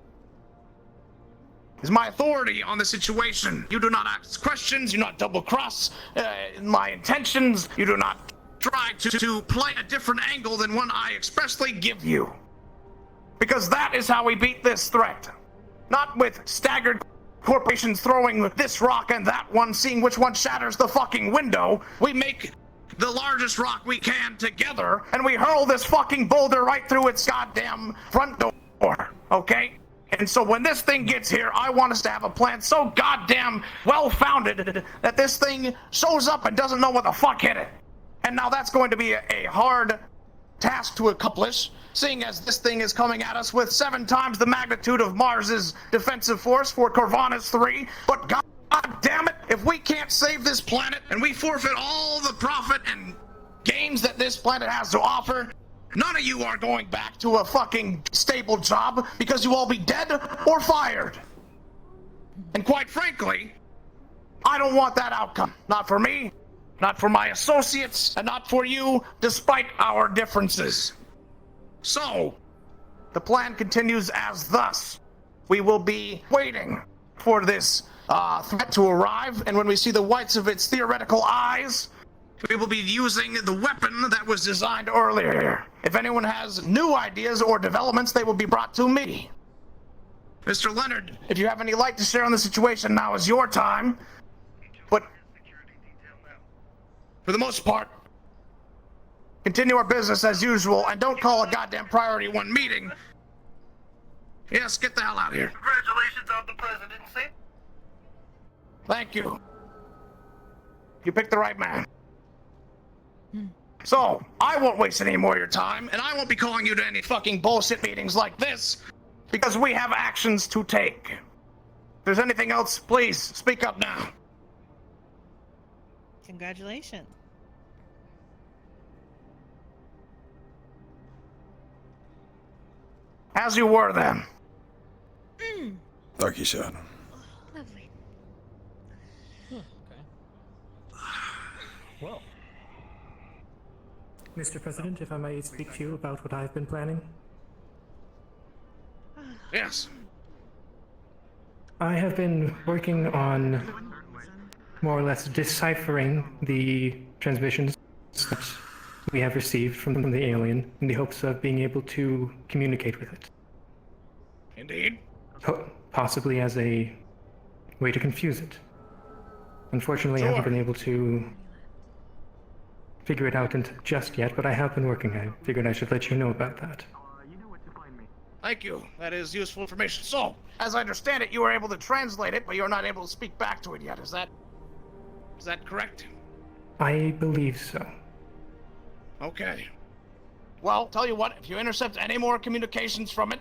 is my authority on the situation. You do not ask questions, you do not double-cross my intentions, you do not try to play a different angle than one I expressly give you. Because that is how we beat this threat. Not with staggered corporations throwing this rock and that one, seeing which one shatters the fucking window. We make the largest rock we can together, and we hurl this fucking boulder right through its goddamn front door, okay? And so when this thing gets here, I want us to have a plan so goddamn well-founded that this thing shows up and doesn't know what the fuck hit it. And now that's going to be a hard task to accomplish, seeing as this thing is coming at us with 7 times the magnitude of Mars's defensive force for Corvinus 3. But god damn it, if we can't save this planet and we forfeit all the profit and gains that this planet has to offer, none of you are going back to a fucking stable job, because you all be dead or fired. And quite frankly, I don't want that outcome. Not for me, not for my associates, and not for you, despite our differences. So, the plan continues as thus. We will be waiting for this threat to arrive, and when we see the whites of its theoretical eyes, we will be using the weapon that was designed earlier. If anyone has new ideas or developments, they will be brought to me. Mr. Leonard, if you have any light to share on the situation, now is your time. But for the most part, continue our business as usual, and don't call a goddamn priority 1 meeting. Yes, get the hell out of here. Congratulations on the presidency. Thank you. You picked the right man. So, I won't waste any more of your time, and I won't be calling you to any fucking bullshit meetings like this, because we have actions to take. If there's anything else, please, speak up now. Congratulations. As you were then. Thank you, sir. Lovely. Well. Mr. President, if I may speak to you about what I've been planning. Yes. I have been working on more or less deciphering the transmissions that we have received from the alien in the hopes of being able to communicate with it. Indeed. Possibly as a way to confuse it. Unfortunately, I haven't been able to figure it out just yet, but I have been working. I figured I should let you know about that. Thank you. That is useful information. So, as I understand it, you were able to translate it, but you're not able to speak back to it yet. Is that correct? I believe so. Okay. Well, tell you what, if you intercept any more communications from it,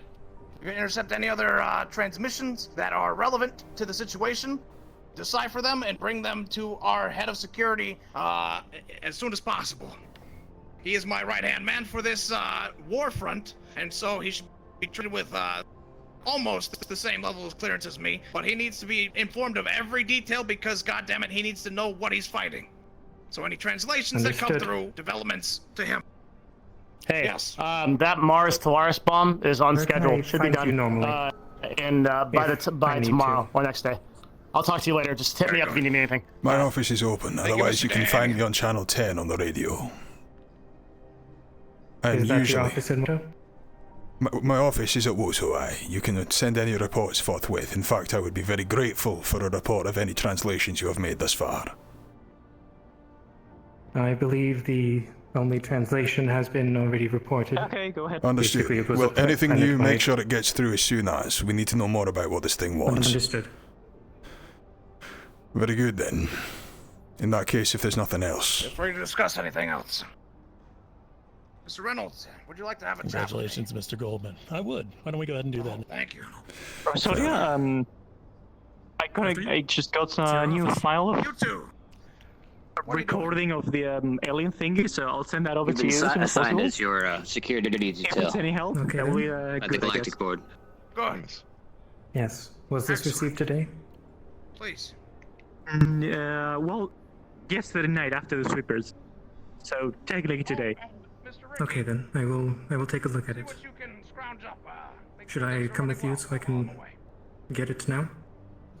if you intercept any other transmissions that are relevant to the situation, decipher them and bring them to our head of security as soon as possible. He is my right-hand man for this war front, and so he should be treated with almost the same level of clearance as me, but he needs to be informed of every detail because, goddammit, he needs to know what he's fighting. So any translations that come through, developments to him. Hey, yes. That Mars Talaris bomb is on schedule. Should be done normally? By tomorrow or next day. I'll talk to you later. Just hit me up if you need anything. My office is open. Otherwise, you can find me on channel 10 on the radio. And is that usually, your office in WOTO? My office is at WOTO, aye. You can send any reports forthwith. In fact, I would be very grateful for a report of any translations you have made thus far. I believe the only translation has been already reported. Okay, go ahead. Understood. Well, anything new, make sure it gets through as soon as. We need to know more about what this thing wants. Understood. Very good, then. In that case, if there's nothing else. Feel free to discuss anything else. Mr. Reynolds, would you like to have a chat? Congratulations, Mr. Goldman. I would. Why don't we go ahead and do that? Thank you. So yeah, I just got a new file of recording of the alien thingy, so I'll send that over to you as soon as assigned possible. as your security detail. If it's any help, that will be at the good, I Galactic guess. Board. Good. Yes. Was this received today? Please. Well, yesterday night after the sweepers. So technically today. Okay then, I will take a look at it. Should I come with you so I can get it now?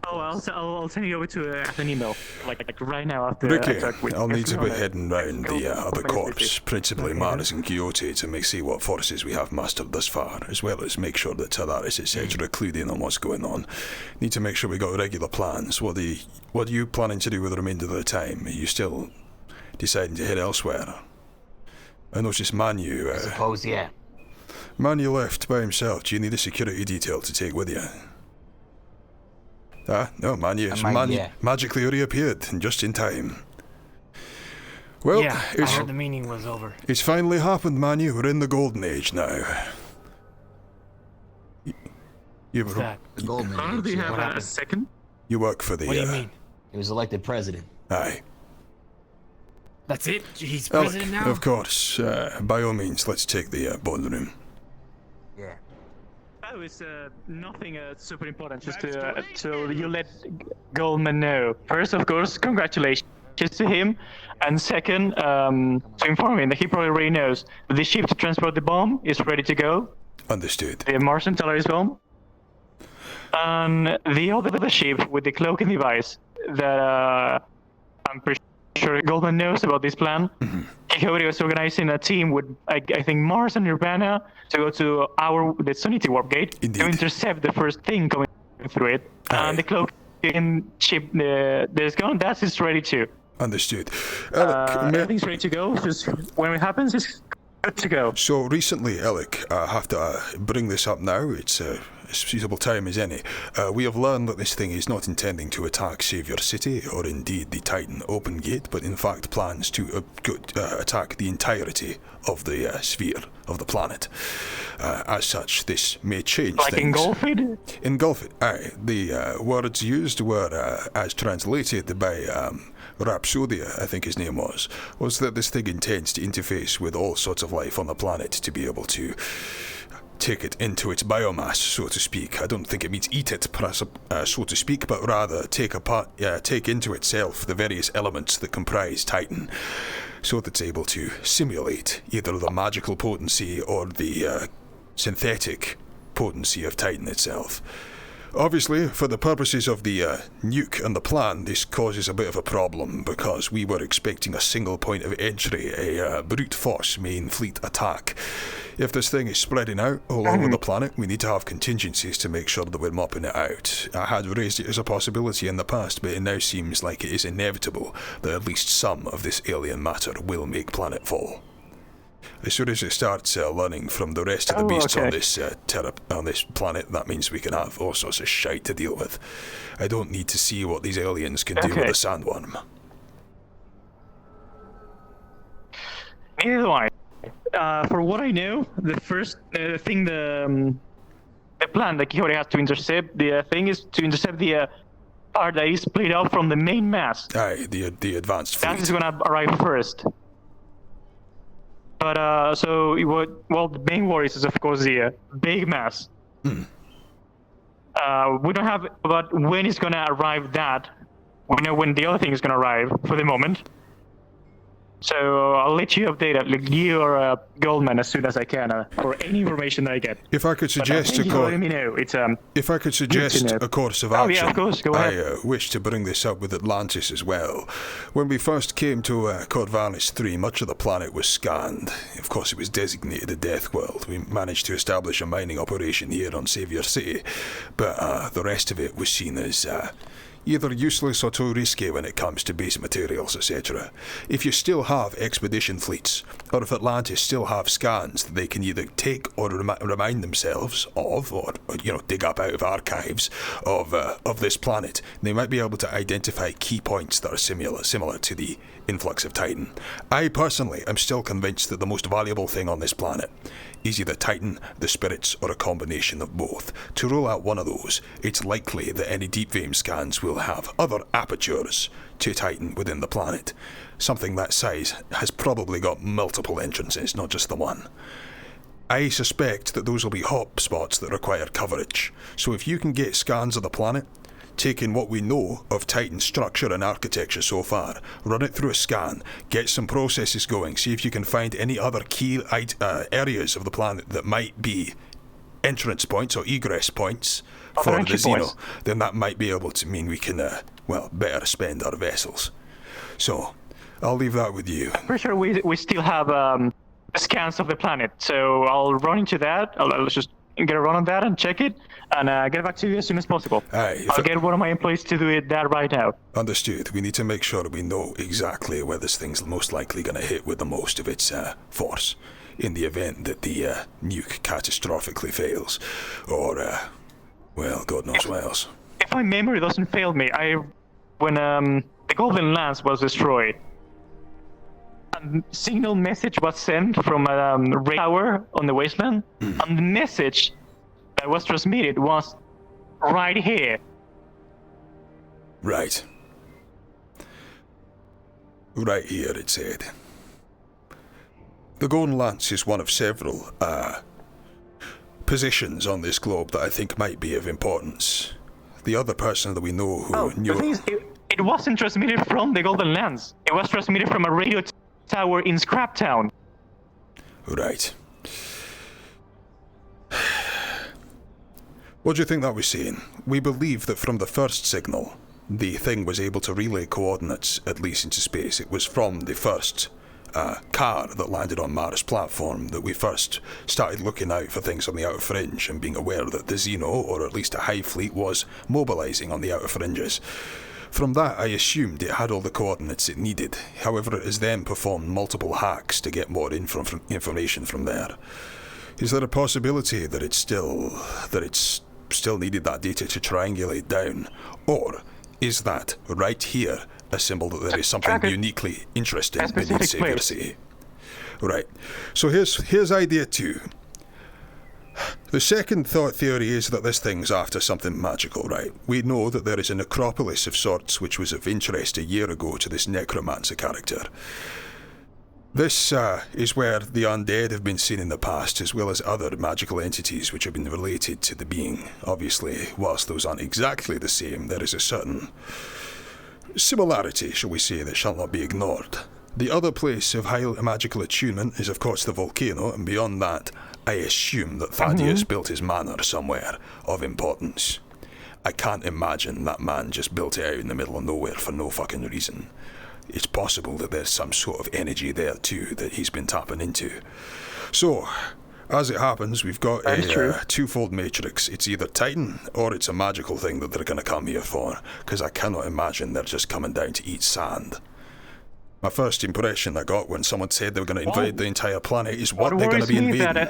Oh, I'll send you over to an email, like right now after. Ricky, after I'll need to be heading round the other corps, principally Mars and Quixote, to see what forces we have mustered thus far, as well as make sure that Thaddeus, etc. are clued in on what's going on. Need to make sure we got regular plans. What are you planning to do with the remainder of the time? Are you still deciding to head elsewhere? I noticed Manu. I suppose, yeah. Manu left by himself. Do you need a security detail to take with you? No, Manu magically reappeared, and just in time. Well, yeah, I heard the meeting was over. It's finally happened, Manu. We're in the golden age now. What's that? Do you have a second? You work for the... What do you mean? He was elected president. Aye. That's it? He's president now? Of course. By all means, let's take the boardroom. Yeah. Oh, it's nothing super important. Just to you let Goldman know. First, of course, congratulations to him, and second, to inform him that he probably already knows that the ship to transport the bomb is ready to go. Understood. The Martian Talaris bomb. And the other ship with the cloaking device that I'm pretty sure Goldman knows about this plan. Quixote was organizing a team with, I think, Mars and Urbana to go to the Sunity Warp Gate to intercept the first thing coming through it. And the cloaking ship there's gone, that is ready too. Understood. Everything's ready to go. Just when it happens, it's good to go. So recently, Alec, I have to bring this up now. It's as suitable time as any. We have learned that this thing is not intending to attack Savior City, or indeed the Titan Open Gate, but in fact plans to attack the entirety of the sphere of the planet. As such, this may change like things. Engulf it? Engulf it, aye. The words used were, as translated by Rhapsodia, I think his name was that this thing intends to interface with all sorts of life on the planet to be able to take it into its biomass, so to speak. I don't think it means eat it, so to speak, but rather take into itself the various elements that comprise Titan, so that it's able to simulate either the magical potency or the synthetic potency of Titan itself. Obviously, for the purposes of the nuke and the plan, this causes a bit of a problem, because we were expecting a single point of entry, a brute force main fleet attack. If this thing is spreading out all over the planet, we need to have contingencies to make sure that we're mopping it out. I had raised it as a possibility in the past, but it now seems like it is inevitable that at least some of this alien matter will make planetfall. As soon as it starts learning from the rest of the beasts on this planet, that means we can have all sorts of shite to deal with. I don't need to see what these aliens can do with a sandworm. Neither do I. For what I know, the first thing the plan that Kiori has to intercept, the thing is to intercept the part that is split out from the main mass. Aye, the advanced fleet. That is gonna arrive first. But the main worry is of course the big mass. We don't have, but when it's gonna arrive that, we know when the other thing is gonna arrive for the moment. So I'll let you update you or Goldman as soon as I can, or any information that I get. If I could suggest a course of action, yeah, of course, go ahead. I wish to bring this up with Atlantis as well. When we first came to Corvallis 3, much of the planet was scanned. Of course, it was designated a death world. We managed to establish a mining operation here on Savior City, but the rest of it was seen as either useless or too risky when it comes to base materials, etc. If you still have expedition fleets, or if Atlantis still have scans that they can either take or remind themselves of, or dig up out of archives of this planet, they might be able to identify key points that are similar to the influx of Titan. I personally am still convinced that the most valuable thing on this planet is either Titan, the spirits, or a combination of both. To rule out one of those, it's likely that any deep vein scans will have other apertures to Titan within the planet. Something that size has probably got multiple entrances, not just the one. I suspect that those will be hot spots that require coverage. So if you can get scans of the planet, taking what we know of Titan's structure and architecture so far, run it through a scan, get some processes going, see if you can find any other key areas of the planet that might be entrance points or egress points for the Xeno, then that might be able to mean we can, better spend our vessels. So, I'll leave that with you. I'm pretty sure we still have scans of the planet, so I'll run into that. I'll just get a run on that and check it, and get back to you as soon as possible. Aye, I'll get one of my employees to do that right now. Understood. We need to make sure we know exactly where this thing's most likely going to hit with the most of its force, in the event that the nuke catastrophically fails, or, God knows what else. If my memory doesn't fail me, when the Golden Lance was destroyed, a signal message was sent from a tower on the wasteland, and the message that was transmitted was right here. Right. Right here, it said. The Golden Lance is one of several positions on this globe that I think might be of importance. The other person that we know who knew... The thing is, it wasn't transmitted from the Golden Lance. It was transmitted from a radio tower in Scraptown. Right. What do you think that was saying? We believe that from the first signal, the thing was able to relay coordinates, at least into space. It was from the first car that landed on Mars' platform that we first started looking out for things on the outer fringe and being aware that the Xeno, or at least a hive fleet, was mobilizing on the outer fringes. From that, I assumed it had all the coordinates it needed. However, it has then performed multiple hacks to get more information from there. Is there a possibility that it's still needed that data to triangulate down? Or is that right here a symbol that there is something uniquely interesting beneath Savior City? Right. So here's idea 2. The second thought theory is that this thing's after something magical, right? We know that there is a necropolis of sorts which was of interest a year ago to this necromancer character. This is where the undead have been seen in the past, as well as other magical entities which have been related to the being. Obviously, whilst those aren't exactly the same, there is a certain similarity, shall we say, that shall not be ignored. The other place of high magical attunement is, of course, the volcano, and beyond that, I assume that Thaddeus built his manor somewhere of importance. I can't imagine that man just built it out in the middle of nowhere for no fucking reason. It's possible that there's some sort of energy there too that he's been tapping into. So, as it happens, we've got a twofold matrix. It's either Titan or it's a magical thing that they're going to come here for, because I cannot imagine they're just coming down to eat sand. My first impression I got when someone said they were going to invade the entire planet is what they're going to be invading.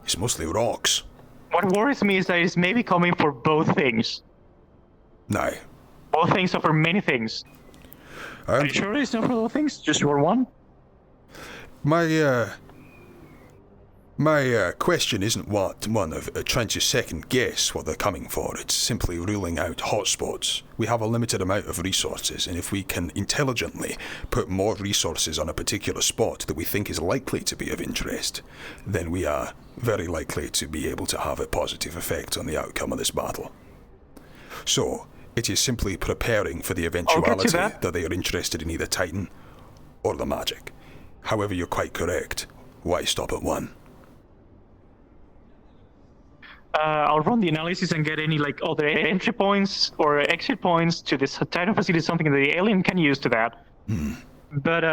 It's mostly rocks. What worries me is that it's maybe coming for both things. No. Both things or for many things. Are you sure it's not for both things? Just for one? My question isn't one of trying to second guess what they're coming for. It's simply ruling out hotspots. We have a limited amount of resources, and if we can intelligently put more resources on a particular spot that we think is likely to be of interest, then we are very likely to be able to have a positive effect on the outcome of this battle. So, it is simply preparing for the eventuality that they are interested in either Titan or the magic. However, you're quite correct. Why stop at one? I'll run the analysis and get any other entry points or exit points to this Titan facility, something that the alien can use to that. But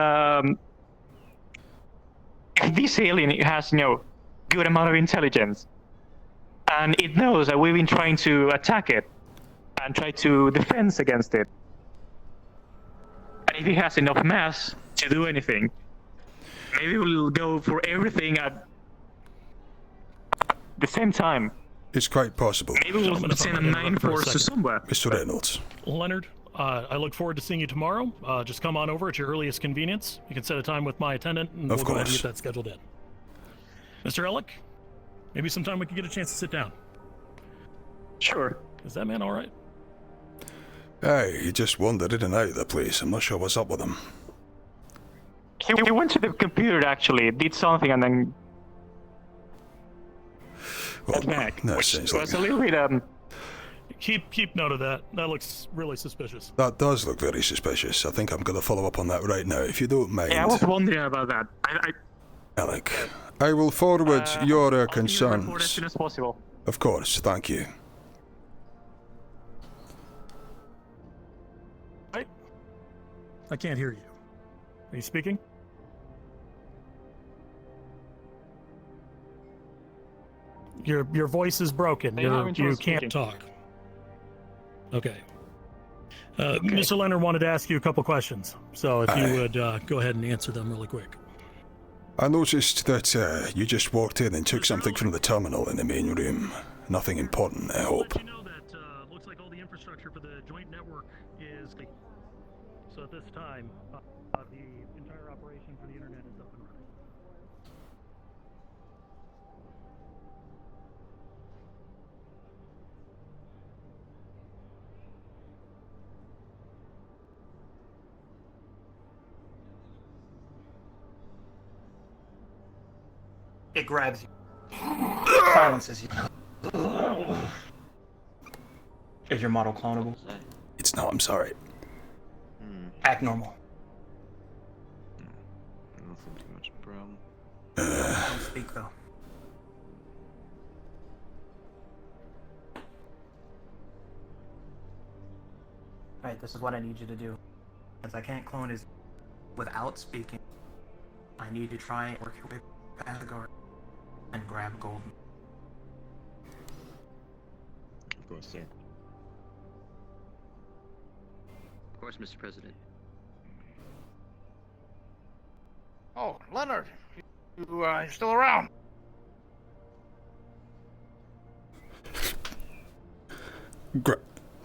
if this alien has good amount of intelligence, and it knows that we've been trying to attack it and try to defend against it, and if it has enough mass to do anything, maybe we'll go for everything at the same time. It's quite possible. Maybe we'll send a main force to somewhere. Mr. Reynolds. Leonard, I look forward to seeing you tomorrow. Just come on over at your earliest convenience. You can set a time with my attendant, and we'll go ahead and get that scheduled in. Mr. Ellick, maybe sometime we can get a chance to sit down. Sure. Is that man all right? Aye, he just wandered in and out of the place. I'm not sure what's up with him. He went to the computer, actually, did something, and then got back. No, which sounds was like a little bit, Keep note of that. That looks really suspicious. That does look very suspicious. I think I'm going to follow up on that right now, if you don't mind. Yeah, I was wondering about that. Alec, I will forward your concerns. Report as soon as possible. Of course, thank you. I can't hear you. Are you speaking? Your voice is broken. You can't talk. Okay. Mr. Leonard wanted to ask you a couple questions, so if you would go ahead and answer them really quick. I noticed that you just walked in and took something from the terminal in the main room. Nothing important, I hope. You know that looks like all the infrastructure for the joint network is... So at this time, the entire operation for the internet is up and running. It grabs you. Silences you. Is your model clonable? It's not, I'm sorry. Act normal. Nothing too much problem. Don't speak though. Alright, this is what I need you to do. As I can't clone his without speaking, I need you to try and work your way past the guard and grab Golden. Of course, sir. Of course, Mr. President. Oh, Leonard, you still around?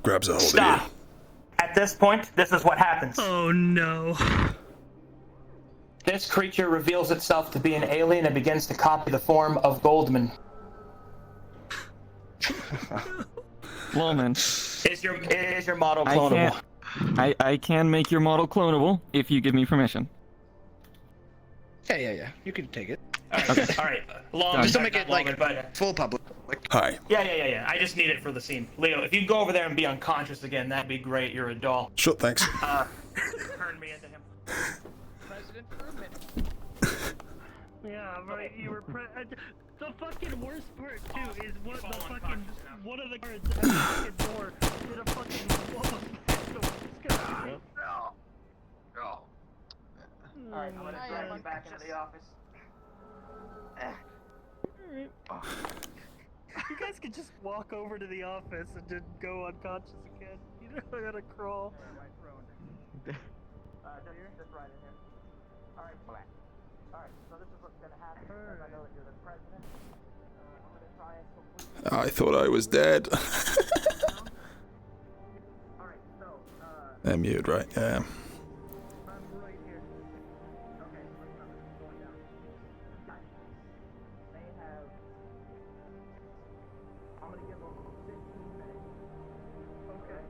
Grabs a hold Stop. of you. At this point, this is what happens. Oh no. This creature reveals itself to be an alien and begins to copy the form of Goldman. Lowman. Is your model clonable? I can make your model clonable if you give me permission. Yeah. You can take it. All right. Long, Just to make it like but, full public. Hi. Yeah. I just need it for the scene. Leo, if you go over there and be unconscious again, that'd be great. You're a doll. Sure, thanks. Turn me into him. President for a minute. Yeah, right. You were the fucking worst part too is what the fucking one of the guards at the fucking door did a fucking No. Alright, I'm gonna drag you back into the office. You guys can just walk over to the office and just go unconscious again. You know I gotta crawl. Just right in here. Alright, so this is what's gonna happen. I know that you're the president. I'm gonna try and complete. I thought I was dead. Alright, so, They're mute, right? Yeah. I'm right here. Okay, going down. They have. I'm gonna give them 15 minutes. Okay.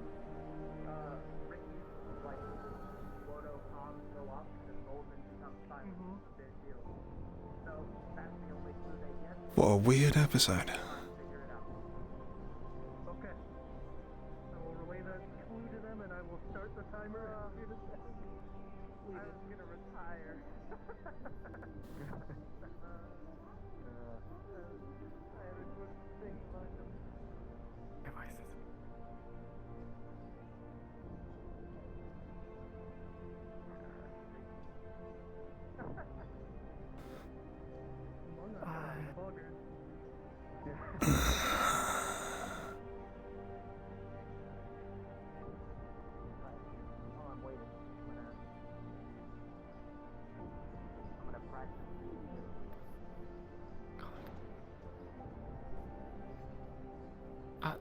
Ricky, like, WOTO comms go up, and Goldman becomes silent. It's a big deal. So, that's the only clue they get. What a weird episode. Figure it out. Okay. I will relay that clue to them and I will start the timer as soon as that I was gonna retire. I had a good thing lined up. Devices.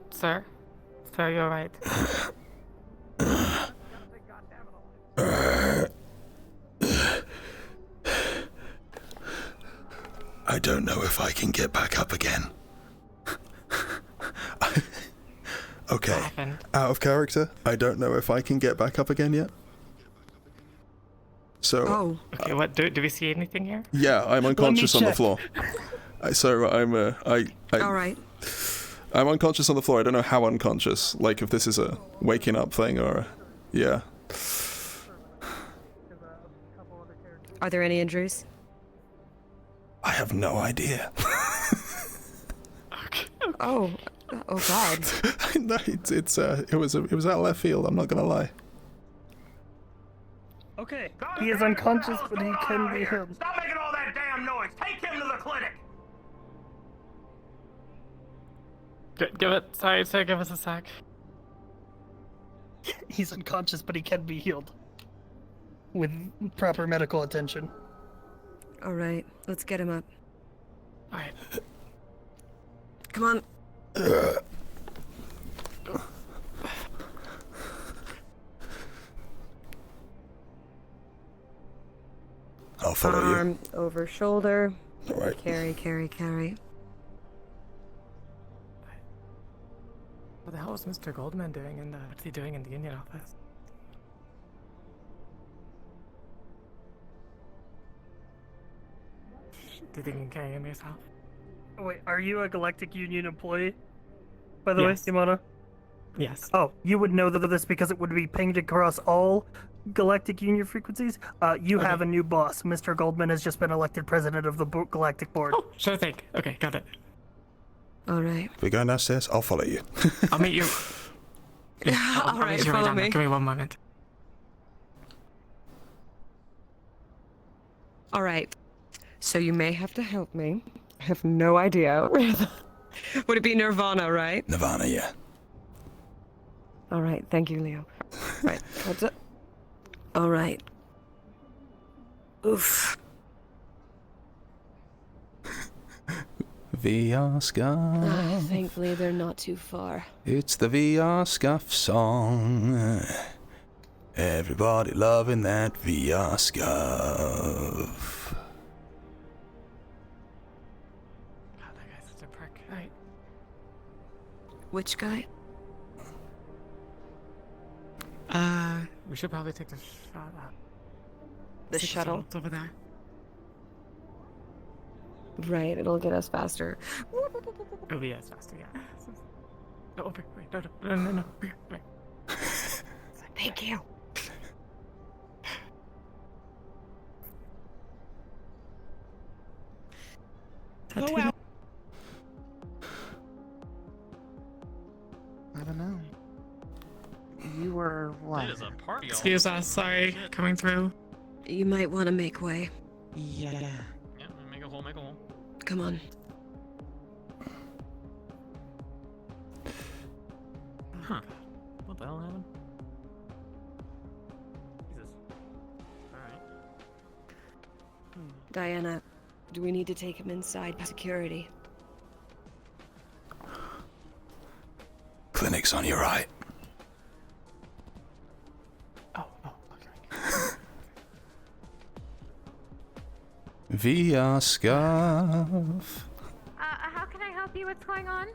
Sir? Sir, you're right. I don't know if I can get back up again. Okay, out of character. I don't know if I can get back up again yet. So. Okay, what? Do we see anything here? Yeah, I'm unconscious on the floor. So I'm All right. I'm unconscious on the floor. I don't know how unconscious. Like if this is a waking up thing or, yeah. Are there any injuries? I have no idea. Oh God. No, it was out of left field. I'm not gonna lie. Okay, he is unconscious, but he can be healed. Stop making all that damn noise. Take him to the clinic. Give it. Sorry, sir. Give us a sec. He's unconscious, but he can be healed with proper medical attention. All right, let's get him up. All right. Come on. I'll follow you. Arm over shoulder. All right. Carry. What the hell is Mr. Goldman doing in the? What's he doing in the union office? Do you think you can carry him yourself? Wait, are you a Galactic Union employee? By the Yes. way, Yamana? Yes. Oh, you would know this because it would be pinged across all Galactic Union frequencies. You have a new boss. Mr. Goldman has just been elected president of the Galactic Board. Oh, sure thing. Okay, got it. All right. If we're going downstairs, I'll follow you. I'll meet you. Yeah, All right, meet you follow down there. me. Give me one moment. All right. So you may have to help me. I have no idea. Would it be Nirvana, right? Nirvana, yeah. All right. Thank you, Leo. Right. What's up? All right. Oof. VR scuff. Thankfully, they're not too far. It's the VR scuff song. Everybody loving that VR scuff. God, that guy's such a prick. Right. Which guy? We should probably take the shot. The shuttle? It's over there. Right, it'll get us faster. Oh, yeah, it's faster, yeah. No, wait, no. Wait. Thank you. Go out. I don't know. You were what? That is a party. Excuse us, sorry, coming through. You might want to make way. Yeah. Yeah, make a hole, make a hole. Come on. Huh. What the hell happened? Jesus. Alright. Diana, do we need to take him inside security? Clinic's on your right. Via scarf. How can I help you? What's going on?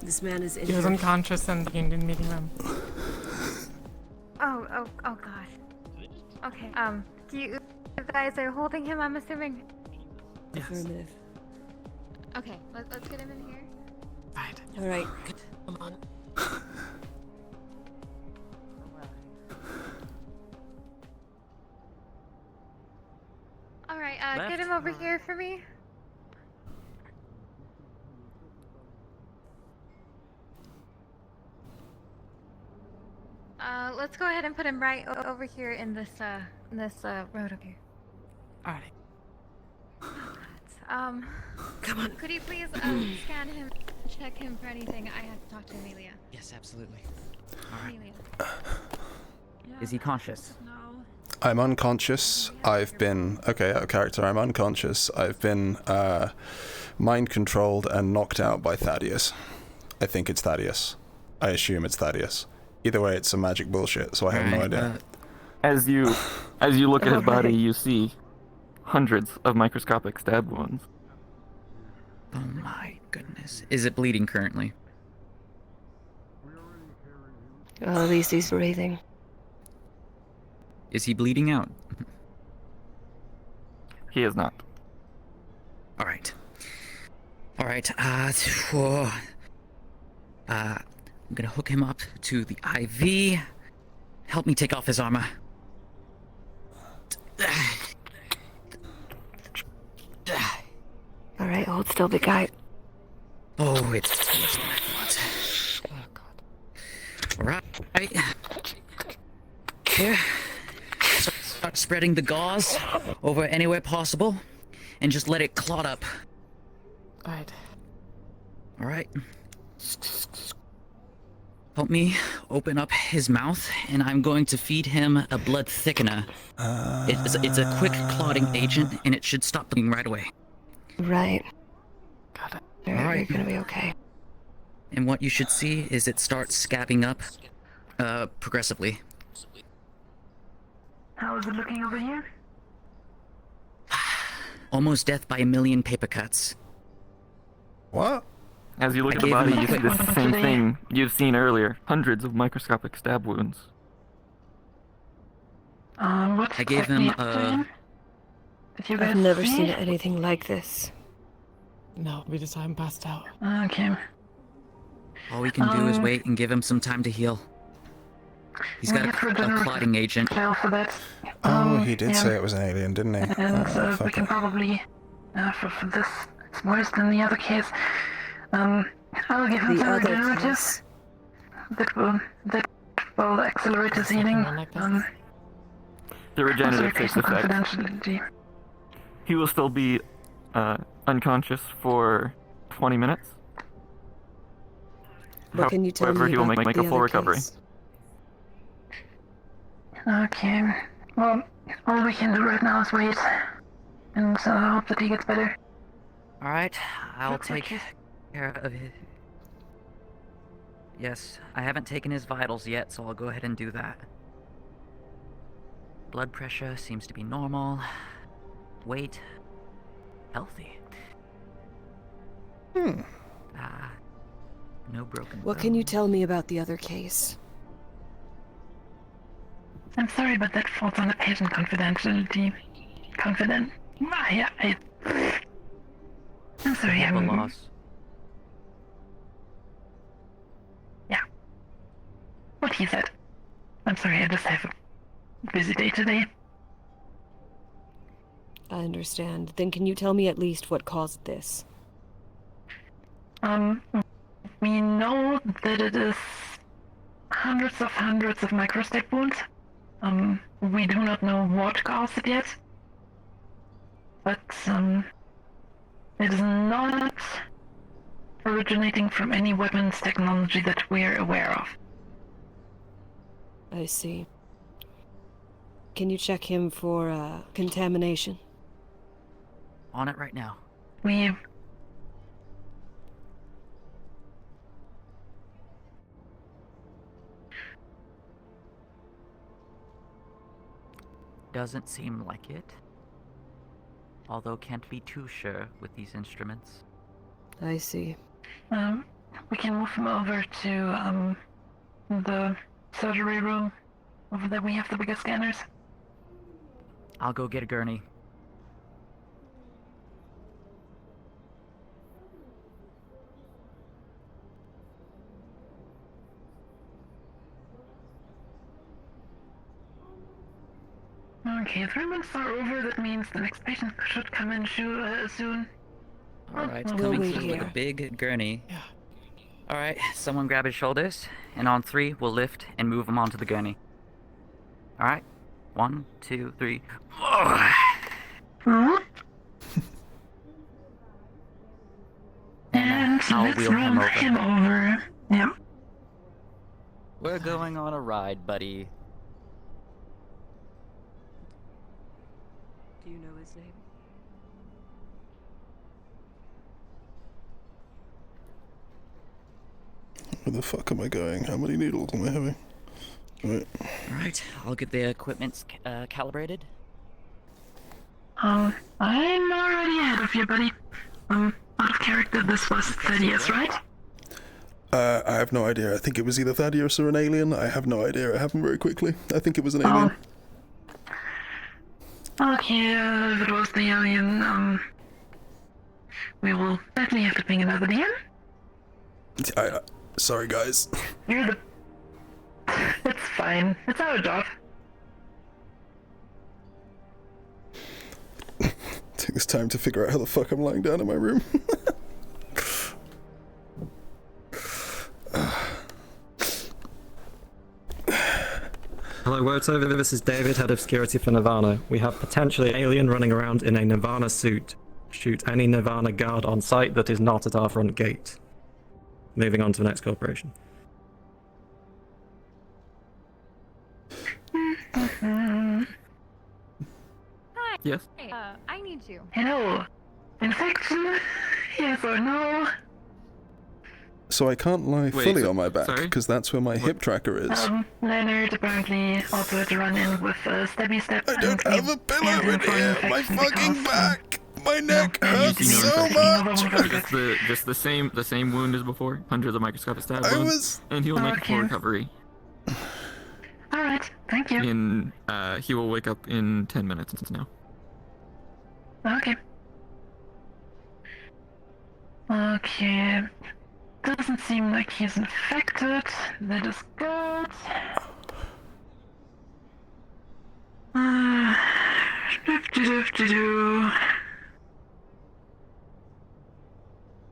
This man is He injured. was unconscious in the Indian meeting room. Oh gosh. Okay, you guys are holding him, I'm assuming? Affirmative. Okay, let's get him in here. All right. Come on. All right, get him over here for me. Let's go ahead and put him right over here in this road over here. Alright. Come on. Could you please scan him, check him for anything? I have to talk to Amelia. Yes, absolutely. Amelia. Is he conscious? No. I'm unconscious. I've been... Okay, out of character. I'm unconscious. I've been mind-controlled and knocked out by Thaddeus. I think it's Thaddeus. I assume it's Thaddeus. Either way, it's some magic bullshit, so I have no idea. As you look at his body, you see hundreds of microscopic stab wounds. Oh my goodness. Is it bleeding currently? Well, at least he's breathing. Is he bleeding out? He is not. Alright. Alright, I'm gonna hook him up to the IV. Help me take off his armor. All right, hold still, big guy. Oh, it's worse than I thought. Oh, God. Alright. Here. Start spreading the gauze over anywhere possible, and just let it clot up. Alright. Alright. Help me open up his mouth, and I'm going to feed him a blood thickener. It's a quick clotting agent, and it should stop bleeding right away. Right. Got it. Alright. You're gonna be okay. And what you should see is it starts scabbing up, progressively. How is it looking over here? Almost death by a million paper cuts. What? As you look at the body, you see the same thing you've seen earlier. Hundreds of microscopic stab wounds. What's I gave him, Did you guys I've never see? seen anything like this. No, we just saw him passed out. Okay. all we can do is wait and give him some time to heal. He's got a clotting agent. For that. Oh, he did say it was an alien, didn't he? And we can probably, for this, it's worse than the other case. I'll give him The some other regeneratives. That will accelerate his healing. The regenerative takes effect. Confidentiality. He will still be unconscious for 20 minutes. What can you tell However, me he will about make the a full other recovery. case? Okay. Well, all we can do right now is wait. And hope that he gets better. Alright, I'll take care of it. Yes, I haven't taken his vitals yet, so I'll go ahead and do that. Blood pressure seems to be normal. Weight, healthy. No broken What can you tell me about the other case? I'm sorry, but that falls under patient confidentiality. Yeah, I'm sorry, The I'm... loss. Yeah. What he said. I'm sorry, I just have a busy day today. I understand. Then can you tell me at least what caused this? We know that it is hundreds of microstep wounds. We do not know what caused it yet. But, it is not originating from any weapons technology that we're aware of. I see. Can you check him for, contamination? On it right now. We've... Doesn't seem like it. Although can't be too sure with these instruments. I see. We can move him over to, the surgery room. Over there we have the bigger scanners. I'll go get a gurney. Okay, 3 months are over. That means the next patient should come in soon. Alright, We'll coming wait through with a here. big gurney. Alright, someone grab his shoulders, and on 3, we'll lift and move him onto the gurney. Alright? 1, 2, 3. And I'll let's wheel him roll over. him over. Yep. We're going on a ride, buddy. Do you know his name? Where the fuck am I going? How many needles am I having? Right. Alright, I'll get the equipment calibrated. I'm already ahead of you, buddy. Out of character, this was Thaddeus, right? I have no idea. I think it was either Thaddeus or an alien. I have no idea. It happened very quickly. I think it was an alien. Okay, if it was the alien, we will definitely have to ping another DM. Sorry, guys. You're the... It's fine. It's our job. Take this time to figure out how the fuck I'm lying down in my room. Hello, WOTO. This is David, head of security for Nirvana. We have potentially an alien running around in a Nirvana suit. Shoot any Nirvana guard on site that is not at our front gate. Moving on to the next corporation. Hi. Yes? Hey, I need you. Hello. Infection? Yes or no? So I can't lie Wait, fully so- on my back, sorry? because that's where my hip tracker is. Leonard apparently also had to run in with a stabby step. I don't have a pillow in here! My fucking back! My neck hurts so much! Just the same wound as before. Hundreds of microscopic stab wounds. And he will make a full Okay. recovery. Alright, thank you. He will wake up in 10 minutes now. Okay. Okay. Doesn't seem like he's infected. That is good. Do-do-do-do-do.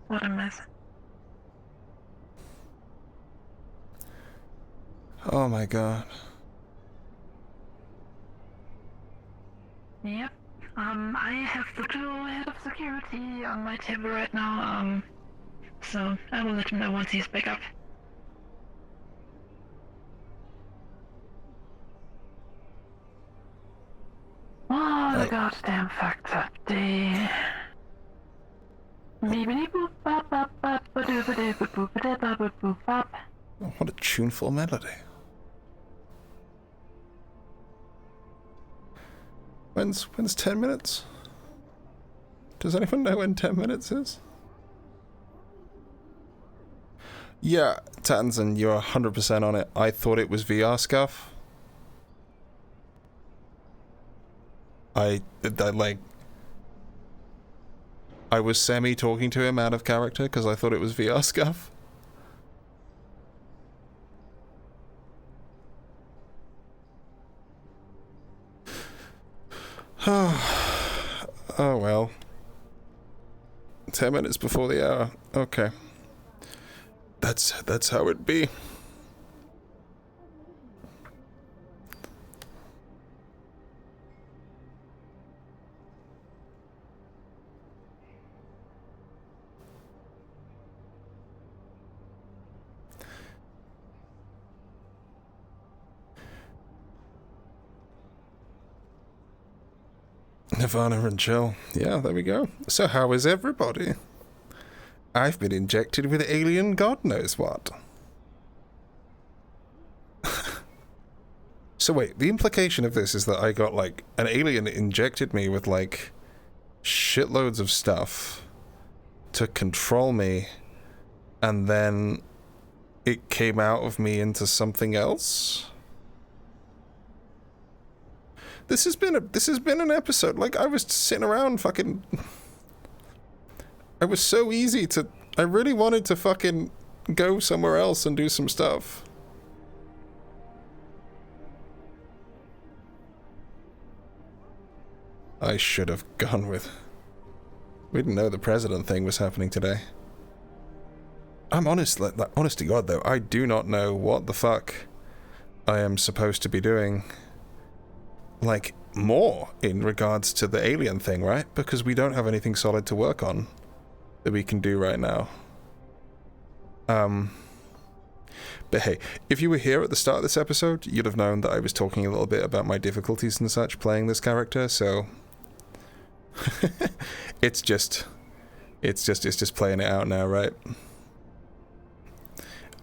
What a mess. Oh my god. Yep. I have the dual head of security on my table right now, so I will let him know once he's back up. Oh, the goddamn fucked up day. Beepity boop bop bop bop ba doo ba doo ba boop ba da ba boop boop bop. Oh, what a tuneful melody. When's 10 minutes? Does anyone know when 10 minutes is? Yeah, Tanzan, you're 100% on it. I thought it was VR scuff. I like... I was semi-talking to him out of character because I thought it was VR scuff. Oh well. 10 minutes before the hour. Okay. That's how it be. Nirvana and chill. Yeah, there we go. So how is everybody? I've been injected with alien god knows what. So wait, the implication of this is that I got, like, an alien injected me with, like, shitloads of stuff to control me, and then it came out of me into something else? This has been an episode, like, I was sitting around fucking... I was so easy to... I really wanted to fucking go somewhere else and do some stuff. I should have gone with... We didn't know the president thing was happening today. I'm honest, like, honest to God though, I do not know what the fuck I am supposed to be doing. Like, more in regards to the alien thing, right? Because we don't have anything solid to work on that we can do right now. But hey, if you were here at the start of this episode, you'd have known that I was talking a little bit about my difficulties and such playing this character, so... it's just playing it out now, right?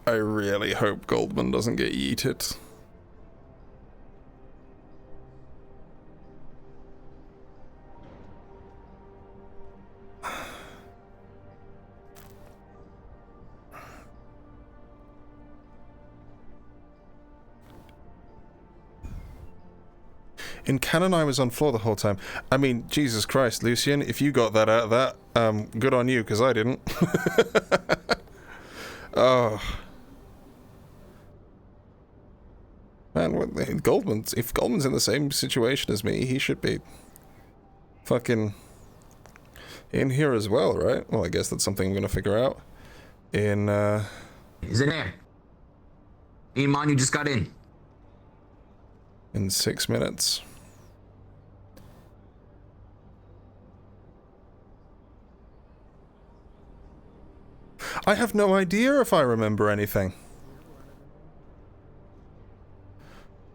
I really hope Goldman doesn't get yeeted. In canon, I was on floor the whole time. I mean, Jesus Christ, Lucian, if you got that out of that, good on you, because I didn't. Oh. Man, if Goldman's in the same situation as me, he should be fucking in here as well, right? Well, I guess that's something I'm going to figure out in, Is it there? Iman, you just got in. In 6 minutes. I have no idea if I remember anything.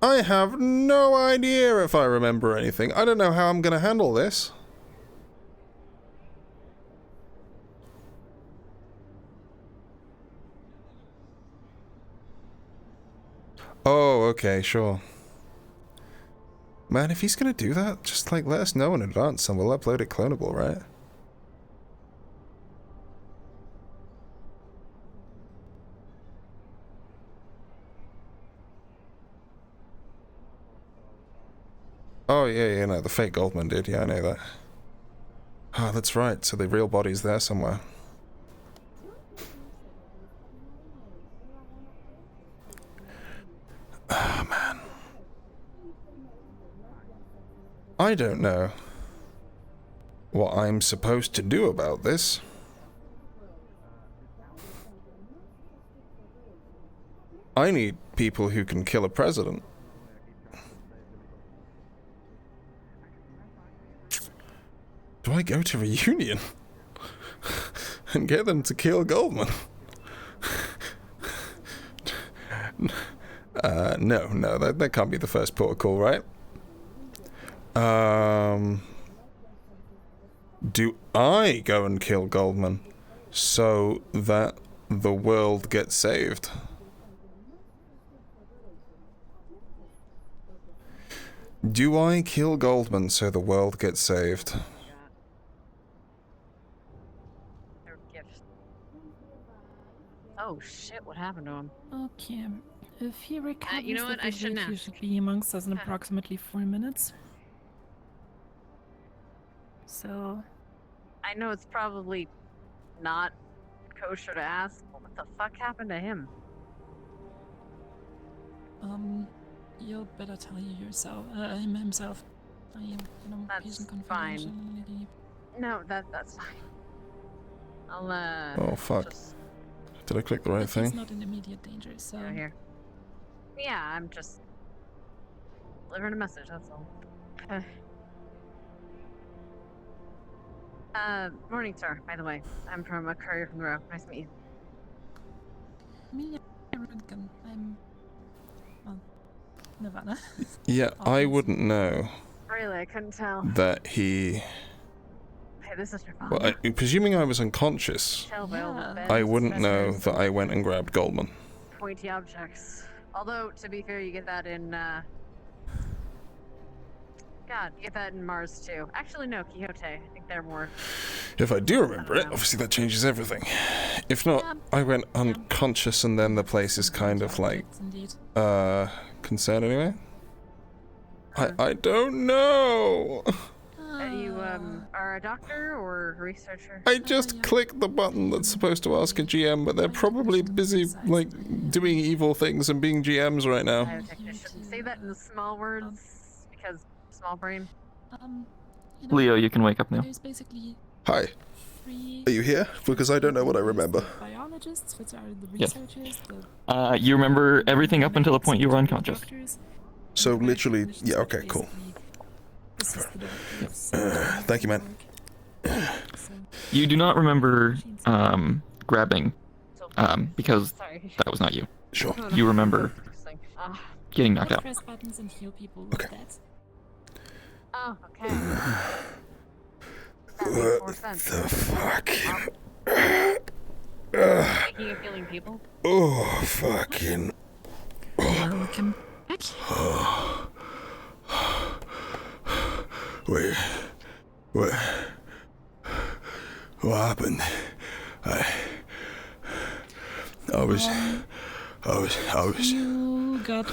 I have no idea if I remember anything. I don't know how I'm gonna handle this. Oh, okay, sure. Man, if he's gonna do that, just, like, let us know in advance and we'll upload it clonable, right? Oh, yeah, no, the fake Goldman did, yeah, I know that. Ah, that's right, so the real body's there somewhere. Ah, man. I don't know what I'm supposed to do about this. I need people who can kill a president. Do I go to Reunion and get them to kill Goldman? No, that can't be the first protocol, right? Do I go and kill Goldman so that the world gets saved? Do I kill Goldman so the world gets saved? Oh shit, what happened to him? Okay. If he recovers, you know what? I shouldn't he have. should be amongst us in approximately 4 minutes. So... I know it's probably not kosher to ask, but what the fuck happened to him? He'll better tell you yourself, him himself. I am, That's patient fine. confidentiality. No, that's fine. I'll Oh fuck. Did I click the right But thing? he's not in immediate danger, so. Here. Yeah, I'm just delivering a message, that's all. Morning, sir, by the way. I'm from a courier from the row. Nice to meet you. Me, Röntgen. I'm, well, Nirvana. Yeah, I wouldn't know Really, I couldn't tell. that he. Hey, this is your father. Well, presuming I was unconscious, Tell by all the beds, I wouldn't know dressers, that I went and grabbed Goldman. pointy objects. Although, to be fair, you get that in, God, you get that in Mars, too. Actually, no, Quixote. I think they're more... If I do remember it, obviously that changes everything. If not, I went unconscious and then the place is kind of like, concerned anyway? I don't know! Are you, are a doctor or a researcher? I just clicked the button that's supposed to ask a GM, but they're probably busy, like, doing evil things and being GMs right now. Biotechnician. Say that in small words, because small brain. Leo, you can wake up now. There's basically Hi. Are you here? Because I don't know what I remember. biologists, which are the Yes. researchers, You remember everything up until the point you were unconscious. So literally, yeah, okay, cool. Thank you, man. You do not remember grabbing, because that was not you. Sure. You remember getting knocked out. press buttons and heal people with that. Oh, okay. That makes more sense. The fuck? Speaking of healing people. Oh, fucking. Welcome back. Wait. What happened? I was. You got.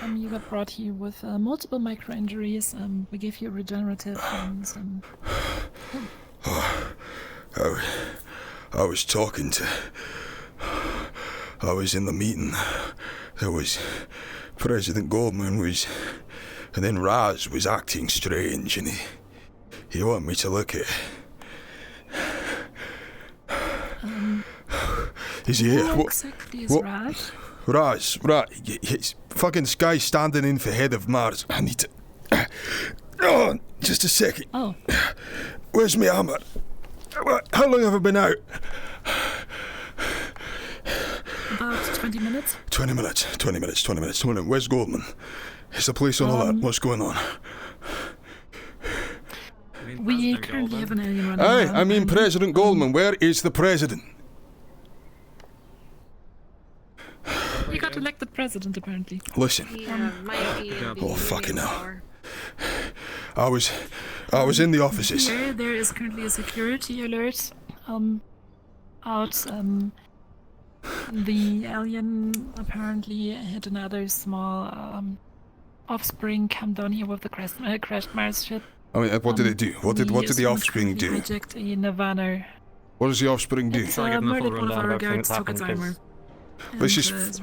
You got brought here with multiple micro injuries. We gave you regenerative and some. I was talking to. I was in the meeting. There was President Goldman was, and then Raz was acting strange, and he wanted me to look at. Is he here? What exactly is Raz? Raz, he's fucking this guy standing in for head of Mars. I need to. Oh, just a second. Oh. Where's my hammer? How long have I been out? About 20 minutes. 20 minutes. Where's Goldman? Is the police on alert? What's going on? We currently have an alien running Aye, around. I mean President Goldman. Where is the president? We got elected president, apparently. Listen. Oh, fucking hell. I was in the offices. There is currently a security alert. Out. The alien apparently had another small offspring come down here with the crashed Mars ship. I mean, what did it do? What did the offspring do? Hijacked a Nirvana. What does the offspring do? It's murdered one of our guards, took its armor. This is.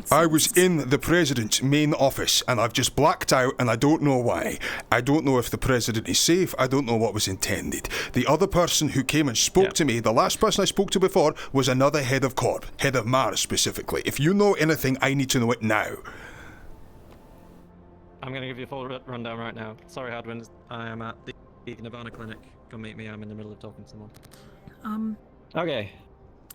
I was in the president's main office and I've just blacked out and I don't know why. I don't know if the president is safe. I don't know what was intended. The other person who came and spoke to me, the last person I spoke to before, was another head of Corp, head of Mars specifically. If you know anything, I need to know it now. I'm going to give you a full rundown right now. Sorry, Hadwin. I am at the Nirvana clinic. Come meet me. I'm in the middle of talking to someone. Okay.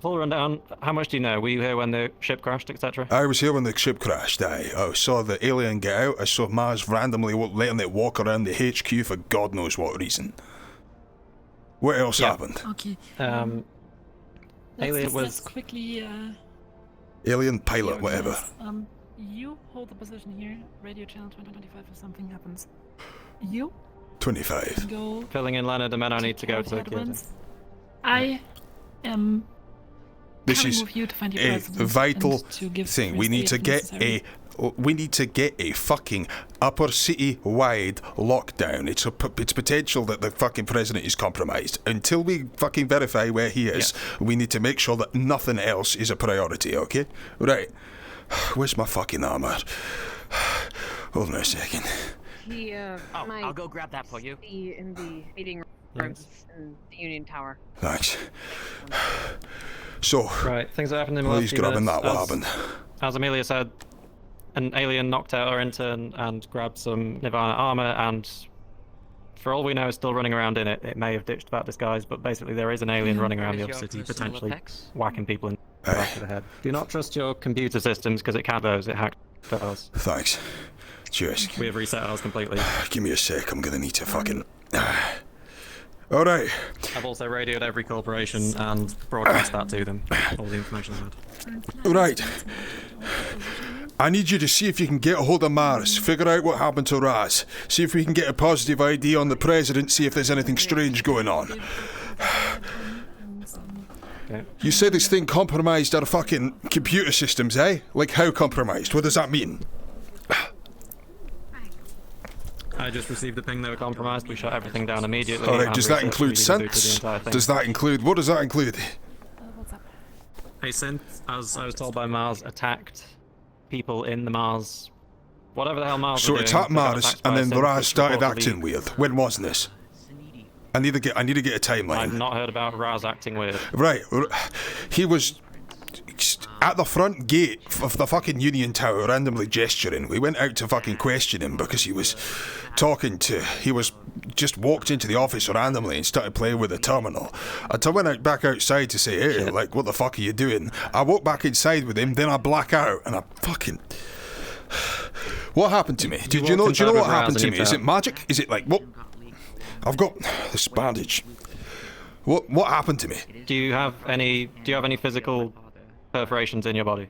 Full rundown. How much do you know? Were you here when the ship crashed, etc.? I was here when the ship crashed, I saw the alien get out. I saw Mars randomly letting it walk around the HQ for God knows what reason. What else happened? Okay. Alien let's quickly. Alien pilot, whatever. You hold the position here. Radio channel 2025 if something happens. You 25. go. Filling in Leonard, the men I need to go to. Headwinds. I am. This is with you to find your a president vital and to give thing. We first need aid to if get necessary. we need to get a fucking upper city-wide lockdown. It's potential that the fucking president is compromised. Until we fucking verify where he is, we need to make sure that nothing else is a priority, okay? Right. Where's my fucking armor? Hold on a second. He, might I'll go grab that for you. be in the meeting rooms in the Union Tower. Thanks. So, right, things that happened in the last please few grab him minutes. that. What happened? As Amelia said, an alien knocked out our intern and grabbed some Nirvana armor, and for all we know, is still running around in it. It may have ditched that disguise, but basically there is an alien running around the other city, potentially whacking people in the back of the head. Do not trust your computer systems, because it can those. It hacked ours. Thanks. Cheers. We have reset ours completely. Give me a sec. I'm gonna need to fucking. All right. I've also radioed every corporation and broadcast that to them. All the information I had. Right. I need you to see if you can get a hold of Mars, figure out what happened to Raz, see if we can get a positive ID on the president, see if there's anything strange going on. Okay. You say this thing compromised our fucking computer systems, eh? Like how compromised? What does that mean? I just received the ping they were compromised. We shut everything down immediately. Alright, does that include synths? Does that include... What does that include? A synth, as I was told by Mars, attacked people in the Mars... Whatever the hell Mars So were it doing. attacked Mars, and then Raz started acting weird. When was this? I need to get a timeline. I've not heard about Raz acting weird. Right, he was at the front gate of the fucking Union Tower randomly gesturing. We went out to fucking question him because he was just walked into the office randomly and started playing with the terminal. Until I went back outside to say, hey, like, what the fuck are you doing? I walked back inside with him, then I black out, and I fucking... What happened to me? Do you know what happened to me? Is it magic? Is it like, what? I've got this bandage. What happened to me? Do you have any physical perforations in your body?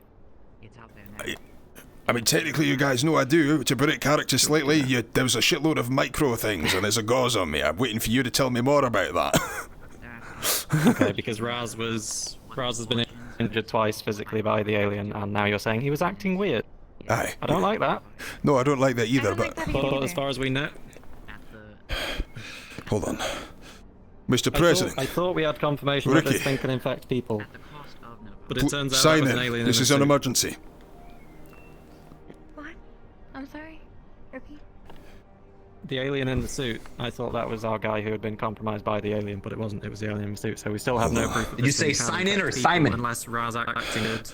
I mean, technically, you guys know I do. To put it character slightly, there was a shitload of micro things, and there's a gauze on me. I'm waiting for you to tell me more about that. Okay, because Raz has been injured twice physically by the alien, and now you're saying he was acting weird. Aye. I don't like that. No, I don't like that either, but as far as we know... Hold on. Mr. President. I thought we had confirmation that this thing can infect people. But it turns out sign that was in. an alien This in is a an suit. emergency. What? I'm sorry. Repeat. The alien in the suit, I thought that was our guy who had been compromised by the alien, but it wasn't. It was the alien in the suit, so we still have no proof. Did you say sign in or Simon? Unless Raz acting good.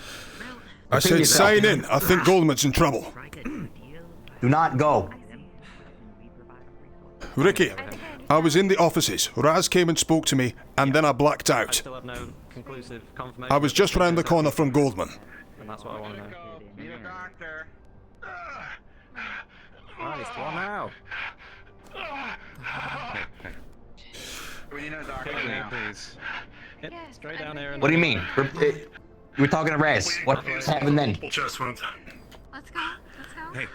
I said sign in. I think Goldman's in trouble. Do not go. Ricky, I was in the offices. Raz came and spoke to me, and then I blacked I out. still have no conclusive confirmation. I was just round the corner from Goldman. And that's what I want to know. Need a doctor. Nice, one now. We need a doctor Pick me, now. please. Get straight down here. And What do you mean? You were talking to Raz. What happened then? Let's go. Let's go.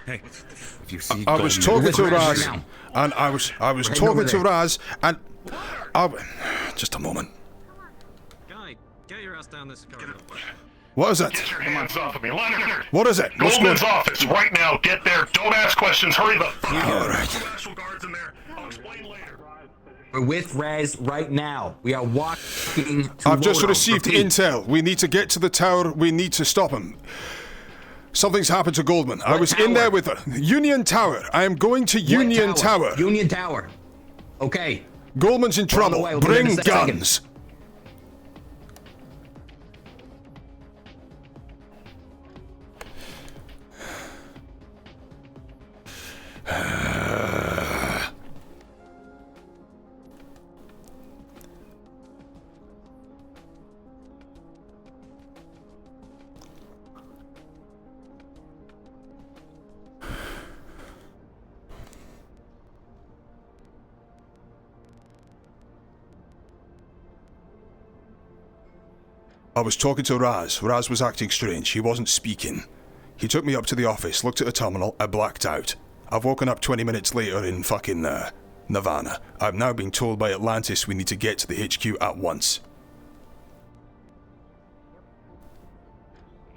Hey. If you see I was talking to Raz, and I was talking to Raz, and just a moment. Guy, get your ass down this corridor. What is it? Get your hands off of me, Leonard! What is it? What's Goldman's going on? office, right now! Get there! Don't ask questions! Hurry the fuck up! All right. National Guard's in there. I'll explain later. We're with Raz right now. We are walking to I've just WOTO. received Repeat. intel. We need to get to the tower. We need to stop him. Something's happened to Goldman. I was in there with her. Union Tower. I am going to Union Tower. Union Tower. Okay. Goldman's in We're on the trouble. way. We'll be there in Bring a second. guns. I was talking to Raz. Raz was acting strange. He wasn't speaking. He took me up to the office, looked at the terminal, I blacked out. I've woken up 20 minutes later in fucking, Nirvana. I've now been told by Atlantis we need to get to the HQ at once.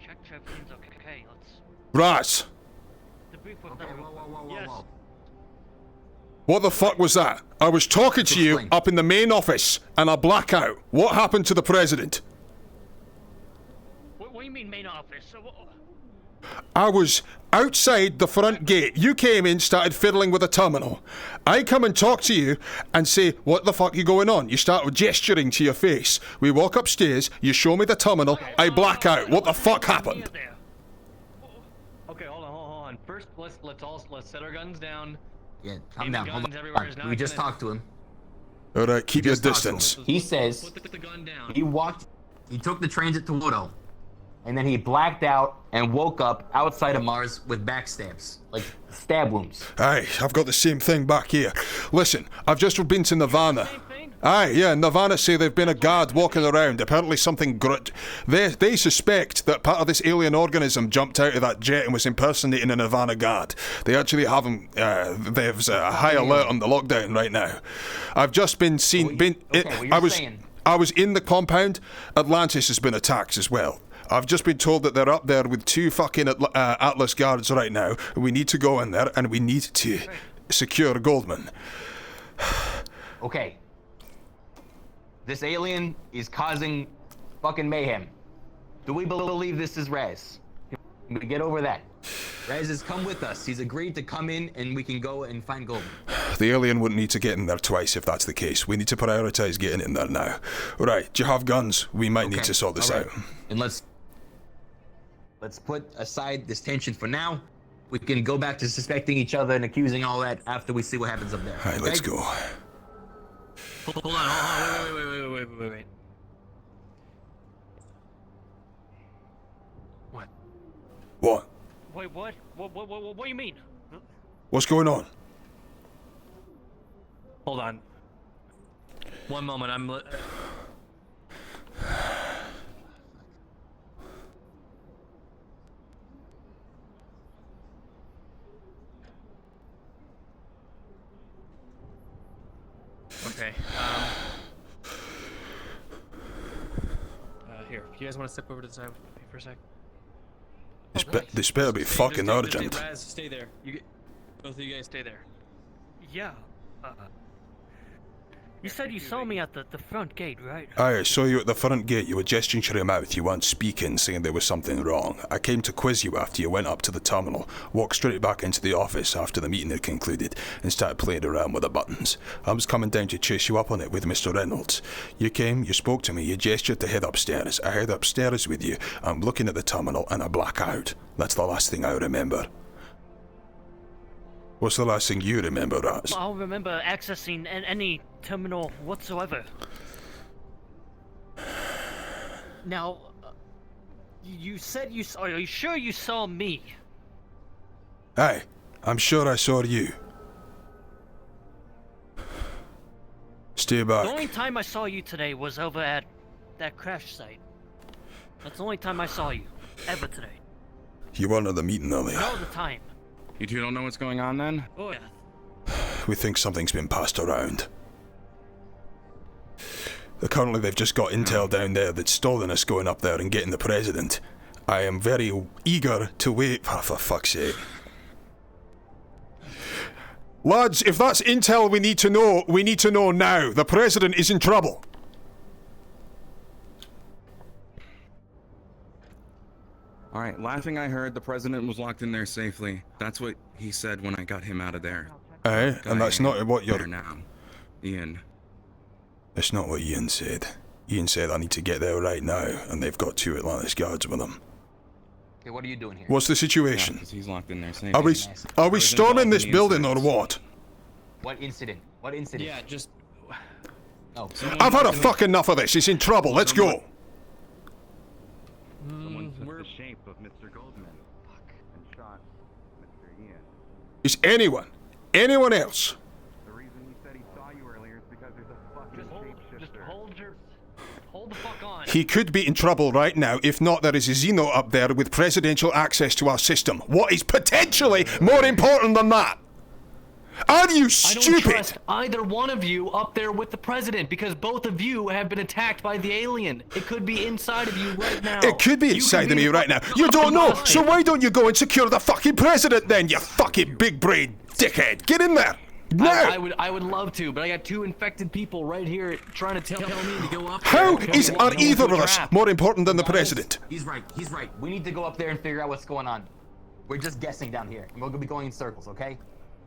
Check everything's okay. Let's. Raz! What the fuck was that? I was talking to you up in the main office, and I black out. What happened to the president? What do you mean main office? I was outside the front gate. You came in, started fiddling with a terminal. I come and talk to you and say, what the fuck are you going on? You start gesturing to your face. We walk upstairs, you show me the terminal, I black out. What the fuck happened? Okay, hold on. First, let's set our guns down. Yeah, calm down. Hold on. We just talked to him. Alright, keep your distance. He says he took the transit to WOTO, and then he blacked out and woke up outside of Mars with backstabs, like stab wounds. Aye, I've got the same thing back here. Listen, I've just been to Nirvana. Aye, yeah, Nirvana say they've been a guard walking around. Apparently something they suspect that part of this alien organism jumped out of that jet and was impersonating a Nirvana guard. They actually have them, there's a high alert on the lockdown right now. I've just been seen, I was in the compound. Atlantis has been attacked as well. I've just been told that they're up there with 2 fucking Atlas guards right now. We need to go in there and we need to secure Goldman. Okay. This alien is causing fucking mayhem. Do we believe this is Raz? Can we get over that? Raz has come with us. He's agreed to come in and we can go and find Goldman. The alien wouldn't need to get in there twice if that's the case. We need to prioritize getting in there now. Right, do you have guns? We might need to sort this out. And let's put aside this tension for now. We can go back to suspecting each other and accusing all that after we see what happens up there. Alright, let's go. Hold on. Wait. What? What? Wait, what? What do you mean? What's going on? Hold on. One moment, Okay. Here. You guys want to step over to the side with me for a sec? This better be fucking urgent. Raz, stay there. Both of you guys stay there. Yeah. You said you saw me at the front gate, right? Aye, I saw you at the front gate. You were gesturing to your mouth. You weren't speaking, saying there was something wrong. I came to quiz you after you went up to the terminal, walked straight back into the office after the meeting had concluded, and started playing around with the buttons. I was coming down to chase you up on it with Mr. Reynolds. You came, you spoke to me, you gestured to head upstairs. I head upstairs with you. I'm looking at the terminal and I black out. That's the last thing I remember. What's the last thing you remember, Raz? I'll remember accessing any terminal whatsoever. Now, you said you saw. Are you sure you saw me? Aye, I'm sure I saw you. Stay back. The only time I saw you today was over at that crash site. That's the only time I saw you, ever today. You weren't at the meeting earlier. All the time. You two don't know what's going on then? Oh yeah. We think something's been passed around. Currently they've just got intel down there that's stolen us going up there and getting the president. I am very eager to wait for fuck's sake. Lads, if that's intel we need to know now. The president is in trouble. Alright, last thing I heard, the president was locked in there safely. That's what he said when I got him out of there. Aye, and that's not what you're... now. Ian. That's not what Ian said. Ian said I need to get there right now, and they've got 2 Atlantis guards with them. Okay, what are you doing here? What's the situation? Yeah, he's locked in there safely. Are we storming this building or what? What incident? What incident? Yeah, just... Oh. I've had a fuck enough of this. He's in trouble. Let's go. Someone took the shape of Mr. Goldman and shot Mr. Ian. Is anyone else? The reason he said he saw you earlier is because there's a fucking shapeshifter. Just hold the fuck on. He could be in trouble right now. If not, there is a Xeno up there with presidential access to our system. What is potentially more important than that? Are you I stupid? don't trust either one of you up there with the president because both of you have been attacked by the alien. It could be inside of you right now. It could be You inside could of be me right now. You don't know, so why don't you go and secure the fucking president then, you fucking big brain dickhead? Get in there! Now! I would love to, but I got 2 infected people right here trying to tell me to go up there. How Okay? are Go either into of a us trap. more important than the president? He's right. We need to go up there and figure out what's going on. We're just guessing down here, and we're gonna be going in circles, okay?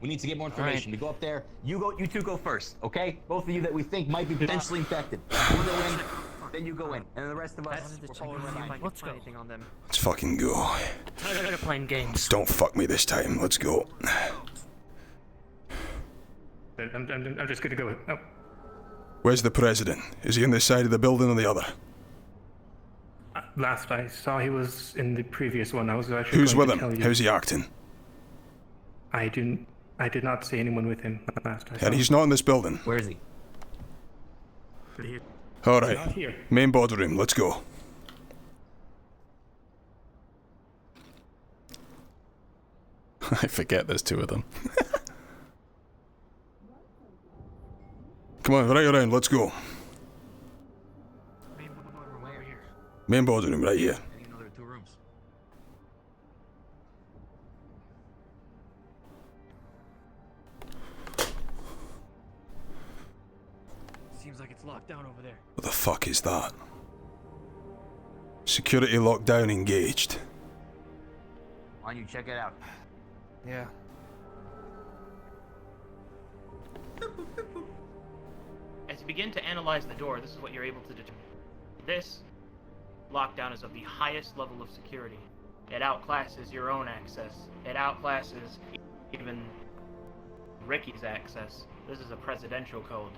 We need to get more information. We go up there. You two go first, okay? Both of you that we think might be potentially infected. You go in, then you go in, and the rest of us. Let's go. On them. Let's fucking go. Tired of playing games. Don't fuck me this time. Let's go. I'm just gonna go. Oh. Where's the president? Is he on this side of the building or the other? Last I saw, he was in the previous one. I was actually. Who's going with to him? tell you. How's he acting? I did not see anyone with him last I saw. And he's not in this building. Where is he? All Not right. here. Main boardroom. Let's go. I forget there's 2 of them. Come on, right around. Let's go. Main boardroom, right here. Another 2 rooms. Seems like it's locked down over there. What the fuck is that? Security lockdown engaged. Why don't you check it out? Yeah. As you begin to analyze the door, this is what you're able to determine. This lockdown is of the highest level of security. It outclasses your own access. It outclasses even Ricky's access. This is a presidential code.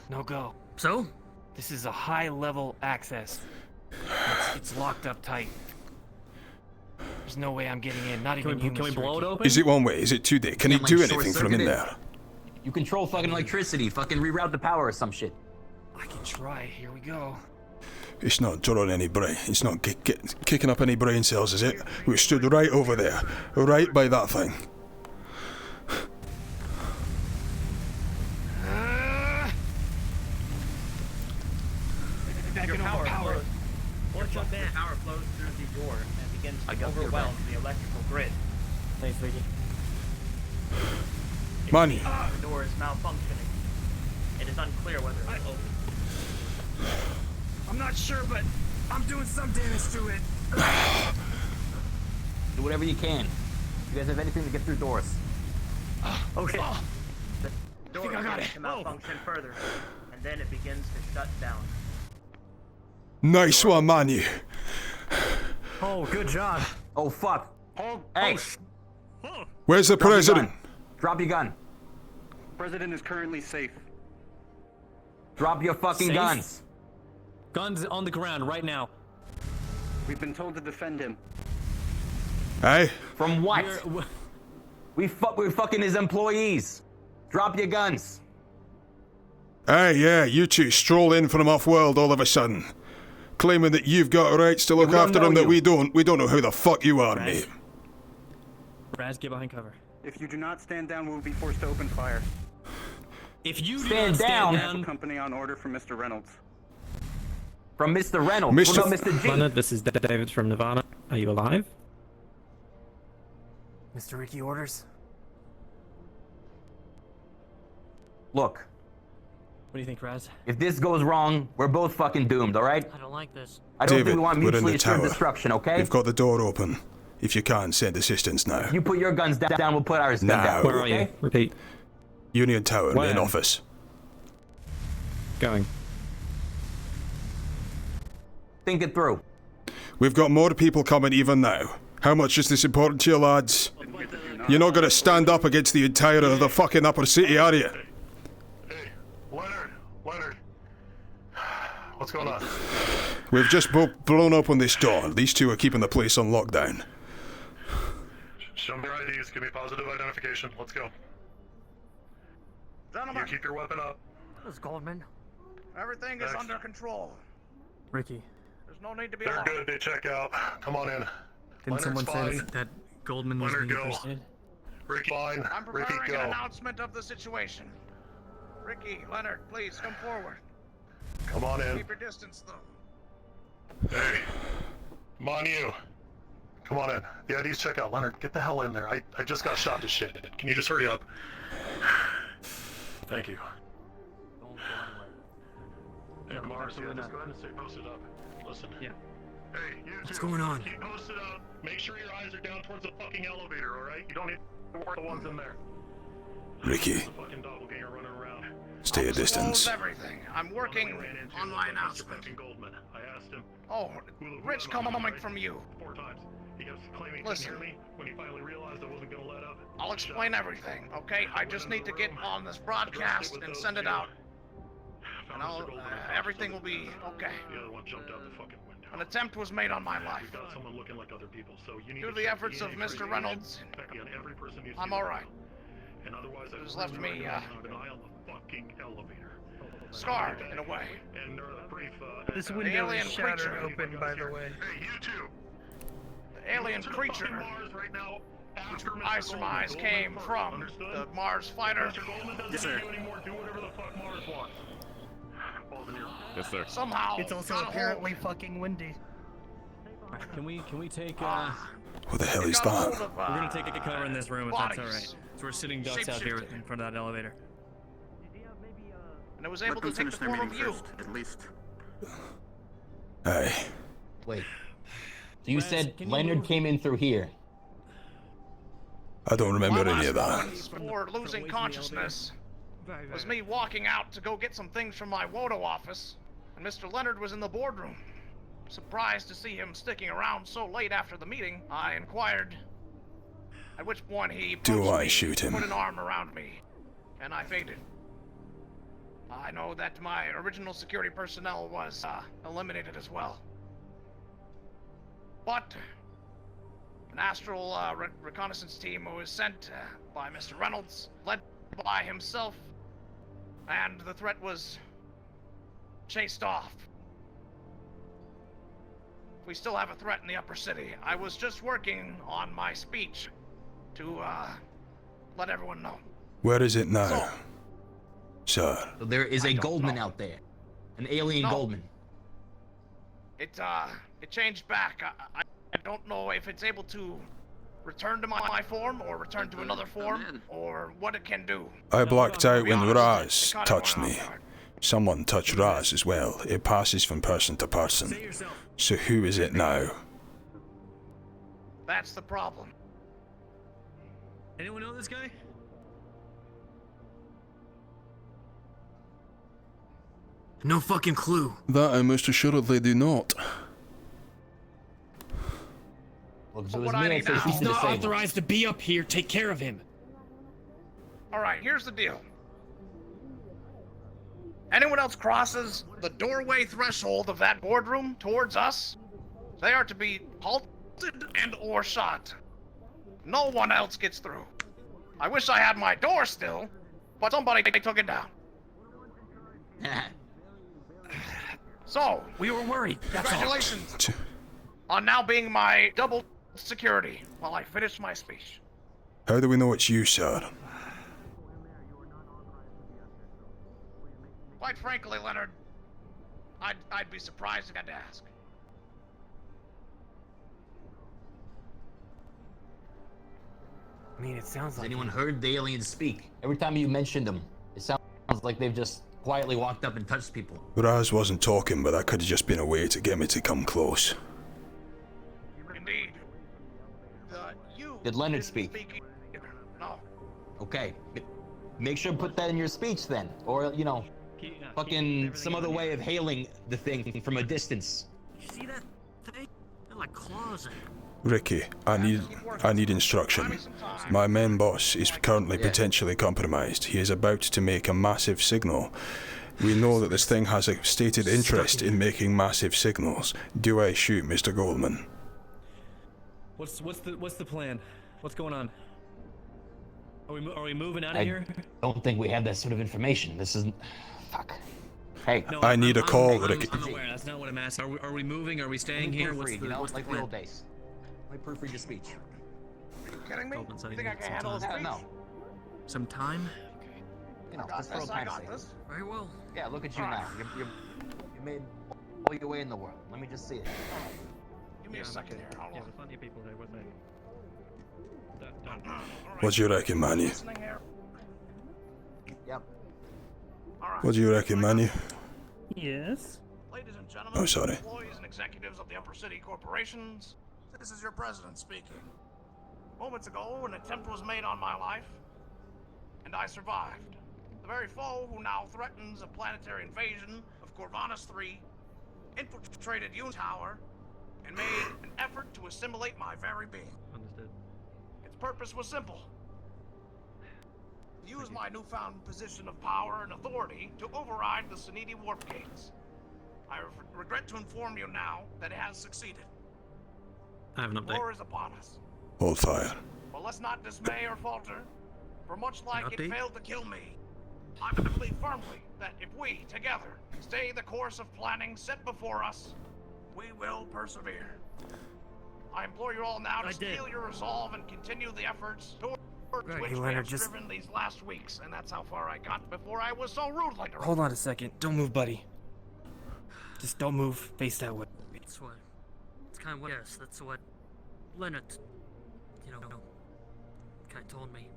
No go. So? This is a high-level access. It's locked up tight. There's no way I'm getting in. Not even you, Can we Mr. blow it Ricky. open? Is it one way? Is it 2D? Can he Yeah, do like anything from in short-circuited. there? You control fucking electricity. Fucking reroute the power or some shit. I can try. Here we go. It's not drawing any brain. It's not kicking up any brain cells, is it? We stood right over there. Right by that thing. Your power flows. Your power flows through the door and begins to overwhelm the electrical grid. Thanks, Ricky. Money. The door is malfunctioning. It is unclear whether it will open. I'm not sure, but I'm doing some damage to it. Do whatever you can. You guys have anything to get through doors? Okay. The door begins to malfunction further, and then it begins to shut down. Nice one, man, you. Oh, good job. Oh, fuck. Hey, Where's the president? drop your gun. President is currently safe. Drop your fucking Safe? guns. Guns on the ground right now. We've been told to defend him. Hey? From what? We're fucking his employees. Drop your guns. Hey, yeah, you two stroll in from off-world all of a sudden. Claiming that you've got rights to look we don't after know them that you. we don't. We don't know who the fuck you are, Raz. mate. Raz, get behind cover. If you do not stand down, we will be forced to open fire. If you do Stand not stand I have a down, company on order from Mr. Reynolds. From Mr. Reynolds. Mr. What about Mr. G? Leonard, this is David from Nirvana. Are you alive? Mr. Ricky orders? Look, what do you think, Raz? if this goes wrong, we're both fucking doomed, alright? I don't like this. I don't David, think we want we're in mutually the assured tower. destruction, okay? We've got the door open. If you can, send assistance now. You put your guns down, we'll put ours Now. down. Where are okay? you? Repeat. Union Tower, Where? main office. Going. Think it through. We've got more people coming even now. How much is this important to you, lads? You're not gonna stand up against the entire of the fucking upper city, are you? Hey, Leonard. What's going on? We've just blown open this door. These two are keeping the place on lockdown. Show me your IDs. Give me positive identification. Let's go. Gentlemen, You keep your weapon up. This Goldman. everything is Next. under control. Ricky, There's no need to be They're alarmed. good. They check out. Come on in. didn't Leonard's someone say fine. that Goldman was Leonard, being go. pursued. Ricky, fine. I'm Ricky, preparing go. an announcement of the situation. Ricky, Leonard, please come forward. Come on in. Keep your distance, though. Hey, come on, you. Come on in. The ID's check out. Leonard, get the hell in there. I just got shot to shit. Can you just hurry up? Thank you. Hey, Mars, yeah, just go ahead and stay posted up. Listen. Yeah. Hey, you What's two, going on? Keep posted up. Make sure your eyes are down towards the fucking elevator, alright? You don't need to work the ones in there. Ricky, There's a fucking doppelganger running around. stay a distance. Disclose everything. I'm working on my announcement. Goldman. I asked him. Oh, rich coming from you. 4 times. He kept claiming he Listen. couldn't hear me. When he finally realized I wasn't gonna let up. I'll explain everything, okay? I just need to get on this broadcast and send it out. And everything will be okay. The other one jumped out the fucking window. An attempt was made on my life. We've got someone looking like other people, so you need Due to to the check efforts of DNA Mr. tracing Reynolds, on every person you see I'm alright. And otherwise, It has left me, keep an eye on the fucking elevator. scarred in a way. And brief, This The window alien is shattered creature. open, by the way. Hey, you two. The alien Go to creature, fucking Mars right now, which after Mr. I surmise Goldman. came Goldman from first, the understood? Mars fighter. Mr. Goldman doesn't Yes, sir. need you anymore. Do whatever the fuck Mars wants. Balls in your... Yes, sir. Somehow, It's also got a apparently fucking windy. Can we take What the hell is got a that? hold of, we're gonna take a cover in this room if that's bodies. alright. So we're sitting ducks out here in front of that elevator. And it was able to take the form of you. At least. Aye. Wait. So you Raz, said can you Leonard move? came in through here. I don't remember My any of last that. moments before losing consciousness was me walking out to go get some things from my WOTO office, and Mr. Leonard was in the boardroom. Surprised to see him sticking around so late after the meeting, I inquired. At which point he Do approached I me, shoot him? put an arm around me, and I fainted. I know that my original security personnel was eliminated as well. But an astral reconnaissance team was sent by Mr. Reynolds, led by himself, and the threat was chased off. We still have a threat in the upper city. I was just working on my speech to let everyone know. Where is it now? Sir. So there is a don't Goldman know. out there. An alien No. Goldman. It changed back. I don't know if it's able to return to my form or return to another form or what it can do. I blacked out when honest, Raz it caught touched everyone me. off guard. Someone touched Raz as well. It passes from person to person. So who is it now? That's the problem. Anyone know this guy? No fucking clue. That I most assuredly do not. Look, so What it's I me need that says now- he's He's not disabled. authorized to be up here. Take care of him. Alright, here's the deal. Anyone else crosses the doorway threshold of that boardroom towards us, they are to be halted and or shot. No one else gets through. I wish I had my door still, but somebody took it down. So, We were worried. That's all. congratulations on now being my double security while I finish my speech. How do we know it's you, sir? Quite frankly, Leonard, I'd be surprised if I had to ask. I mean, it sounds Has like anyone heard the aliens speak? Every time you mentioned them, it sounds like they've just quietly walked up and touched people. Raz wasn't talking, but that could have just been a way to get me to come close. Indeed. Did Leonard speak? No. Okay. Make sure to put that in your speech then. Or, you know, fucking some other way of hailing the thing from a distance. You see that thing? They're like claws in it. Ricky, I need instruction. My main boss is currently potentially compromised. He is about to make a massive signal. We know that this thing has a stated interest in making massive signals. Do I shoot Mr. Goldman? What's the plan? What's going on? Are we moving out of I here? don't think we have that sort of information. This isn't... Fuck. Hey. No, I need a call, I'm Ricky. aware. That's not what I'm asking. Are we moving? Are we staying here? What's Proofread, the, you know, what's the like the plan? old days. Like proofread your speech. kidding me? Goldman said You he think I needed can some handle a time. speech? No. Some time? You know, I got just for this, old I time's got sake. this. Very well. Yeah, look at you now. You made all your way in the world. Let me just see it. Give me a second here. Hold Yeah, on. there's plenty of people here, weren't they? Don't. What do you reckon, Manu? Listening here. Yep. All right. What do you reckon, Manu? Yes? Ladies and gentlemen, Oh, sorry. employees and executives of the Upper City corporations, this is your president speaking. Moments ago, an attempt was made on my life, and I survived. The very foe who now threatens a planetary invasion of Corvanus 3 infiltrated Yoon Tower and made an effort to assimilate my very being. Understood. Its purpose was simple. To use my newfound position of power and authority to override the Sanidi warp gates. I regret to inform you now that it has succeeded. I have an update. War is upon us. Hold fire. But let's not dismay or falter, for much like it Update? failed to kill me, I believe firmly that if we, together, stay the course of planning set before us, we will persevere. I implore you all now to steel your resolve and continue the efforts towards which we Leonard, have just- striven these last weeks, and that's how far I got before I was so rudely interrupted. Hold on a second. Don't move, buddy. Just don't move. Face that way. That's what. It's kind of what. Yes, that's what Leonard, kind of told me.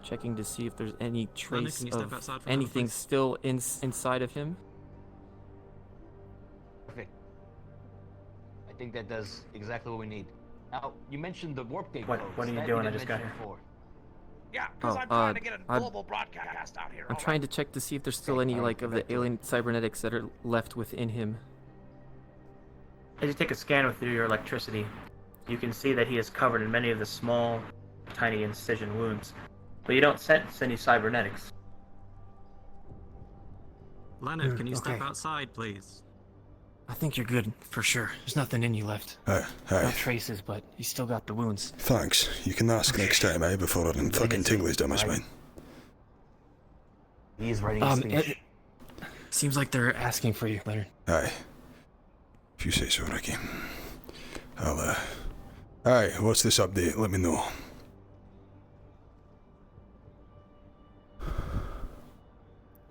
Checking to see if there's any trace can you step of outside for a moment, anything please? still inside of him. Perfect. I think that does exactly what we need. Now, you mentioned the warp gate What codes. are you That doing? I didn't just got mention here. before. Yeah, because Oh, I'm trying to get a I'm- global broadcast out here. I'm trying to check to see if there's still any like of the alien cybernetics that are left within him. As you take a scan with your electricity, you can see that he is covered in many of the small, tiny incision wounds, but you don't sense any cybernetics. Leonard, can you step okay. outside, please? I think you're good, for sure. There's nothing in you left. Hey, No traces, but you still got the wounds. Thanks. You can ask next time, eh? Before I can fucking tingle his dumb as mine. He's writing a speech. It seems like they're asking for you, Leonard. Aye. If you say so, Ricky. I'll, Aye, what's this update? Let me know.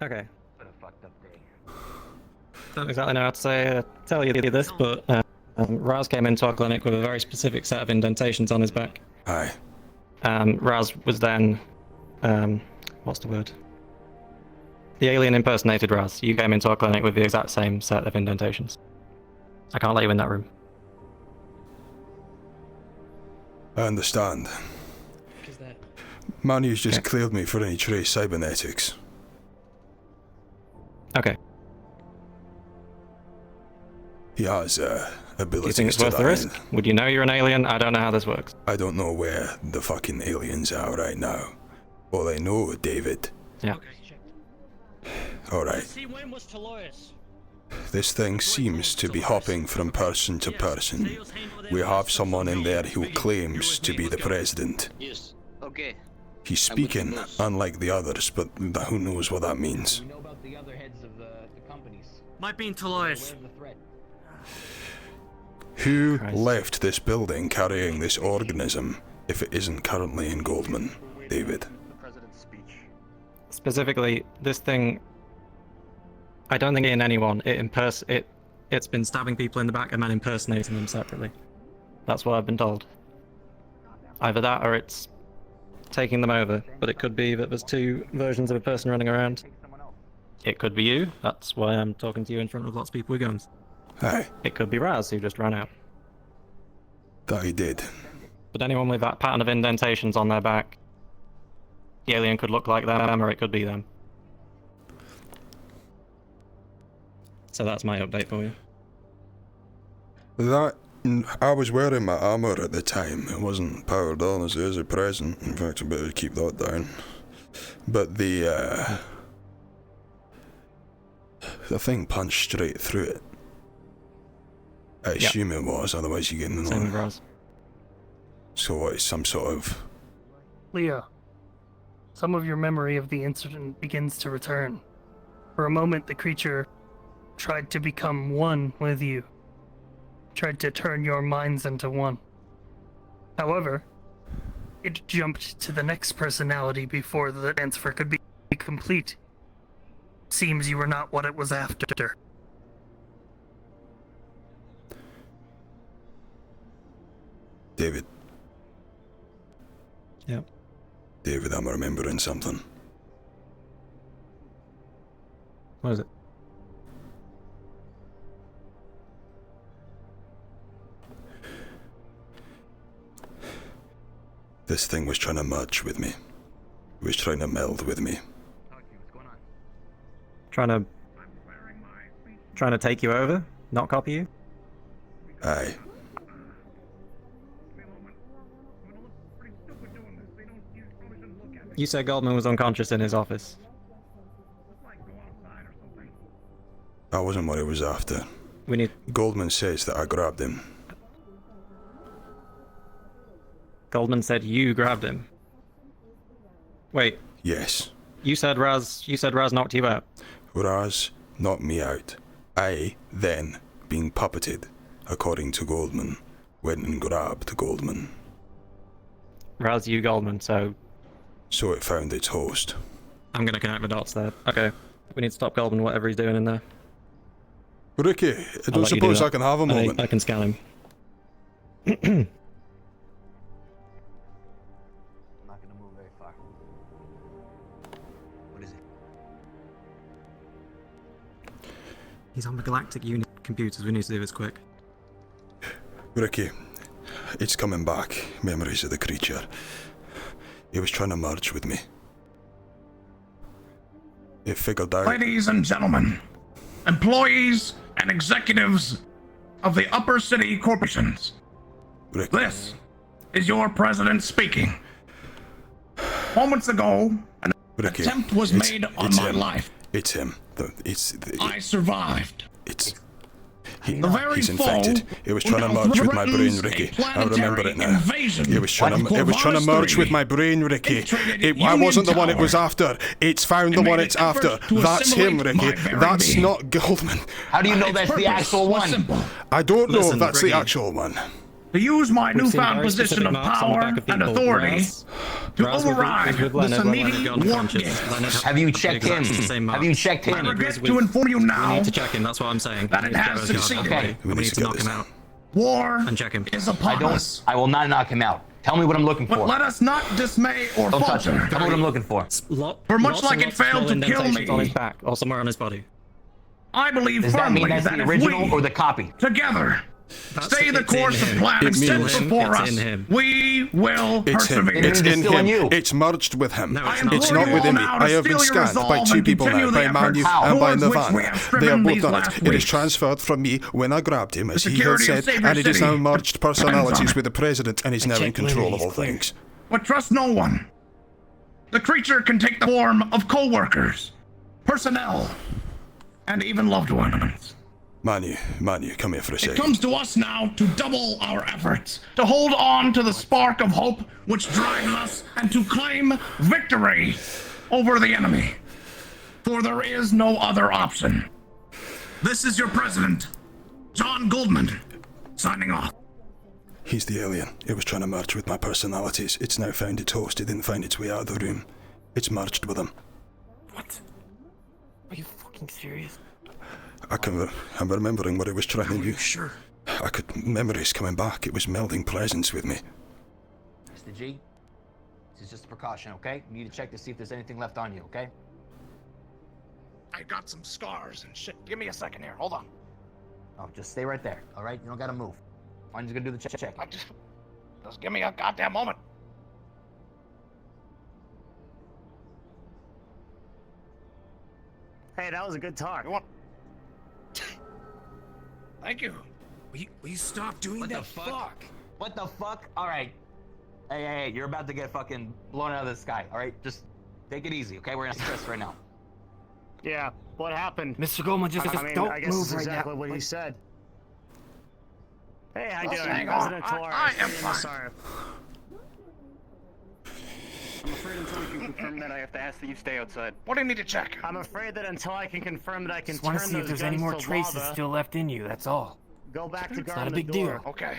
Okay. What a fucked up day. Don't exactly know how to tell you this, but Raz came into our clinic with a very specific set of indentations on his back. Aye. Raz was then, what's the word? The alien impersonated Raz. You came into our clinic with the exact same set of indentations. I can't let you in that room. I understand. Manu's just cleared me for any trace cybernetics. Okay. He has, Do you abilities think it's to worth that the risk? end. Would you know you're an alien? I don't know how this works. I don't know where the fucking aliens are right now. All I know, David. Yeah. Alright. See, when was Dolores? This thing seems to be hopping from person to person. We have someone in there who claims to be the president. Yes. Okay. He's speaking, unlike the others, but who knows what that means. We know about the other heads of the companies. Might be in Dolores. Aware of the threat. Who left this building carrying this organism if it isn't currently in Goldman? David. The president's speech. Specifically, this thing, I don't think in anyone. It's been stabbing people in the back and then impersonating them separately. That's what I've been told. Either that or it's taking them over, but it could be that there's two versions of a person running around. It could be you. That's why I'm talking to you in front of lots of people with guns. Aye. It could be Raz who just ran out. That he did. But anyone with that pattern of indentations on their back, the alien could look like them or it could be them. So that's my update for you. I was wearing my armor at the time. It wasn't powered on as a present. In fact, I better keep that down. But the thing punched straight through it. I assume it was, otherwise you get no. Same with Raz. So what, it's some sort of... Leah, some of your memory of the incident begins to return. For a moment, the creature tried to become one with you. Tried to turn your minds into one. However, it jumped to the next personality before the transfer could be complete. Seems you were not what it was after. David. Yep. David, I'm remembering something. What is it? This thing was trying to merge with me. It was trying to meld with me. Trying to take you over? Not copy you? Aye. You said Goldman was unconscious in his office. That wasn't what it was after. Goldman says that I grabbed him. Goldman said you grabbed him. Wait. Yes. You said Raz knocked you out. Raz knocked me out. I, then, being puppeted, according to Goldman, went and grabbed Goldman. Raz, you Goldman, so it found its host. I'm gonna connect the dots there. Okay. We need to stop Goldman, whatever he's doing in there. Ricky, I don't suppose I can have a moment. I can scan him. He's on the Galactic Unit computers. We need to do this quick. Ricky, it's coming back. Memories of the creature. It was trying to merge with me. It figured out... Ladies and gentlemen, employees and executives of the upper city corporations. Ricky. This is your president speaking. Moments ago, an Ricky, attempt was made on my life. It's him. I survived. He's infected. It was trying to merge with my brain, Ricky. I remember it now. It was trying to merge with my brain, Ricky. I wasn't the one it was after. It's found the one it's after. That's him, Ricky. That's not Goldman. How do you know that's the actual one? I don't know if that's the actual one. To use my newfound position of power and authority to override this immediate warp gate. Have you checked him? Have you checked him? I regret to inform you now. We need to check him, that's what I'm saying. That it has succeeded. Okay. We need to knock him out. War and check him. is upon us. I will not knock him out. Tell me what I'm looking for. But let us not dismay or Don't touch him. falter. Tell me what I'm looking for. For much like it failed to kill me, on his back or somewhere on his body. I believe Does that firmly mean that's that the if original we, or the copy? together, stay the course of plan set before us, we will persevere. It's in him. It's merged with him. It's not within me. I have been scanned by two people now, by Manu and by Nirvana. They have both done it. It is transferred from me when I grabbed him, as he had said, and it is now merged personalities with the president, and he's now in control of all things. But trust no one. The creature can take the form of co-workers, personnel, and even loved ones. Manu, come here for a It second. comes to us now to double our efforts, to hold on to the spark of hope which drives us, and to claim victory over the enemy. For there is no other option. This is your president, John Goldman, signing off. He's the alien. It was trying to merge with my personalities. It's now found its host. It didn't find its way out of the room. It's merged with him. What? Are you fucking serious? I'm remembering what it was trying to do. Sure. Memories coming back. It was melding presence with me. Mr. G, this is just a precaution, okay? You need to check to see if there's anything left on you, okay? I got some scars and shit. Give me a second here. Hold on. Oh, just stay right there, all right? You don't gotta move. I'm just gonna do the check. Just give me a goddamn moment. Hey, that was a good talk. Thank you. Will you stop doing What that? the fuck? What the fuck? All right. Hey, you're about to get fucking blown out of the sky, all right? Just take it easy, okay? We're in stress right now. Yeah, what happened? Mr. Goldman, just don't I guess move it's right exactly now. what he said. Hey, how you doing? Hang President on. Flores. I am fine. Sorry. I'm afraid until we can confirm that, I have to ask that you stay outside. What do you need to check? I'm afraid that until I can confirm that I can Just want to turn see if those there's any guns more to traces lava, still left in you, that's all. go back to It's not guarding a big the deal. door. Okay.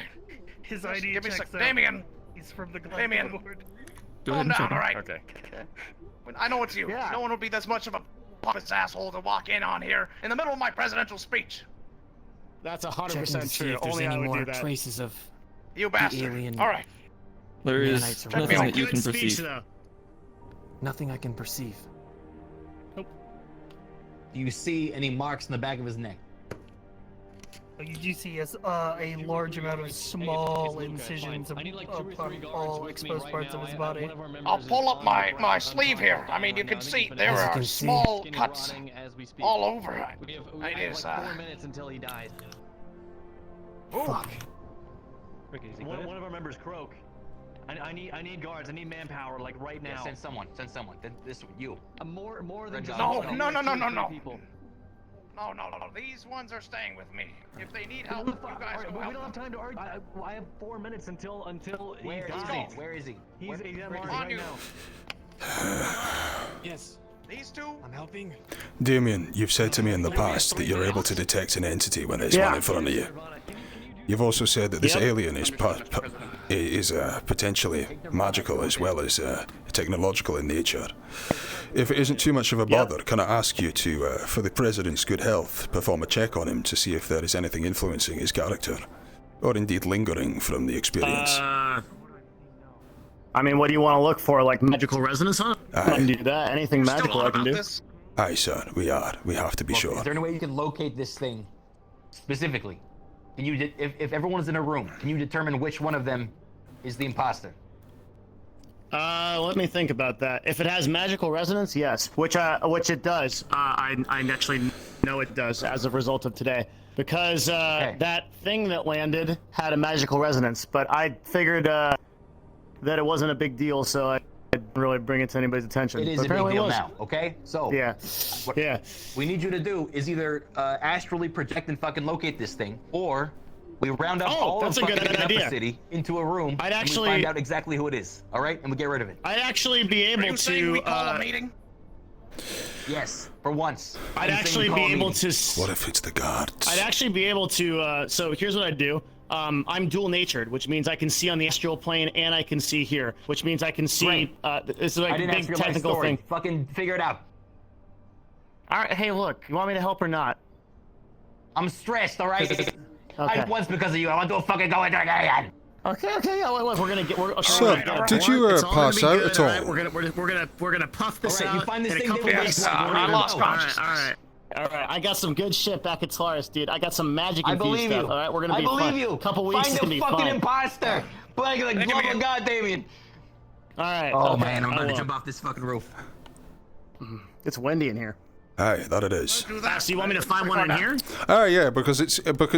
His Just ID give me a checks sec. out. Damien! He's from the Damien. board. Calm down, alright? Okay. I know it's you. Yeah. No one would be this much of a pompous asshole to walk in on here in the middle of my presidential speech. That's Checking to 100% see true. if there's Only any I would more do that. traces of You the bastard. alien. Alright. There is Nanites around. nothing that you Good can speech, perceive. though. Nothing I can perceive. Do you see any marks in the back of his neck? You do see a large amount of small incisions upon all exposed parts of his body. I'll pull up my sleeve here. I mean, you can see there As you are can see. small cuts all over. It is, 4 minutes until he dies. Fuck. One of our members croak. I need guards. I need manpower, like right now. Yeah, send someone. This you. More than Red just No, one. no, no, no, no, Two, no. three people. No. These ones are staying with me. If they need help, you guys go We help don't have them. time to argue. I have 4 minutes until he Where is dies. he? Where is he? He's Where- MRI On right you. now. Yes, These two? I'm helping. Damien, you've said to me in the past that you're able to detect an entity when there's one in front of you. You've also said that this alien is potentially magical as well as technological in nature. If it isn't too much of a bother, can I ask you to, for the President's good health, perform a check on him to see if there is anything influencing his character, or indeed lingering from the experience? I mean, what do you want to look for? Like magical resonance on it? I Aye. can do that. Anything magical I can do. Aye, sir, we are. We have to be Is sure. there any way you can locate this thing specifically? Can you, if everyone's in a room, can you determine which one of them is the imposter? Let me think about that. If it has magical resonance, yes, which it does. I actually know it does as a result of today, because that thing that landed had a magical resonance. But I figured that it wasn't a big deal, so I didn't really bring it to anybody's attention. It is But a big apparently it deal was. now, okay? So Yeah. What Yeah. we need you to do is either astrally project and fucking locate this thing, or we round up all that's of a good fucking idea. Upper City into a room, I'd and actually- we find out exactly who it is. All right, and we get rid of it. I'd actually be able to. meeting? Yes, for once. I'd I'm saying actually we be call a able meeting. to. What if it's the guards? I'd actually be able to. So here's what I'd do. I'm dual natured, which means I can see on the astral plane and I can see here, which means I can see. Great. This is like I a didn't big ask your life technical story. thing. Fucking figure it out. All right. Hey, look. You want me to help or not? I'm stressed. All right. Okay. I once because of you. I want to fucking go into it again. Okay. Yeah, look, we're gonna get. Okay, Sir, did you it's all gonna pass be out good, at all all? right? We're gonna puff this All right, you out. find this in a thing, couple David? weeks. Yes, we're I gonna lost go. consciousness. All right. I got some good shit back at Solaris, dude. I got some magic I infused believe stuff. you. All right, we're gonna I be believe fun. you. Couple weeks Find is gonna the be fucking fun. imposter. Like the love of God, Damien. All right. Oh okay, man, I'm I about to will. jump off this fucking roof. It's windy in here. Aye, that it is. Do that. So you want me to find one in here? Ah, yeah, because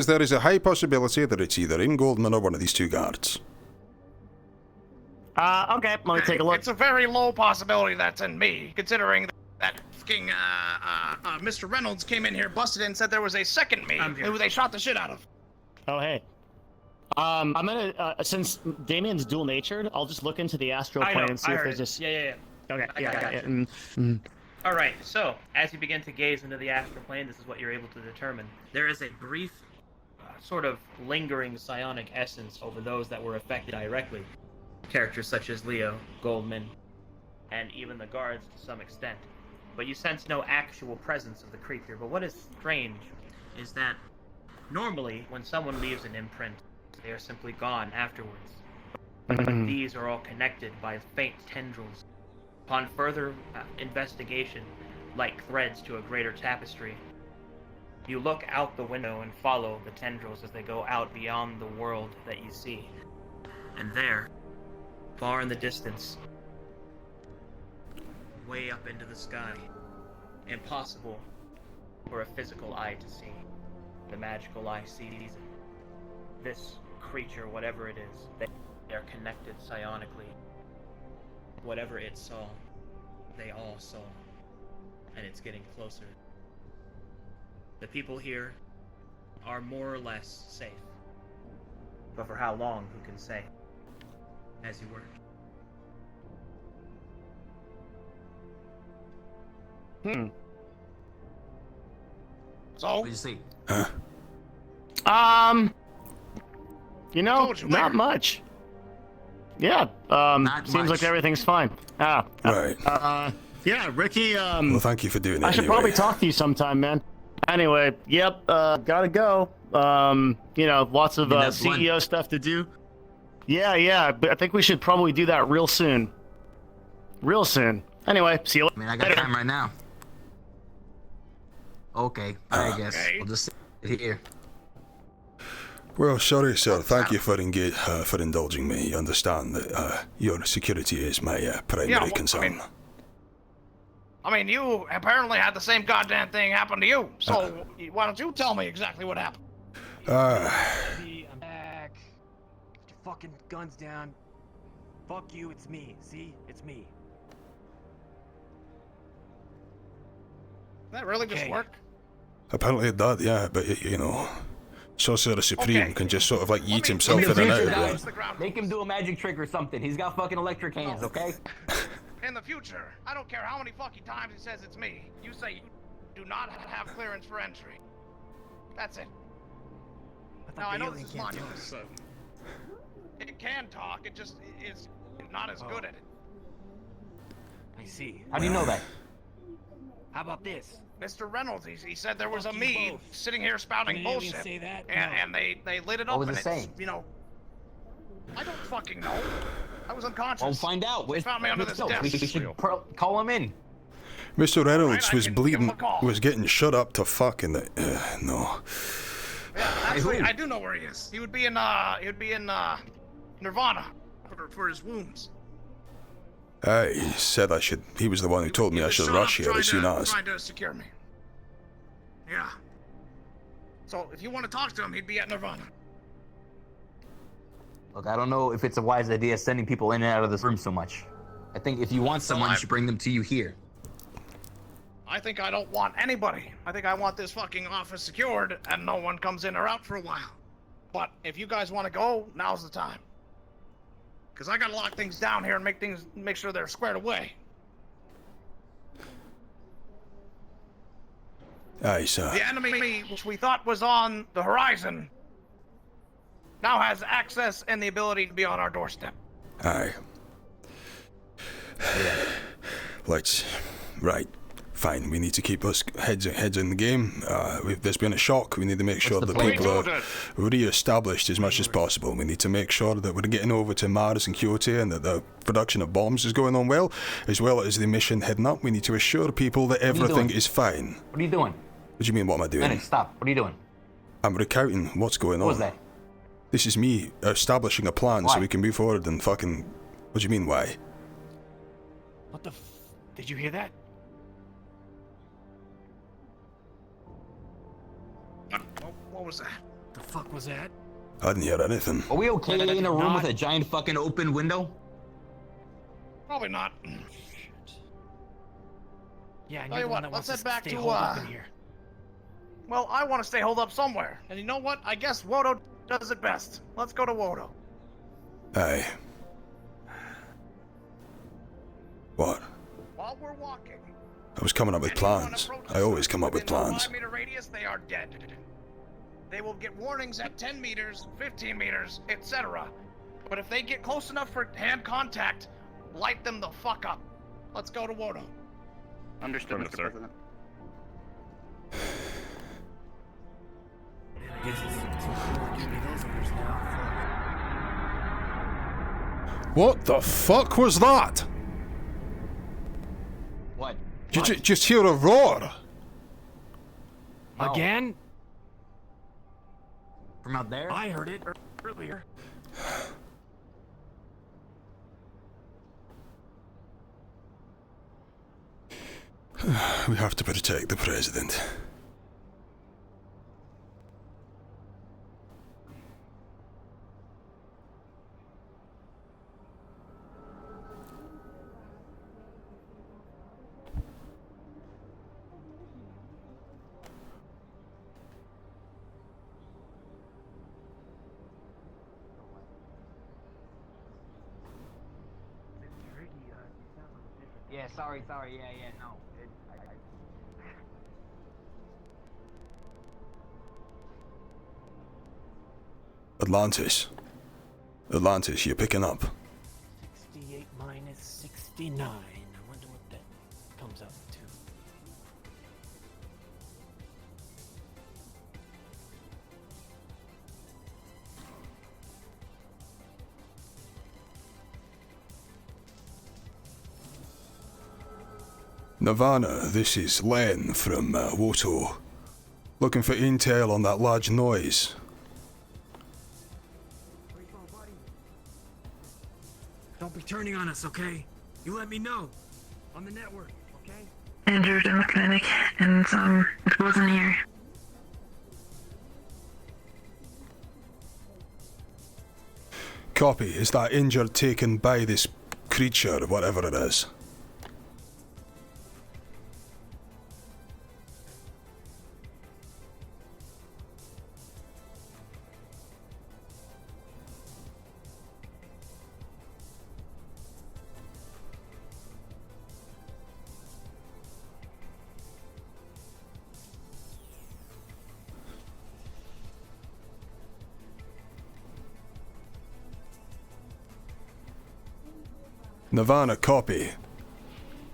there is a high possibility that it's either in Goldman or one of these two guards. Okay. Let me take a look. It's a very low possibility that's in me, considering that fucking Mr. Reynolds came in here, busted in, and said there was a second me who they shot the shit out of. Oh, hey. I'm gonna since Damien's dual natured, I'll just look into the astral I plane know, and see I if heard there's it. just. Yeah. Okay. I Yeah. got Yeah. you. All right. So as you begin to gaze into the astral plane, this is what you're able to determine. There is a brief, sort of lingering psionic essence over those that were affected directly. Characters such as Leo, Goldman, and even the guards to some extent. But you sense no actual presence of the creature. But what is strange is that normally when someone leaves an imprint, they are simply gone afterwards. But these are all connected by faint tendrils. Upon further investigation, like threads to a greater tapestry, you look out the window and follow the tendrils as they go out beyond the world that you see. And there, far in the distance, way up into the sky, impossible for a physical eye to see. The magical eye sees it. This creature, whatever it is, they are connected psionically. Whatever it saw, they all saw. And it's getting closer. The people here are more or less safe. But for how long, who can say? As you were. So? What did you see? You know, Told you, not Larry. much. Yeah, seems like everything's fine. Right. Yeah, Ricky, Well, thank you for doing it I should anyway. probably talk to you sometime, man. Anyway, yep, gotta go. You know, lots of CEO stuff to do. Yeah, but I think we should probably do that real soon. Real soon. Anyway, see you later. I mean, I got time right now. Okay, I guess we'll just sit here. Well, sorry, sir. Thank you for indulging me. You understand that your security is my primary concern. I mean, you apparently had the same goddamn thing happen to you. So why don't you tell me exactly what happened? See, I'm back. Get your fucking guns down. Fuck you, it's me. See? It's me. That really just Okay. work? Apparently it did, yeah, but you know, Sorcerer Supreme can just sort of like yeet himself in and Future out of guys, it. make him do a magic trick or something. He's got fucking electric hands, okay? In the future, I don't care how many fucking times he says it's me. You say you do not have clearance for entry. That's it. Now I know this is monstrous. It can talk. It just is not as good at it. I see. How do you know that? How about this? Mr. Reynolds, he said there was Fuck a you me both. sitting here spouting Can an alien bullshit. say that? And they lit it up. What was and it it's, saying? you know, I don't fucking know. I was unconscious. We'll find out. They found me under this desk. We should call him in. Mr. Reynolds was bleeding, a call. was getting shut up to fuck in the. No. Yeah, actually, I do know where he is. He would be in Nirvana for his wounds. He said I should. He was the one who told me I should rush here as soon as. Trying to secure me. Yeah. So if you want to talk to him, he'd be at Nirvana. Look, I don't know if it's a wise idea sending people in and out of this room so much. I think if you want someone, you should bring them to you here. I think I don't want anybody. I think I want this fucking office secured and no one comes in or out for a while. But if you guys want to go, now's the time. Because I gotta lock things down here and make sure they're squared away. Aye, sir. The enemy, which we thought was on the horizon, now has access and the ability to be on our doorstep. Aye. Right. Fine. We need to keep us heads in the game. There's been a shock. We need to make sure that people are re-established as much as possible. We need to make sure that we're getting over to Mars and Kyoto and that the production of bombs is going on well as the mission heading up. We need to assure people that everything is fine. What are you doing? What do you mean, what am I doing? Leonard, stop. What are you doing? I'm recounting what's going on. What was that? This is me establishing a plan so we can move forward and fucking... What do you mean, why? What the Did you hear that? What was that? The fuck was that? I didn't hear anything. Are we okay in a room with a giant fucking open window? Probably not. Yeah, and Tell you're you the one what, that let's wants head back to stay to, holed up in here. Well, I want to stay holed up somewhere. And you know what? I guess WOTO does it best. Let's go to WOTO. Aye. What? While we're walking, I was coming up with plans. I always come up with within a plans. 5-meter radius, they are dead. They will get warnings at 10 meters, 15 meters, etc. But if they get close enough for hand contact, light them the fuck up. Let's go to WOTO. Understood, Mr. President. I guess it's too cool to give me those orders now. What the fuck was that? What? Did you just hear a roar? No. Again? From out there? I heard it earlier. We have to protect the president. Yeah, sorry, yeah, no. Atlantis. Atlantis, you picking up? 68 minus 69. I wonder what that comes up to. Nirvana, this is Len from WOTO. Looking for intel on that large noise. Don't be turning on us, okay? You let me know. On the network, okay? Injured in the clinic, and it wasn't here. Copy. Is that injured taken by this creature, whatever it is? Nirvana, copy.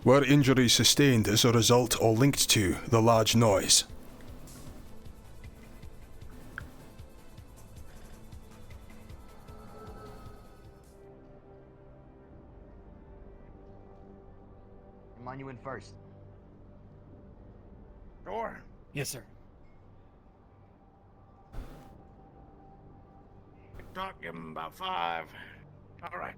Were injuries sustained as a result or linked to the large noise? Come on, you in first. Sure. Yes, sir. Talk, give him about 5. All right.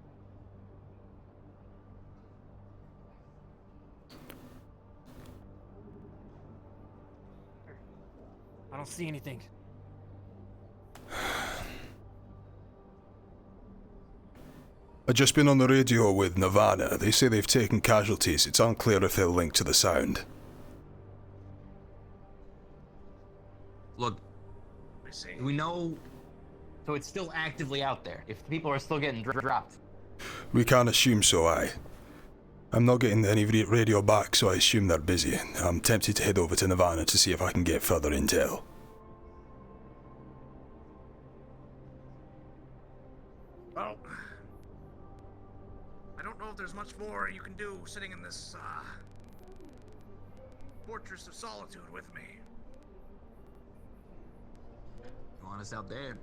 I don't see anything. I've just been on the radio with Nirvana. They say they've taken casualties. It's unclear if they're linked to the sound. Look, we know, so it's still actively out there. If people are still getting dropped. We can't assume so, aye. I'm not getting any radio back, so I assume they're busy. I'm tempted to head over to Nirvana to see if I can get further intel. Well, I don't know if there's much more you can do sitting in this, fortress of solitude with me. You want us out there?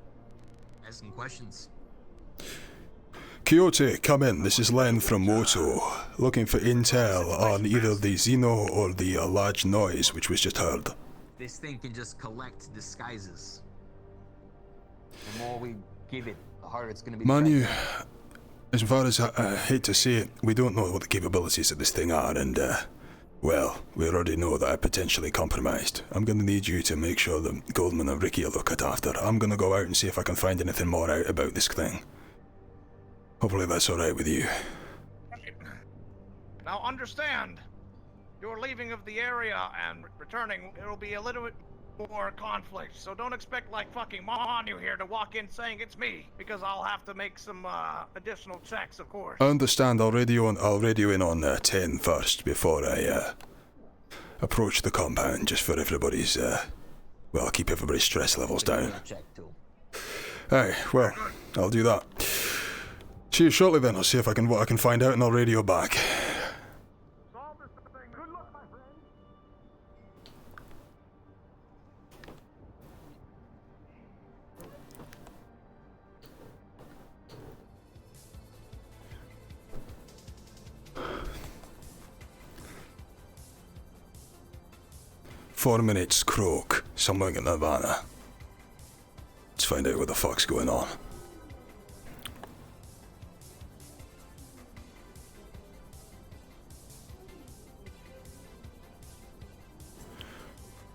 Asking questions. Coyote, come in. This is Len from WOTO. Looking for intel on either the Xeno or the large noise which was just heard. This thing can just collect disguises. The more we give it, the harder it's gonna be. Manu, as far as I hate to say it, we don't know what the capabilities of this thing are, and well, we already know that I'm potentially compromised. I'm gonna need you to make sure that Goldman and Ricky are looked after. I'm gonna go out and see if I can find anything more out about this thing. Hopefully that's alright with you. Now understand, your leaving of the area and returning, it'll be a little bit more conflict, so don't expect like fucking Manu here to walk in saying it's me, because I'll have to make some additional checks, of course. I understand. I'll radio in on 10 first before I approach the compound, just for everybody's, well, keep everybody's stress levels down. Aye, well, I'll do that. See you shortly then. I'll see if I can what I can find out and I'll radio back. Good luck, my friend. Four minutes, croak. Somewhere in Nirvana. Let's find out what the fuck's going on.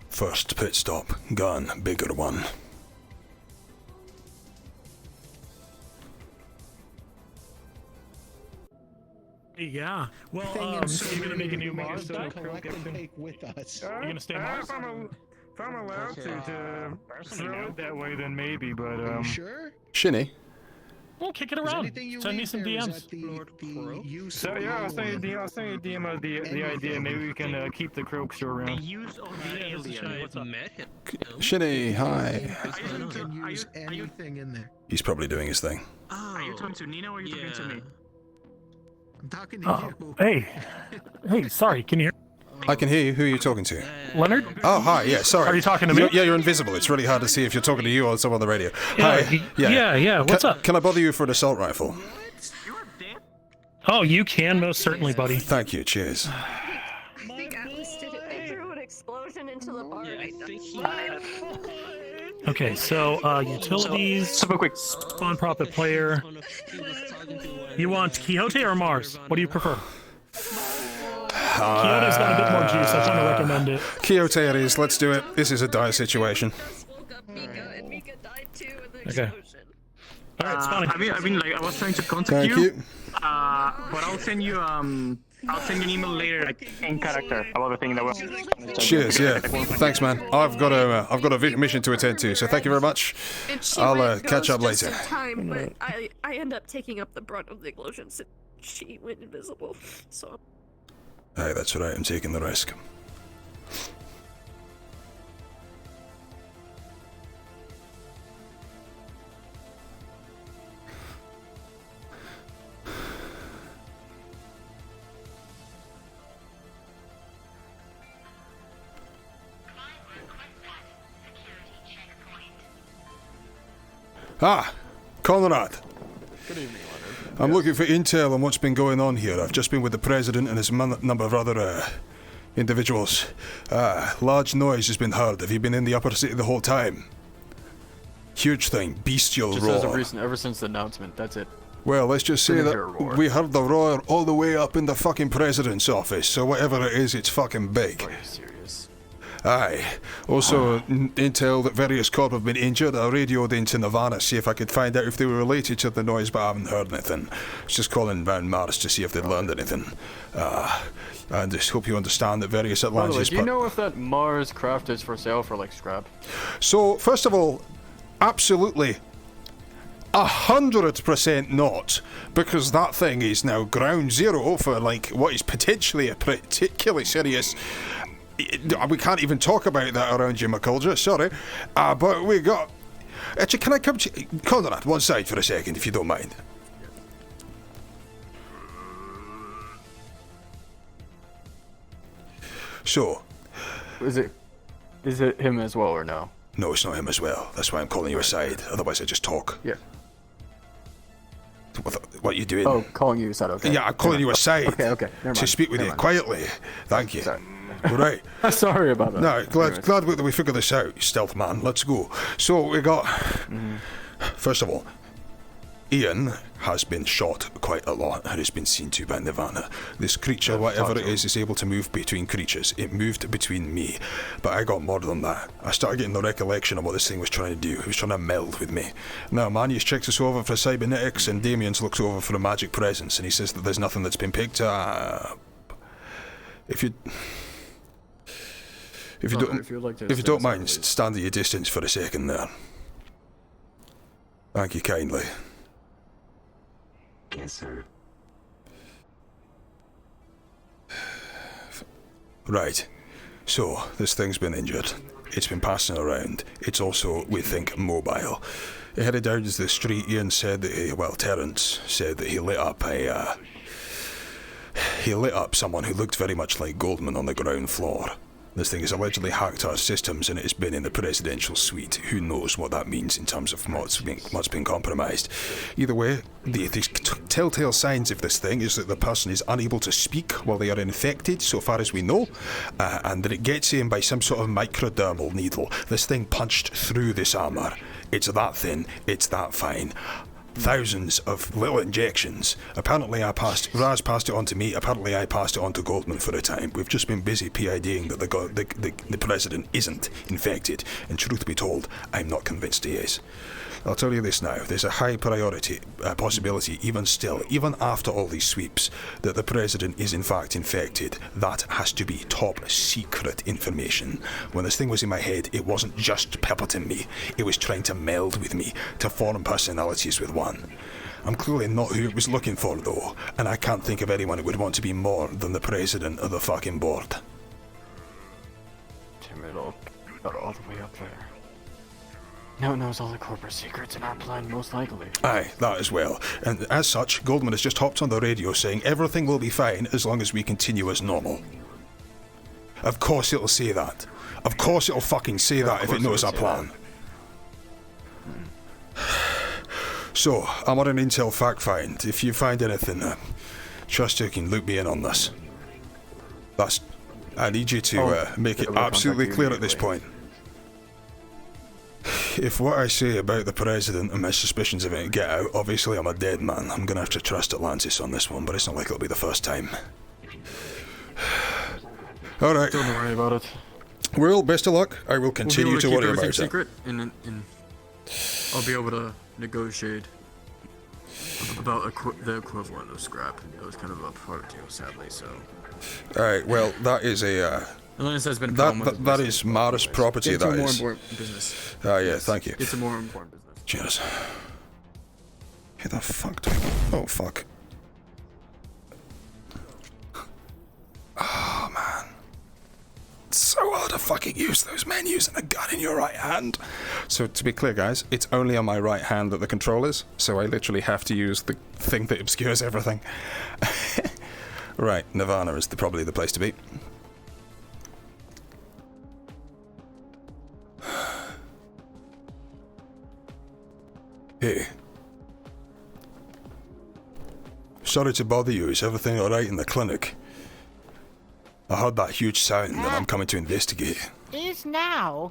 First pit stop, gun, bigger one. Yeah. Well, you're gonna make a new Mars so take with us. You're gonna stay Mars? If I'm allowed to throw it that way, then maybe. But Are you sure? Shinny. Well, kick it around. Send me some DMs. So yeah, I'll send you a DM of the idea. Maybe we can keep the croaks around. The use of the alien. met him. Shinny, hi. Are you anything in there? He's probably doing his thing. Are you talking to Nina or are you talking to me? I'm talking to you. Hey, sorry, can you hear? I can hear you. Who are you talking to? Leonard? Oh, hi. Yeah, sorry. Are you talking to me? Yeah, you're invisible. It's really hard to see if you're talking to you or someone on the radio. Yeah, Hi. yeah, what's up? Can I bother you for an assault rifle? Oh, you can, most certainly, buddy. Thank you. Cheers. I think Atlas did it. They threw an explosion into the bar. Okay, so, utilities, super quick, spawn profit player. You want Quixote or Mars? What do you prefer? Quixote's got a bit more juice, I kind of recommend it. Quixote it is. Let's do it. This is a dire situation. Okay. Alright, it's fine. I mean, like, I was trying to contact you. But I'll send you an email later, like, in character about the thing that was. Cheers. Yeah. Thanks, man. I've got a mission to attend to, so thank you very much. I'll catch up later. Time, but I end up taking up the brunt of the explosion since she went invisible. So. Hey, that's right. I'm taking the risk. Ah, Conrad. Good evening, Leonard. I'm looking for intel on what's been going on here. I've just been with the president and his number of other individuals. Large noise has been heard. Have you been in the upper city the whole time? Huge thing, bestial Just roar. as of recent, ever since the announcement, that's it. Well, let's just say that we heard the roar all the way up in the fucking president's office, so whatever it is, it's fucking big. Are you serious? Aye. Also, intel that various corp have been injured. I radioed into Nirvana, see if I could find out if they were related to the noise, but I haven't heard anything. It's just calling round Mars to see if they'd learned anything. I just hope you understand that various By the way, Atlantis... do you know if that Mars craft is for sale for, like, scrap? So, first of all, absolutely 100% not, because that thing is now ground zero for, like, what is potentially a particularly serious... We can't even talk about that around you, McCulger, sorry. But we got... Actually, can I come to... Conrad, one side for a second, if you don't mind. So... Is it him as well, or no? No, it's not him as well. That's why I'm calling you aside. Otherwise, I just talk. Yeah. What are you doing? Oh, calling you aside, okay. Yeah, I'm calling you aside. Okay, never mind. To speak with you quietly. Thank you. Sorry. All right. Sorry about that. No, glad that we figured this out, stealth man. Let's go. So we got... First of all, Ian has been shot quite a lot and has been seen to by Nirvana. This creature, whatever it is able to move between creatures. It moved between me, but I got more than that. I started getting the recollection of what this thing was trying to do. It was trying to meld with me. Now, Manius checks us over for cybernetics and Damien's looks over for a magic presence, and he says that there's nothing that's been picked up. If you don't mind, stand at your distance for a second there. Thank you kindly. Yes, sir. Right. So, this thing's been injured. It's been passing around. It's also, we think, mobile. It headed down to the street. Ian said that Terrence said that he lit up someone who looked very much like Goldman on the ground floor. This thing has allegedly hacked our systems and it has been in the presidential suite. Who knows what that means in terms of what's been compromised. Either way, the telltale signs of this thing is that the person is unable to speak while they are infected, so far as we know, and that it gets in by some sort of microdermal needle. This thing punched through this armour. It's that thin, it's that fine. Thousands of little injections. Apparently Raz passed it on to me, apparently I passed it on to Goldman for a time. We've just been busy PIDing that the president isn't infected, and truth be told, I'm not convinced he is. I'll tell you this now, there's a high priority possibility, even after all these sweeps, that the president is in fact infected. That has to be top secret information. When this thing was in my head, it wasn't just pepperting me, it was trying to meld with me, to form personalities with one. I'm clearly not who it was looking for though, and I can't think of anyone it would want to be more than the president of the fucking board. him, it'll got all the way up there. Now it knows all the corporate secrets in our plan, most likely. Aye, that as well. And as such, Goldman has just hopped on the radio saying everything will be fine as long as we continue as normal. Of course it'll say that. Of course it'll fucking say that if it knows our plan. So, I'm on an intel fact find. If you find anything, trust you can loop me in on this. I need you to make it absolutely clear at this point. If what I say about the president and my suspicions of it get out, obviously I'm a dead man. I'm gonna have to trust Atlantis on this one, but it's not like it'll be the first time. Alright. Don't worry about it. Well, best of luck. I will continue to worry about it. Secret, and I'll be able to negotiate about the equivalent of scrap. It was kind of a part deal, sadly, so... Alright, well, that is a, that is Mara's property, that is. It's a more important business. Yeah, thank you. It's a more important business. Cheers. Who the fuck do Oh, fuck. Oh, man. It's so hard to fucking use those menus and a gun in your right hand. So, to be clear, guys, it's only on my right hand that the control is, so I literally have to use the thing that obscures everything. Right, Nirvana is probably the place to be. Hey. Sorry to bother you, is everything alright in the clinic? I heard that huge sound and I'm coming to investigate. Is now?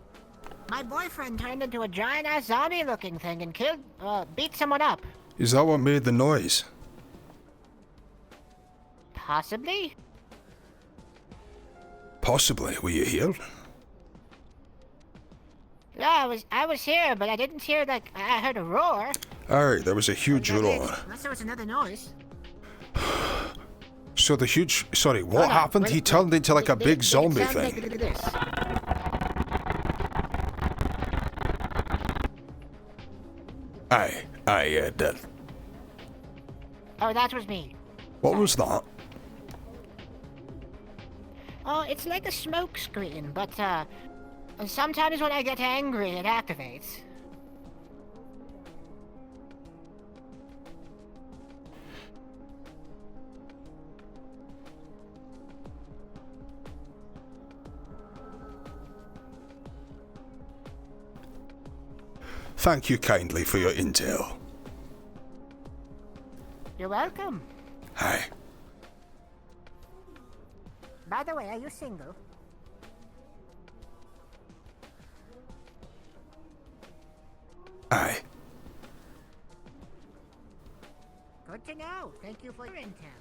My boyfriend turned into a giant-ass zombie-looking thing and beat someone up. Is that what made the noise? Possibly? Possibly. Were you here? Yeah, I was here, but I didn't hear, I heard a roar. Alright, there was a huge roar. Unless there was another noise. So the huge... Sorry, what happened? He turned into a big zombie thing. Aye, did. Oh, that was me. What was that? Oh, it's like a smoke screen, but, sometimes when I get angry, it activates. Thank you kindly for your intel. You're welcome. Hi. By the way, are you single? Aye. Good to know. Thank you for your intel.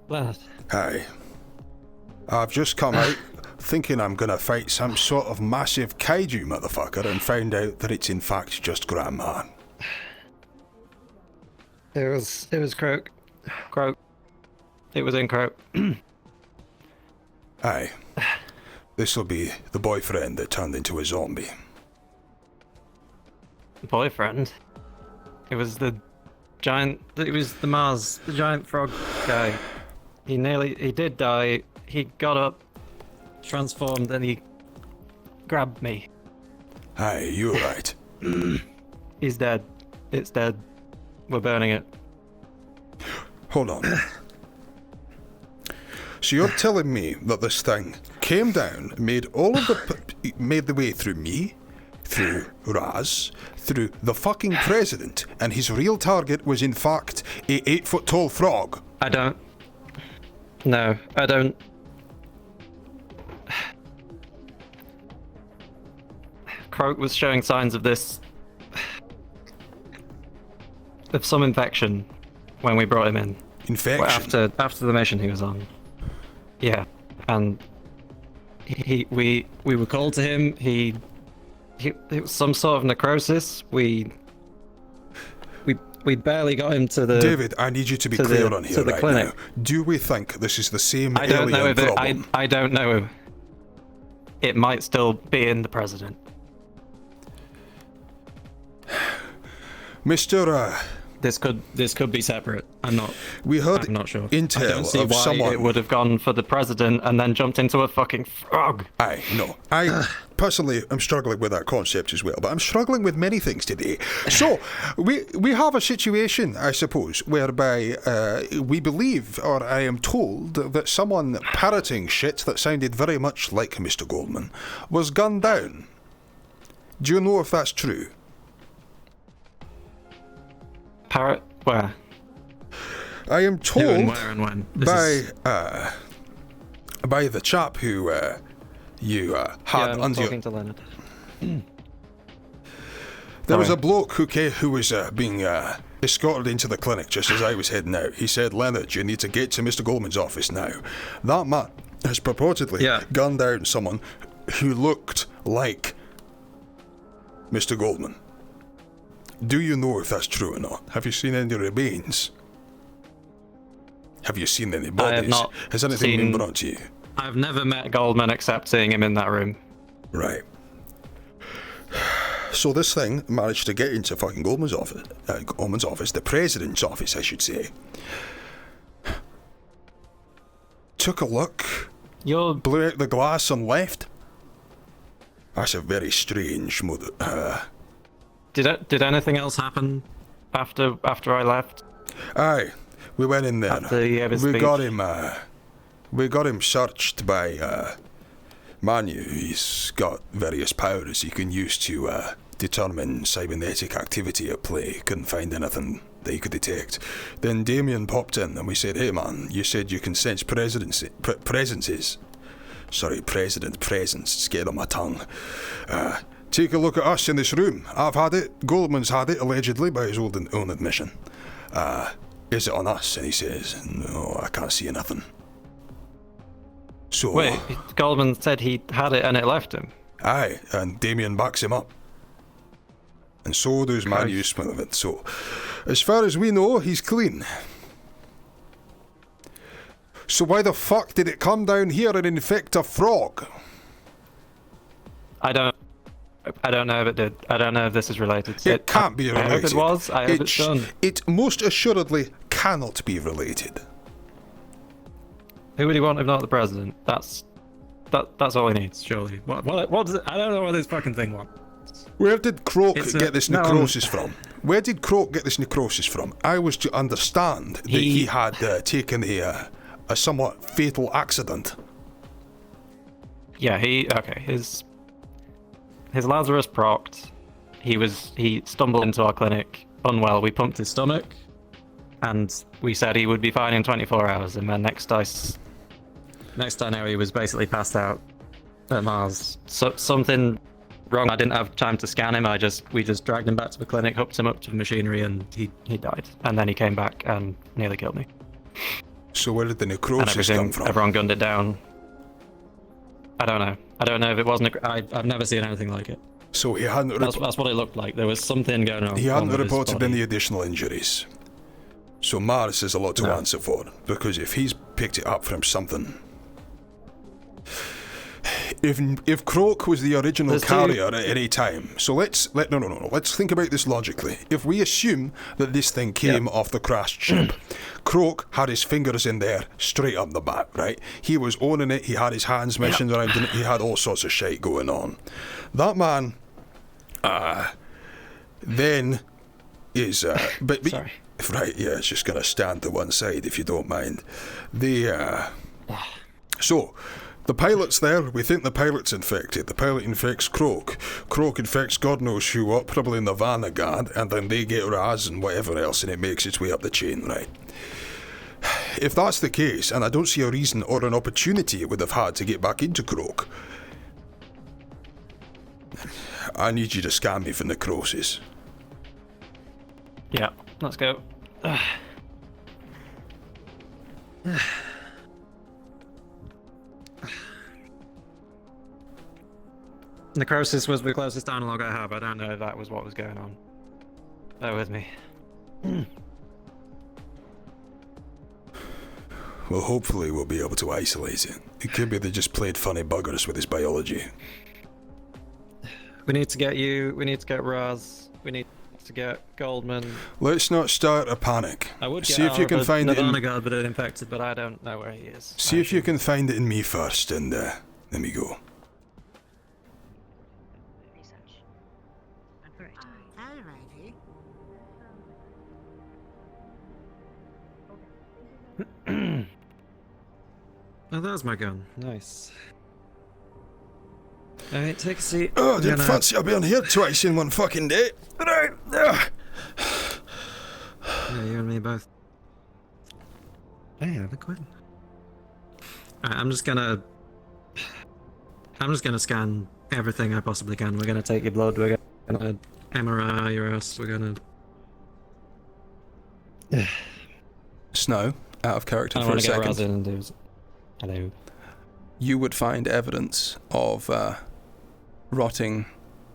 Leonard. Hi. I've just come out thinking I'm gonna fight some sort of massive kaiju motherfucker and found out that it's in fact just Grandma. It was Croak. It was in Croak. Aye. This'll be the boyfriend that turned into a zombie. Boyfriend? It was the giant... It was the Mars, the giant frog guy. He did die. He got up, transformed, and he grabbed me. Aye, you're right. He's dead. It's dead. We're burning it. Hold on. So you're telling me that this thing came down, made the way through me, through Raz, through the fucking president, and his real target was in fact a 8-foot-tall frog? No, I don't. Croak was showing signs of this... of some infection when we brought him in. Infection? After the mission he was on. Yeah, and we were called to him, he it was some sort of necrosis. We barely got him to the. David, I need you to be clear on here right now. Do we think this is the same alien problem? I don't know. It might still be in the president. Mr. This could be separate. I'm not sure. Intel I don't see of why someone it would have gone for the president and then jumped into a fucking frog. I personally am struggling with that concept as well, but I'm struggling with many things today. So we have a situation, I suppose, whereby we believe, or I am told, that someone parroting shit that sounded very much like Mr. Goldman was gunned down. Do you know if that's true? Parrot? Where? I am told who and where and when? by the chap who you had I'm under talking to Leonard. There was a bloke who was being escorted into the clinic just as I was heading out. He said, "Leonard, you need to get to Mr. Goldman's office now." That man has purportedly gunned down someone who looked like Mr. Goldman. Do you know if that's true or not? Have you seen any remains? Have you seen any bodies? I have not. Has anything been brought to you? I've never met Goldman except seeing him in that room. Right. So this thing managed to get into fucking Goldman's office, the president's office, I should say. Took a look, blew out the glass and left. That's a very strange mother. Did anything else happen after I left? Aye, we went in there. After he gave his we speech? got him searched by Manu. He's got various powers he can use to determine cybernetic activity at play. Couldn't find anything that he could detect. Then Damien popped in and we said, "Hey man, you said you can sense presences. Sorry, president presence. It's getting on my tongue. Take a look at us in this room. I've had it. Goldman's had it, allegedly, by his own admission. Is it on us?" And he says, "No, I can't see nothing." So... Wait, Goldman said he had it and it left him? Aye, and Damien backs him up. And so does Manu Smith. So, as far as we know, he's clean. So why the fuck did it come down here and infect a frog? I don't know if it did. I don't know if this is related. It can't be related. I hope it was. I hope it's done. It most assuredly cannot be related. Who would he want if not the president? That's all he needs, surely. What does it? I don't know what this fucking thing wants. Where did Croak get this necrosis from? Where did Croak get this necrosis from? I was to understand that he had taken a somewhat fatal accident. Yeah, his Lazarus procced. He stumbled into our clinic unwell. We pumped his stomach, and we said he would be fine in 24 hours. And then next I know he was basically passed out at Mars. So, something wrong. I didn't have time to scan him. We just dragged him back to the clinic, hooked him up to the machinery, and he died. And then he came back and nearly killed me. So where did the necrosis come from? Everyone gunned it down. I don't know if it wasn't. I've never seen anything like it. So he hadn't. That's what it looked like. There was something going on. He hadn't reported any additional injuries. So Mars has a lot to answer for, because if he's picked it up from something. If Croak was the original carrier at any time, so let's think about this logically. If we assume that this thing came off the crashed ship, Croak had his fingers in there straight up the back, right? He was owning it. He had his hands meshing around in it. He had all sorts of shit going on. That man, then is Sorry. Right, yeah, it's just gonna stand to one side if you don't mind. So. The pilot's there, we think the pilot's infected. The pilot infects Croak. Croak infects God knows who what, probably Nirvana God, and then they get Raz and whatever else, and it makes its way up the chain, right? If that's the case, and I don't see a reason or an opportunity it would have had to get back into Croak, I need you to scan me for necrosis. Yeah, let's go. Necrosis was the closest analog I have. I don't know if that was what was going on. Bear with me. Well, hopefully we'll be able to isolate it. It could be they just played funny buggers with his biology. We need to get you, we need to get Raz, we need to get Goldman. Let's not start a panic. I would see if you can find it in... Nirvana guard, but it's infected, but I don't know where he is. See if you can find it in me first, and then we go. Oh, there's my gun. Nice. Alright, take a seat. Oh, I didn't fancy I'll be on here twice in one fucking day. Right. Yeah, you and me both. Hey, look good. Alright, I'm just gonna scan everything I possibly can. We're gonna take your blood, we're gonna MRI your ass, we're gonna... Snow, out of character I for a second. Raz in and do... Hello. You would find evidence of rotting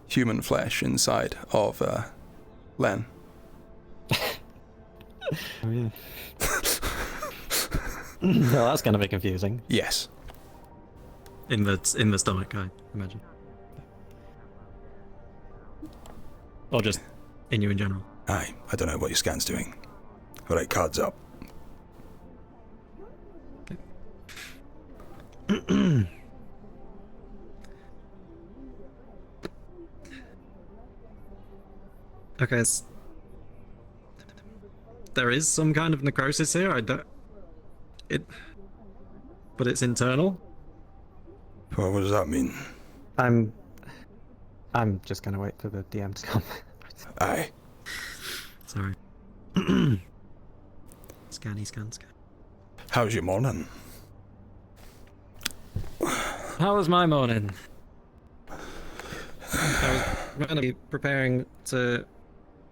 human flesh inside of Len. Oh yeah. Well, that's gonna be confusing. Yes. In the stomach, I imagine. Or just in you in general. Aye, I don't know what your scan's doing. Alright, cards up. Okay, there is some kind of necrosis here. But it's internal. Well, what does that mean? I'm just gonna wait for the DM to come. Aye. Sorry. Scan. How's your morning? How was my morning? I was going to be preparing to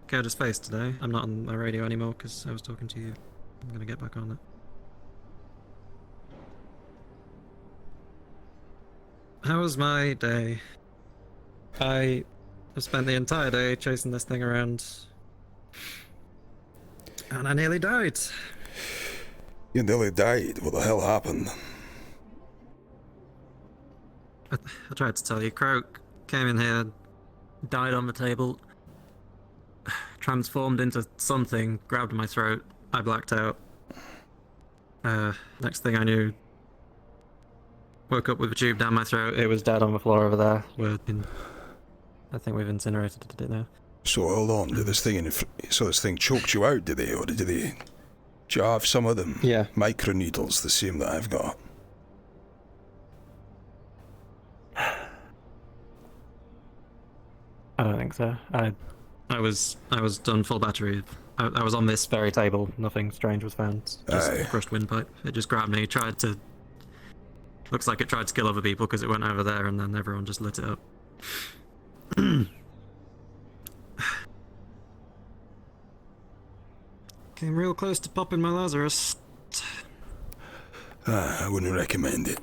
go to space today. I'm not on my radio anymore because I was talking to you. I'm going to get back on it. How was my day? I have spent the entire day chasing this thing around. And I nearly died. You nearly died? What the hell happened? I tried to tell you. Croak came in here, died on the table, transformed into something, grabbed my throat. I blacked out. Next thing I knew, woke up with a tube down my throat. It was dead on the floor over there. I think we've incinerated it now. So hold on, did this thing choked you out, did they? Or did you have some of them? Yeah. Microneedles, the same that I've got. I don't think so. I was done full battery. I was on this very table. Nothing strange was found. Just a crushed windpipe. It just grabbed me. Looks like it tried to kill other people because it went over there, and then everyone just lit it up. Came real close to popping my Lazarus. I wouldn't recommend it.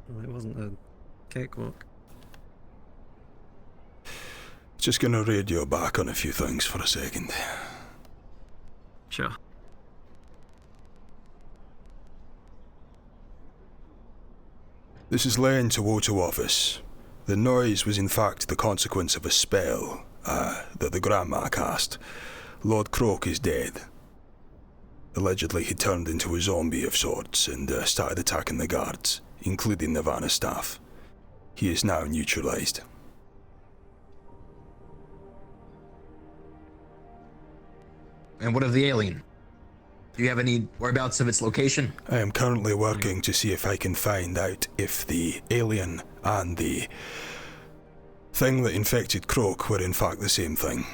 Well, it wasn't a cakewalk. Just gonna radio back on a few things for a second. Sure. This is Lane to WOTO office. The noise was in fact the consequence of a spell that the grandma cast. Lord Croak is dead. Allegedly he turned into a zombie of sorts and started attacking the guards, including Nirvana staff. He is now neutralized. And what of the alien? Do you have any whereabouts of its location? I am currently working to see if I can find out if the alien and the thing that infected Croak were in fact the same thing.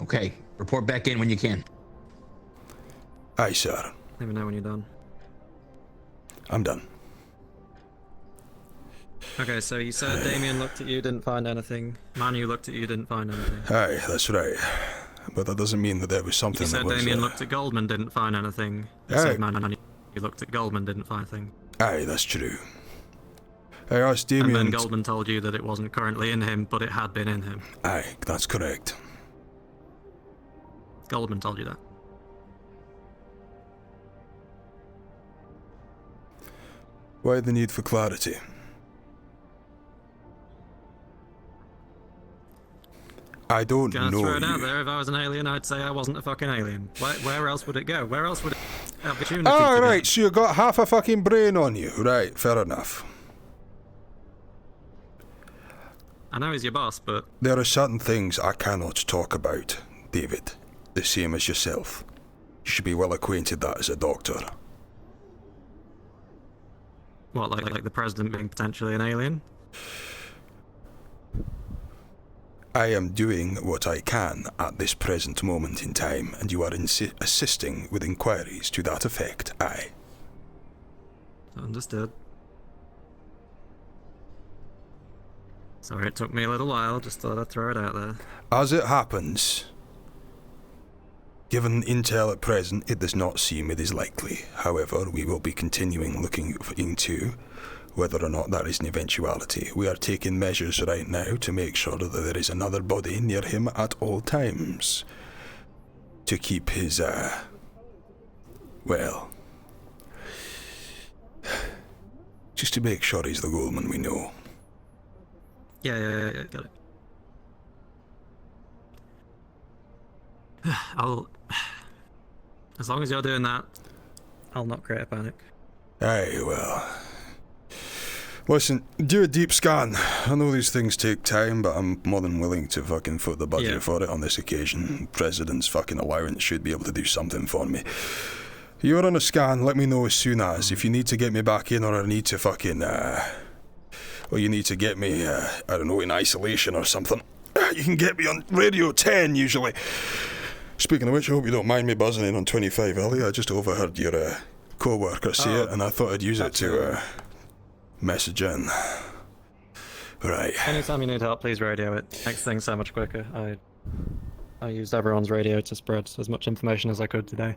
Okay, report back in when you can. Aye, sir. Let me know when you're done. I'm done. Okay, so you said Damien looked at you, didn't find anything. Manu looked at you, didn't find anything. Aye, that's right. but that doesn't mean that there was something You said that was... Damien looked at Goldman, didn't find anything. You said man, you looked at Goldman, didn't find anything. Aye, that's true. I asked Damien... And then Goldman told you that it wasn't currently in him, but it had been in him. Aye, that's correct. Goldman told you that. Why the need for clarity? I don't know Gonna throw it out you. there. If I was an alien, I'd say I wasn't a fucking alien. Where else would it go? Where else would it have opportunity Oh, to go? right, so you got half a fucking brain on you. Right, fair enough. I know he's your boss, but... There are certain things I cannot talk about, David. The same as yourself. You should be well acquainted that as a doctor. What, like the president being potentially an alien? I am doing what I can at this present moment in time, and you are assisting with inquiries to that effect, aye. Understood. Sorry it took me a little while, just thought I'd throw it out there. As it happens, given intel at present, it does not seem it is likely. However, we will be continuing looking into whether or not that is an eventuality. We are taking measures right now to make sure that there is another body near him at all times. To keep his, well... just to make sure he's the Goldman we know. Yeah, got it. I'll... As long as you're doing that, I'll not create a panic. Aye, well... Listen, do a deep scan. I know these things take time, but I'm more than willing to fucking foot the budget for it on this occasion. President's fucking allowance should be able to do something for me. You're on a scan, let me know as soon as. If you need to get me back in, or I need to fucking, or you need to get me, I don't know, in isolation or something. You can get me on Radio 10, usually. Speaking of which, I hope you don't mind me buzzing in on 25, Ellie. I just overheard your, co-worker say it, and I thought I'd use it to, message in. Right. Anytime you need help, please radio it. Makes things so much quicker. I used everyone's radio to spread as much information as I could today.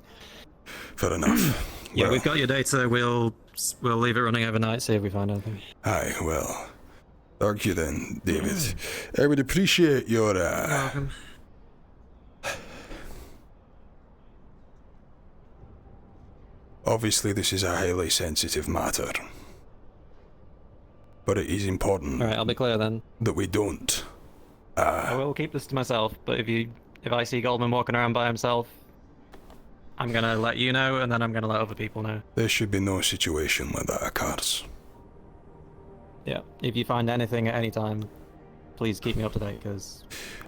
Fair enough. Yeah, well, we've got your data. We'll leave it running overnight, see if we find anything. Aye, well. Thank you then, David. I would appreciate your, You're welcome. Obviously, this is a highly sensitive matter. But it is important. Alright, I'll be clear then. That we don't. I will keep this to myself, but if I see Goldman walking around by himself, I'm gonna let you know, and then I'm gonna let other people know. There should be no situation where that occurs. Yeah, if you find anything at any time, please keep me up to date, because...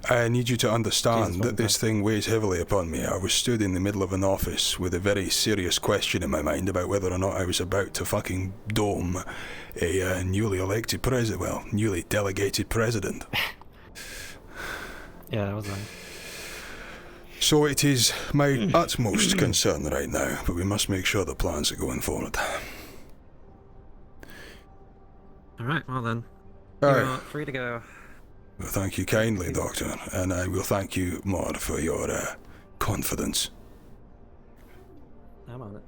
I need you to understand that this thing weighs heavily upon me. I was stood in the middle of an office with a very serious question in my mind about whether or not I was about to fucking dome a newly elected president, well, newly delegated president. Yeah, that was nice. So it is my utmost concern right now, but we must make sure the plans are going forward. Alright, well then. Alright. You're free to go. Well, thank you kindly, Doctor, and I will thank you more for your confidence. I'm on it.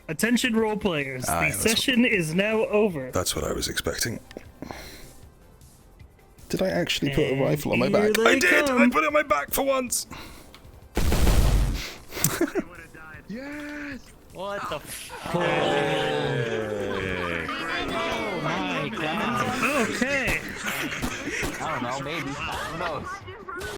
Attention role players, Aye, the session is now over. That's what I was expecting. Did I actually put a rifle on my back? Here I they did! come. I put it on my back for once! Yes! What the fuck? Oh my god. Okay. I don't know, maybe. Who knows?